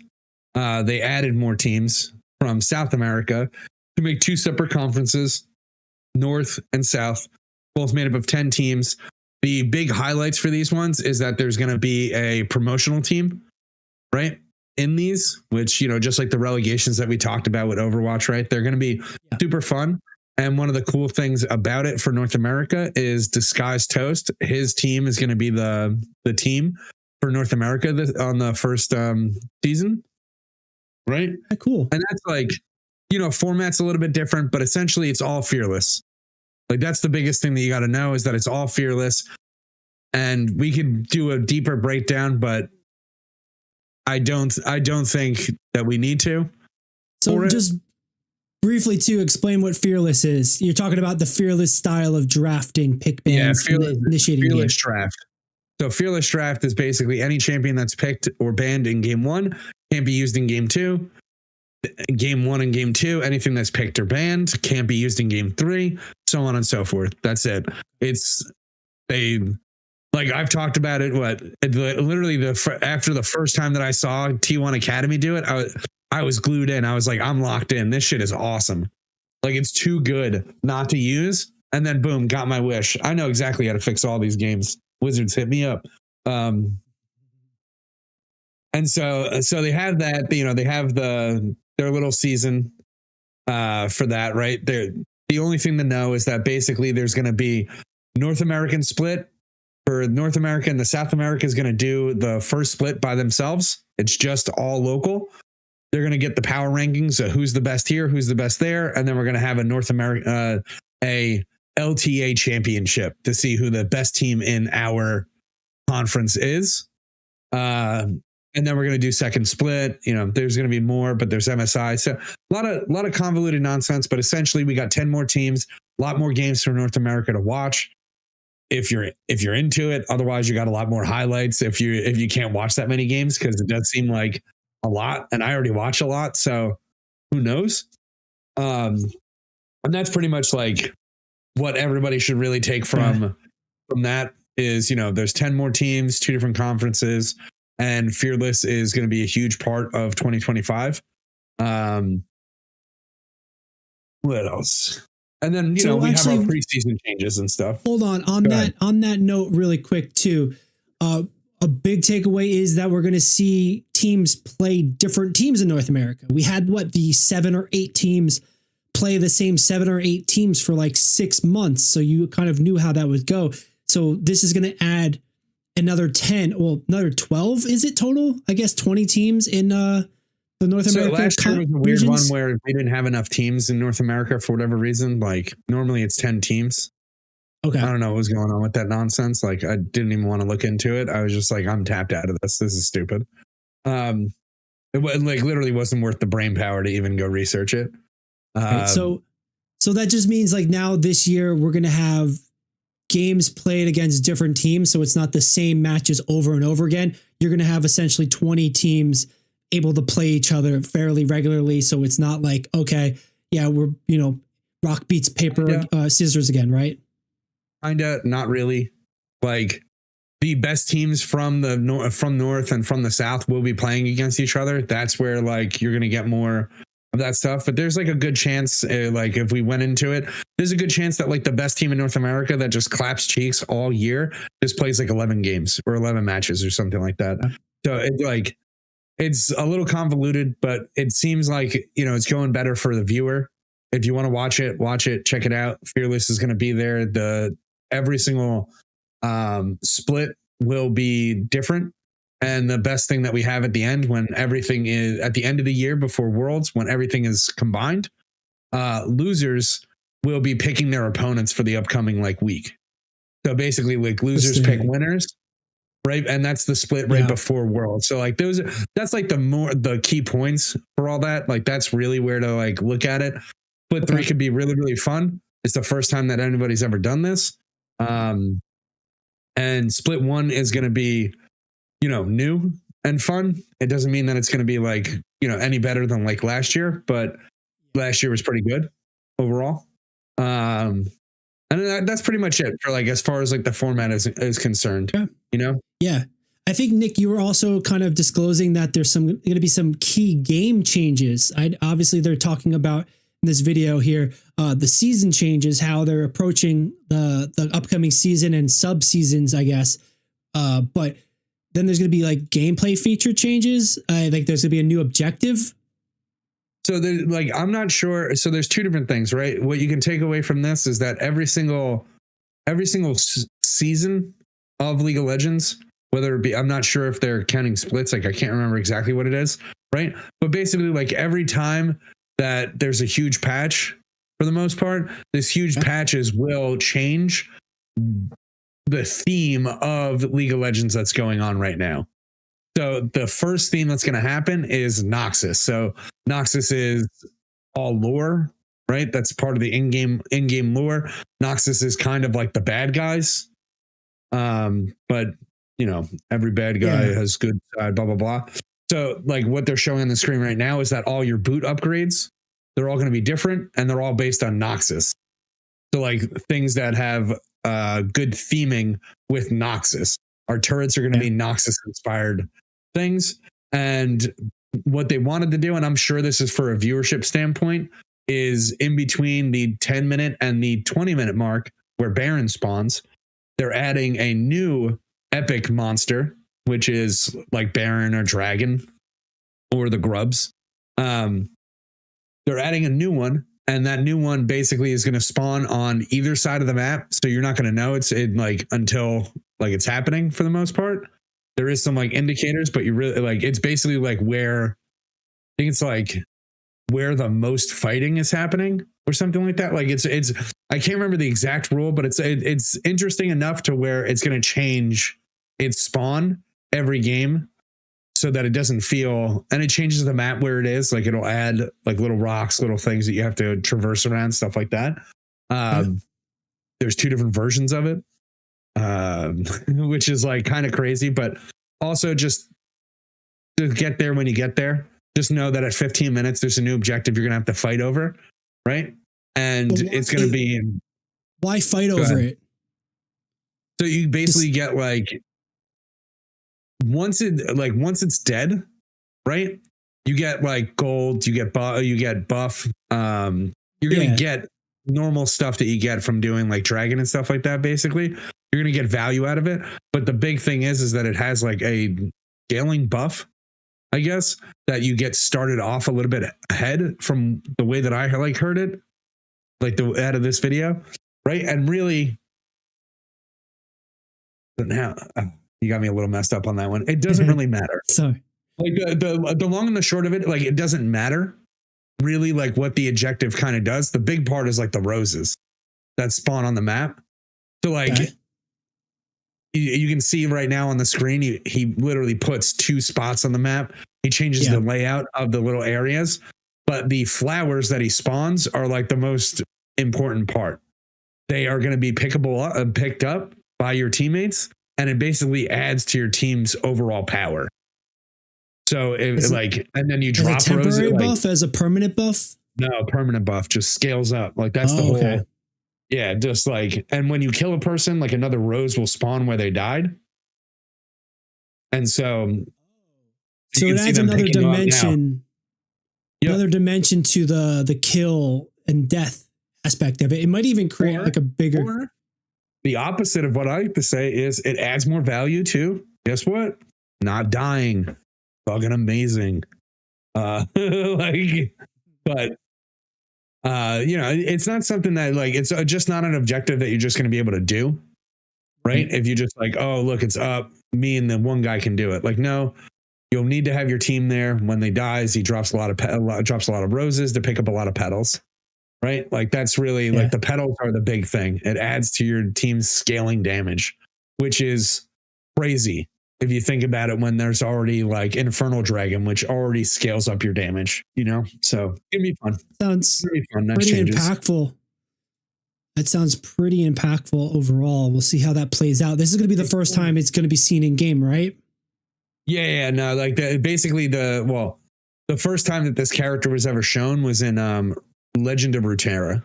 they added more teams from South America to make 2 separate conferences, North and South, both made up of 10 teams. The big highlights for these ones is that there's going to be a promotional team, right? In these, which, just like the relegations that we talked about with Overwatch, right? They're going to be super fun. And one of the cool things about it for North America is Disguised Toast. His team is going to be the team for North America on the first season. Right? Cool. And that's format's a little bit different, but essentially it's all fearless. That's the biggest thing that you got to know is that it's all fearless. And we could do a deeper breakdown, but I don't think that we need to. So just briefly to explain what fearless is. You're talking about the fearless style of drafting pick bans, initiating fearless draft. So fearless draft is basically any champion that's picked or banned in game 1 can't be used in game 2. Game 1 and game 2, anything that's picked or banned can't be used in game 3, so on and so forth. That's it. I've talked about it. Literally after the first time that I saw T1 Academy do it, I was glued in. I was I'm locked in. This shit is awesome. It's too good not to use. And then boom, got my wish. I know exactly how to fix all these games. Wizards, hit me up. And so they have that, they have their little season for that, right? The only thing to know is that basically there's going to be North American split for North America, and the South America is going to do the first split by themselves. It's just all local. They're going to get the power rankings of who's the best here, who's the best there, and then we're going to have a North America, a LTA championship to see who the best team in our conference is. And then we're going to do second split. There's going to be more, but there's MSI. So a lot of convoluted nonsense, but essentially we got 10 more teams, a lot more games for North America to watch. If you're into it, otherwise you got a lot more highlights if you can't watch that many games, because it does seem like a lot, and I already watch a lot, so who knows? And that's pretty much what everybody should really take from that is, there's 10 more teams, 2 different conferences, and Fearless is going to be a huge part of 2025. What else? And then we So have actually- our preseason changes and stuff. Hold on Go ahead. on that note, really quick too. A big takeaway is that we're going to see teams play different teams in North America. We had the 7 or 8 teams play the same 7 or 8 teams for like 6 months, so you kind of knew how that would go. So this is going to add another 10, well, another 12. Is it total? I guess 20 teams in the North So American last year was a weird regions? one where they didn't have enough teams in North America for whatever reason. Like normally it's 10 teams. Okay. I don't know what was going on with that nonsense. Like I didn't even want to look into it. I was just like, I'm tapped out of this. This is stupid. Like literally wasn't worth the brain power to even go research it. Right, so that just means like now this year we're going to have games played against different teams. So it's not the same matches over and over again. You're going to have essentially 20 teams able to play each other fairly regularly. So it's not like, okay, yeah, we're, rock beats paper, scissors again, right? Kinda, not really. Like the best teams from the north and from the south will be playing against each other. That's where like you're gonna get more of that stuff. But there's like a good chance, like if we went into it, there's a good chance that like the best team in North America that just claps cheeks all year just plays like 11 games or 11 matches or something like that. So it's a little convoluted, but it seems like it's going better for the viewer. If you want to watch it, check it out. Fearless is going to be there. Every single split will be different. And the best thing that we have at the end, when everything is at the end of the year before Worlds, when everything is combined, losers will be picking their opponents for the upcoming week. So basically like losers pick winners, right? And that's the split right before Worlds. So like that's like the key points for all that. Like that's really where to like look at it. Split 3 could be really, really fun. It's the first time that anybody's ever done this. And split 1 is going to be, new and fun. It doesn't mean that it's going to be like, any better than like last year, but last year was pretty good overall. And that's pretty much it for like, as far as like the format is concerned, Yeah. I think Nick, you were also kind of disclosing that there's going to be some key game changes. Obviously they're talking about in this video here, the season changes, how they're approaching the upcoming season and sub seasons, I guess. But then there's going to be like gameplay feature changes. I think there's going to be a new objective. So I'm not sure. So there's 2 different things, right? What you can take away from this is that every single season of League of Legends, whether it be, I'm not sure if they're counting splits. Like I can't remember exactly what it is, right? But basically like every time that there's a huge patch, for the most part, this huge patches will change the theme of League of Legends that's going on right now. So the first theme that's going to happen is Noxus. So Noxus is all lore, right? That's part of the in-game lore. Noxus is kind of like the bad guys. But every bad guy has good side, blah, blah, blah. So like what they're showing on the screen right now is that all your boot upgrades, they're all going to be different and they're all based on Noxus. So like things that have good theming with Noxus. Our turrets are going to be Noxus inspired things. And what they wanted to do, and I'm sure this is for a viewership standpoint, is in between the 10-minute and the 20-minute mark where Baron spawns, they're adding a new epic monster, which is like Baron or Dragon or the Grubs. They're adding a new one, and that new one basically is going to spawn on either side of the map. So you're not going to know until it's happening for the most part. There is some like indicators, but you really it's basically like where I think it's like where the most fighting is happening or something like that. Like it's I can't remember the exact rule, but it's interesting enough to where it's going to change its spawn every game so that it doesn't feel, and it changes the map where it is. Like it'll add like little rocks, little things that you have to traverse around, stuff like that. There's 2 different versions of it, which is like kind of crazy, but also just to get there when you get there, just know that at 15 minutes, there's a new objective you're going to have to fight over. Right. And it's going to be, why fight over it? So you basically get like, once it's dead, right? You get like gold, you get buff, You're going to Yeah. get normal stuff that you get from doing like Dragon and stuff like that. Basically, you're going to get value out of it. But the big thing is that it has like a scaling buff, I guess, that you get started off a little bit ahead from the way that I like heard it, like the out of this video, right? And really, now you got me a little messed up on that one. It doesn't really matter. Sorry. Like the long and the short of it, like it doesn't matter really like what the objective kind of does. The big part is like the roses that spawn on the map. So like Okay. you can see right now on the screen, he literally puts 2 spots on the map. He changes the layout of the little areas, but the flowers that he spawns are like the most important part. They are going to be picked up by your teammates, and it basically adds to your team's overall power. So it like, and then you As drop a temporary roses, buff, as a permanent buff? no, permanent buff just scales up. Like that's the whole. Okay. Yeah, just like, and when you kill a person, like another rose will spawn where they died. And so So you it can see adds them another picking you up now. dimension, Yep. another dimension to the kill and death aspect of it. It might even create Or- like a bigger. Or the opposite of what I like to say is it adds more value to, guess what? Not dying. Fucking amazing. Like, but you know, it's not something that like, it's just not an objective that you're just going to be able to do. Right. If you just like, oh, look, it's up, me and the one guy can do it. Like, no, you'll need to have your team there. When they dies, he drops a lot of roses to pick up a lot of petals. Right. Like that's really like the petals are the big thing. It adds to your team's scaling damage, which is crazy. If you think about it, when there's already like Infernal Dragon, which already scales up your damage, you know? So it'd be fun. Sounds It'd be fun. Nice pretty changes. impactful. That sounds pretty impactful overall. We'll see how that plays out. This is going to be the first time it's going to be seen in game, right? Yeah, no, like basically the first time that this character was ever shown was in Legend of Runeterra,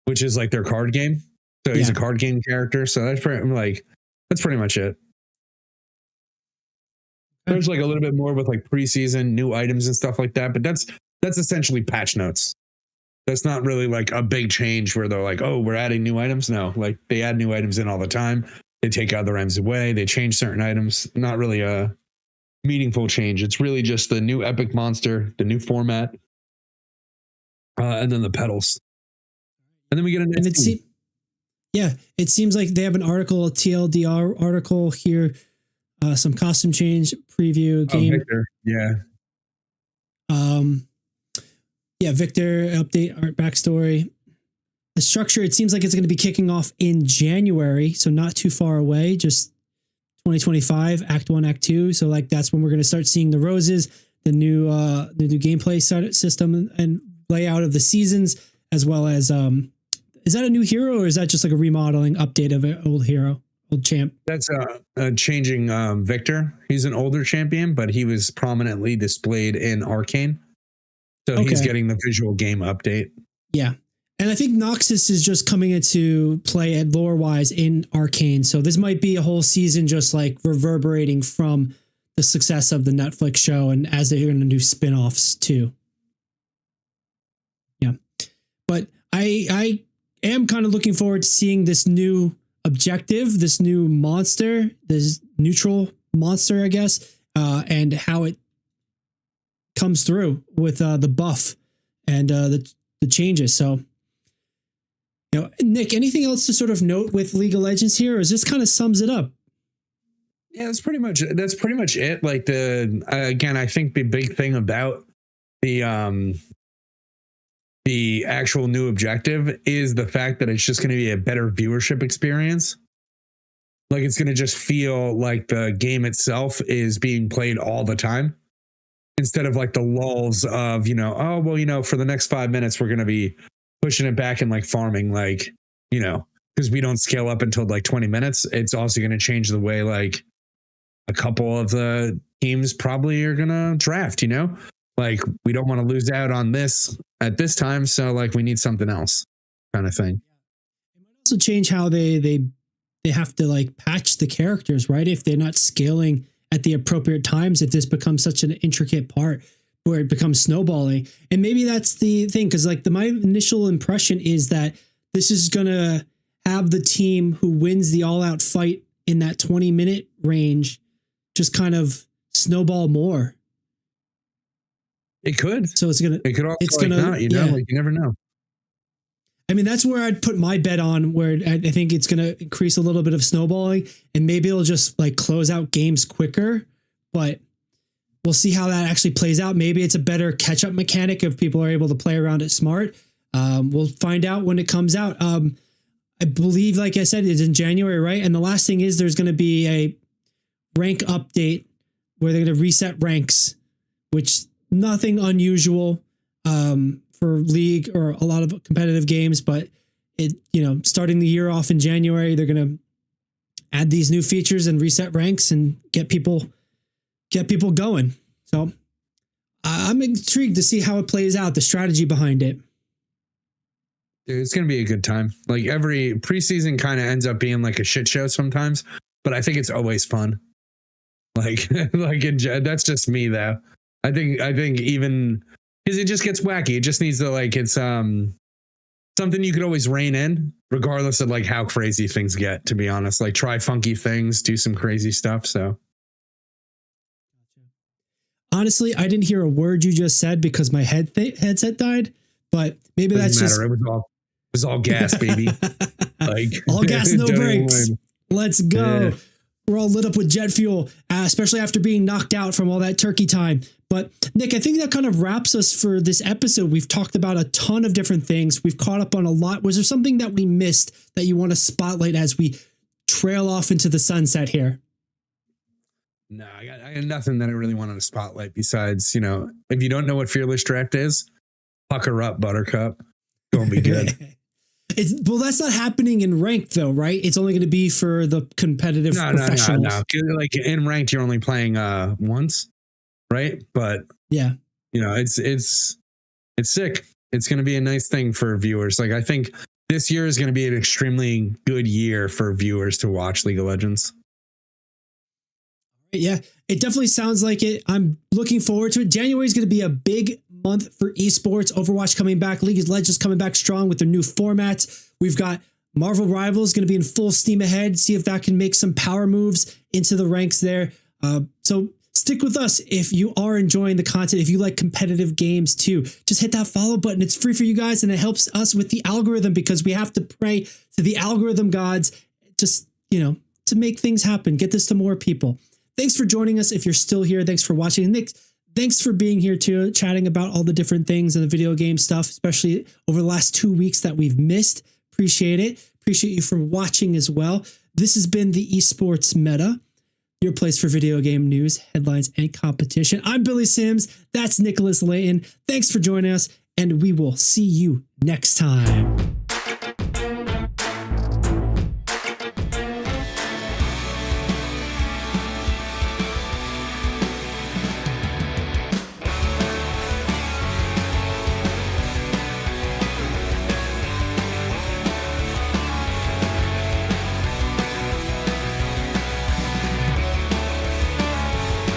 which is like their card game. So he's a card game character. So that's pretty much it. There's like a little bit more with like preseason new items and stuff like that, but that's essentially patch notes. That's not really like a big change where they're like, oh, we're adding new items. No, like they add new items in all the time. They take other items away. They change certain items. Not really a meaningful change. It's really just the new epic monster, the new format, and then the petals. And then we get a And it seems like they have an article, a TLDR article here, some costume change preview game. Victor. Yeah. Victor update art backstory. The structure, it seems like it's going to be kicking off in January, so not too far away, just 2025, Act 1, Act 2. So like that's when we're going to start seeing the roses, the new gameplay system and layout of the seasons, as well as is that a new hero or is that just like a remodeling update of an old hero, old champ? That's changing Victor. He's an older champion, but he was prominently displayed in Arcane. So he's getting the visual game update. Yeah. And I think Noxus is just coming into play at lore-wise in Arcane. So this might be a whole season just like reverberating from the success of the Netflix show and as they're going to do spin-offs too. Yeah. But I am kind of looking forward to seeing this new objective, this new monster, this neutral monster, I guess, and how it comes through with the buff and the changes. So, you know, Nick, anything else to sort of note with League of Legends here, or is this kind of sums it up? Yeah, that's pretty much it. Like again, I think the big thing about the actual new objective is the fact that it's just going to be a better viewership experience. Like it's going to just feel like the game itself is being played all the time, instead of like the lulls of, you know, oh, well, you know, for the next 5 minutes, we're going to be pushing it back and like farming, like, you know, because we don't scale up until like 20 minutes. It's also going to change the way like a couple of the teams probably are going to draft, you know, like we don't want to lose out on this at this time. So like we need something else kind of thing. It might also change how they have to like patch the characters, right? If they're not scaling at the appropriate times, if this becomes such an intricate part, where it becomes snowballing. And maybe that's the thing, because like my initial impression is that this is gonna have the team who wins the all-out fight in that 20-minute range just kind of snowball more. It could. So it's gonna. It could also it's like gonna. not, you know, Yeah. like you never know. I mean, that's where I'd put my bet on, where I think it's going to increase a little bit of snowballing, and maybe it'll just like close out games quicker. But we'll see how that actually plays out. Maybe it's a better catch-up mechanic if people are able to play around it smart. We'll find out when it comes out. I believe, like I said, it's in January, right? And the last thing is there's going to be a rank update where they're going to reset ranks, which nothing unusual for League or a lot of competitive games, but it, you know, starting the year off in January, they're going to add these new features and reset ranks and get people going. So I'm intrigued to see how it plays out, the strategy behind it. Dude, it's going to be a good time. Like every preseason kind of ends up being like a shit show sometimes, but I think it's always fun. Like, that's just me though. I think even because it just gets wacky. It just needs to like, it's something you could always rein in regardless of like how crazy things get, to be honest. Like try funky things, do some crazy stuff. So honestly, I didn't hear a word you just said because my headset died, but maybe that's just it was all gas, baby. Like all gas, no don't brakes. even- Let's go. Yeah. We're all lit up with jet fuel, especially after being knocked out from all that turkey time. But Nick, I think that kind of wraps us for this episode. We've talked about a ton of different things. We've caught up on a lot. Was there something that we missed that you want to spotlight as we trail off into the sunset here? No, I got nothing that I really wanted to spotlight besides, you know, if you don't know what Fearless Draft is, pucker up, Buttercup. It's gonna be good. Well, that's not happening in ranked though, right? It's only going to be for the competitive professionals. No. Like in ranked, you're only playing once, right? But yeah, you know, it's sick. It's going to be a nice thing for viewers. Like I think this year is going to be an extremely good year for viewers to watch League of Legends. Yeah, it definitely sounds like it. I'm looking forward to it. January is going to be a big month for esports. Overwatch coming back. League of Legends coming back strong with their new formats. We've got Marvel Rivals going to be in full steam ahead. See if that can make some power moves into the ranks there. So stick with us if you are enjoying the content. If you like competitive games too, just hit that follow button. It's free for you guys and it helps us with the algorithm because we have to pray to the algorithm gods just, you know, to make things happen. Get this to more people. Thanks for joining us. If you're still here, thanks for watching. Nick, thanks for being here too, chatting about all the different things and the video game stuff, especially over the last 2 weeks that we've missed. Appreciate it. Appreciate you for watching as well. This has been the Esports Meta, your place for video game news, headlines, and competition. I'm Billy Sims. That's Nicholas Layton. Thanks for joining us, and we will see you next time.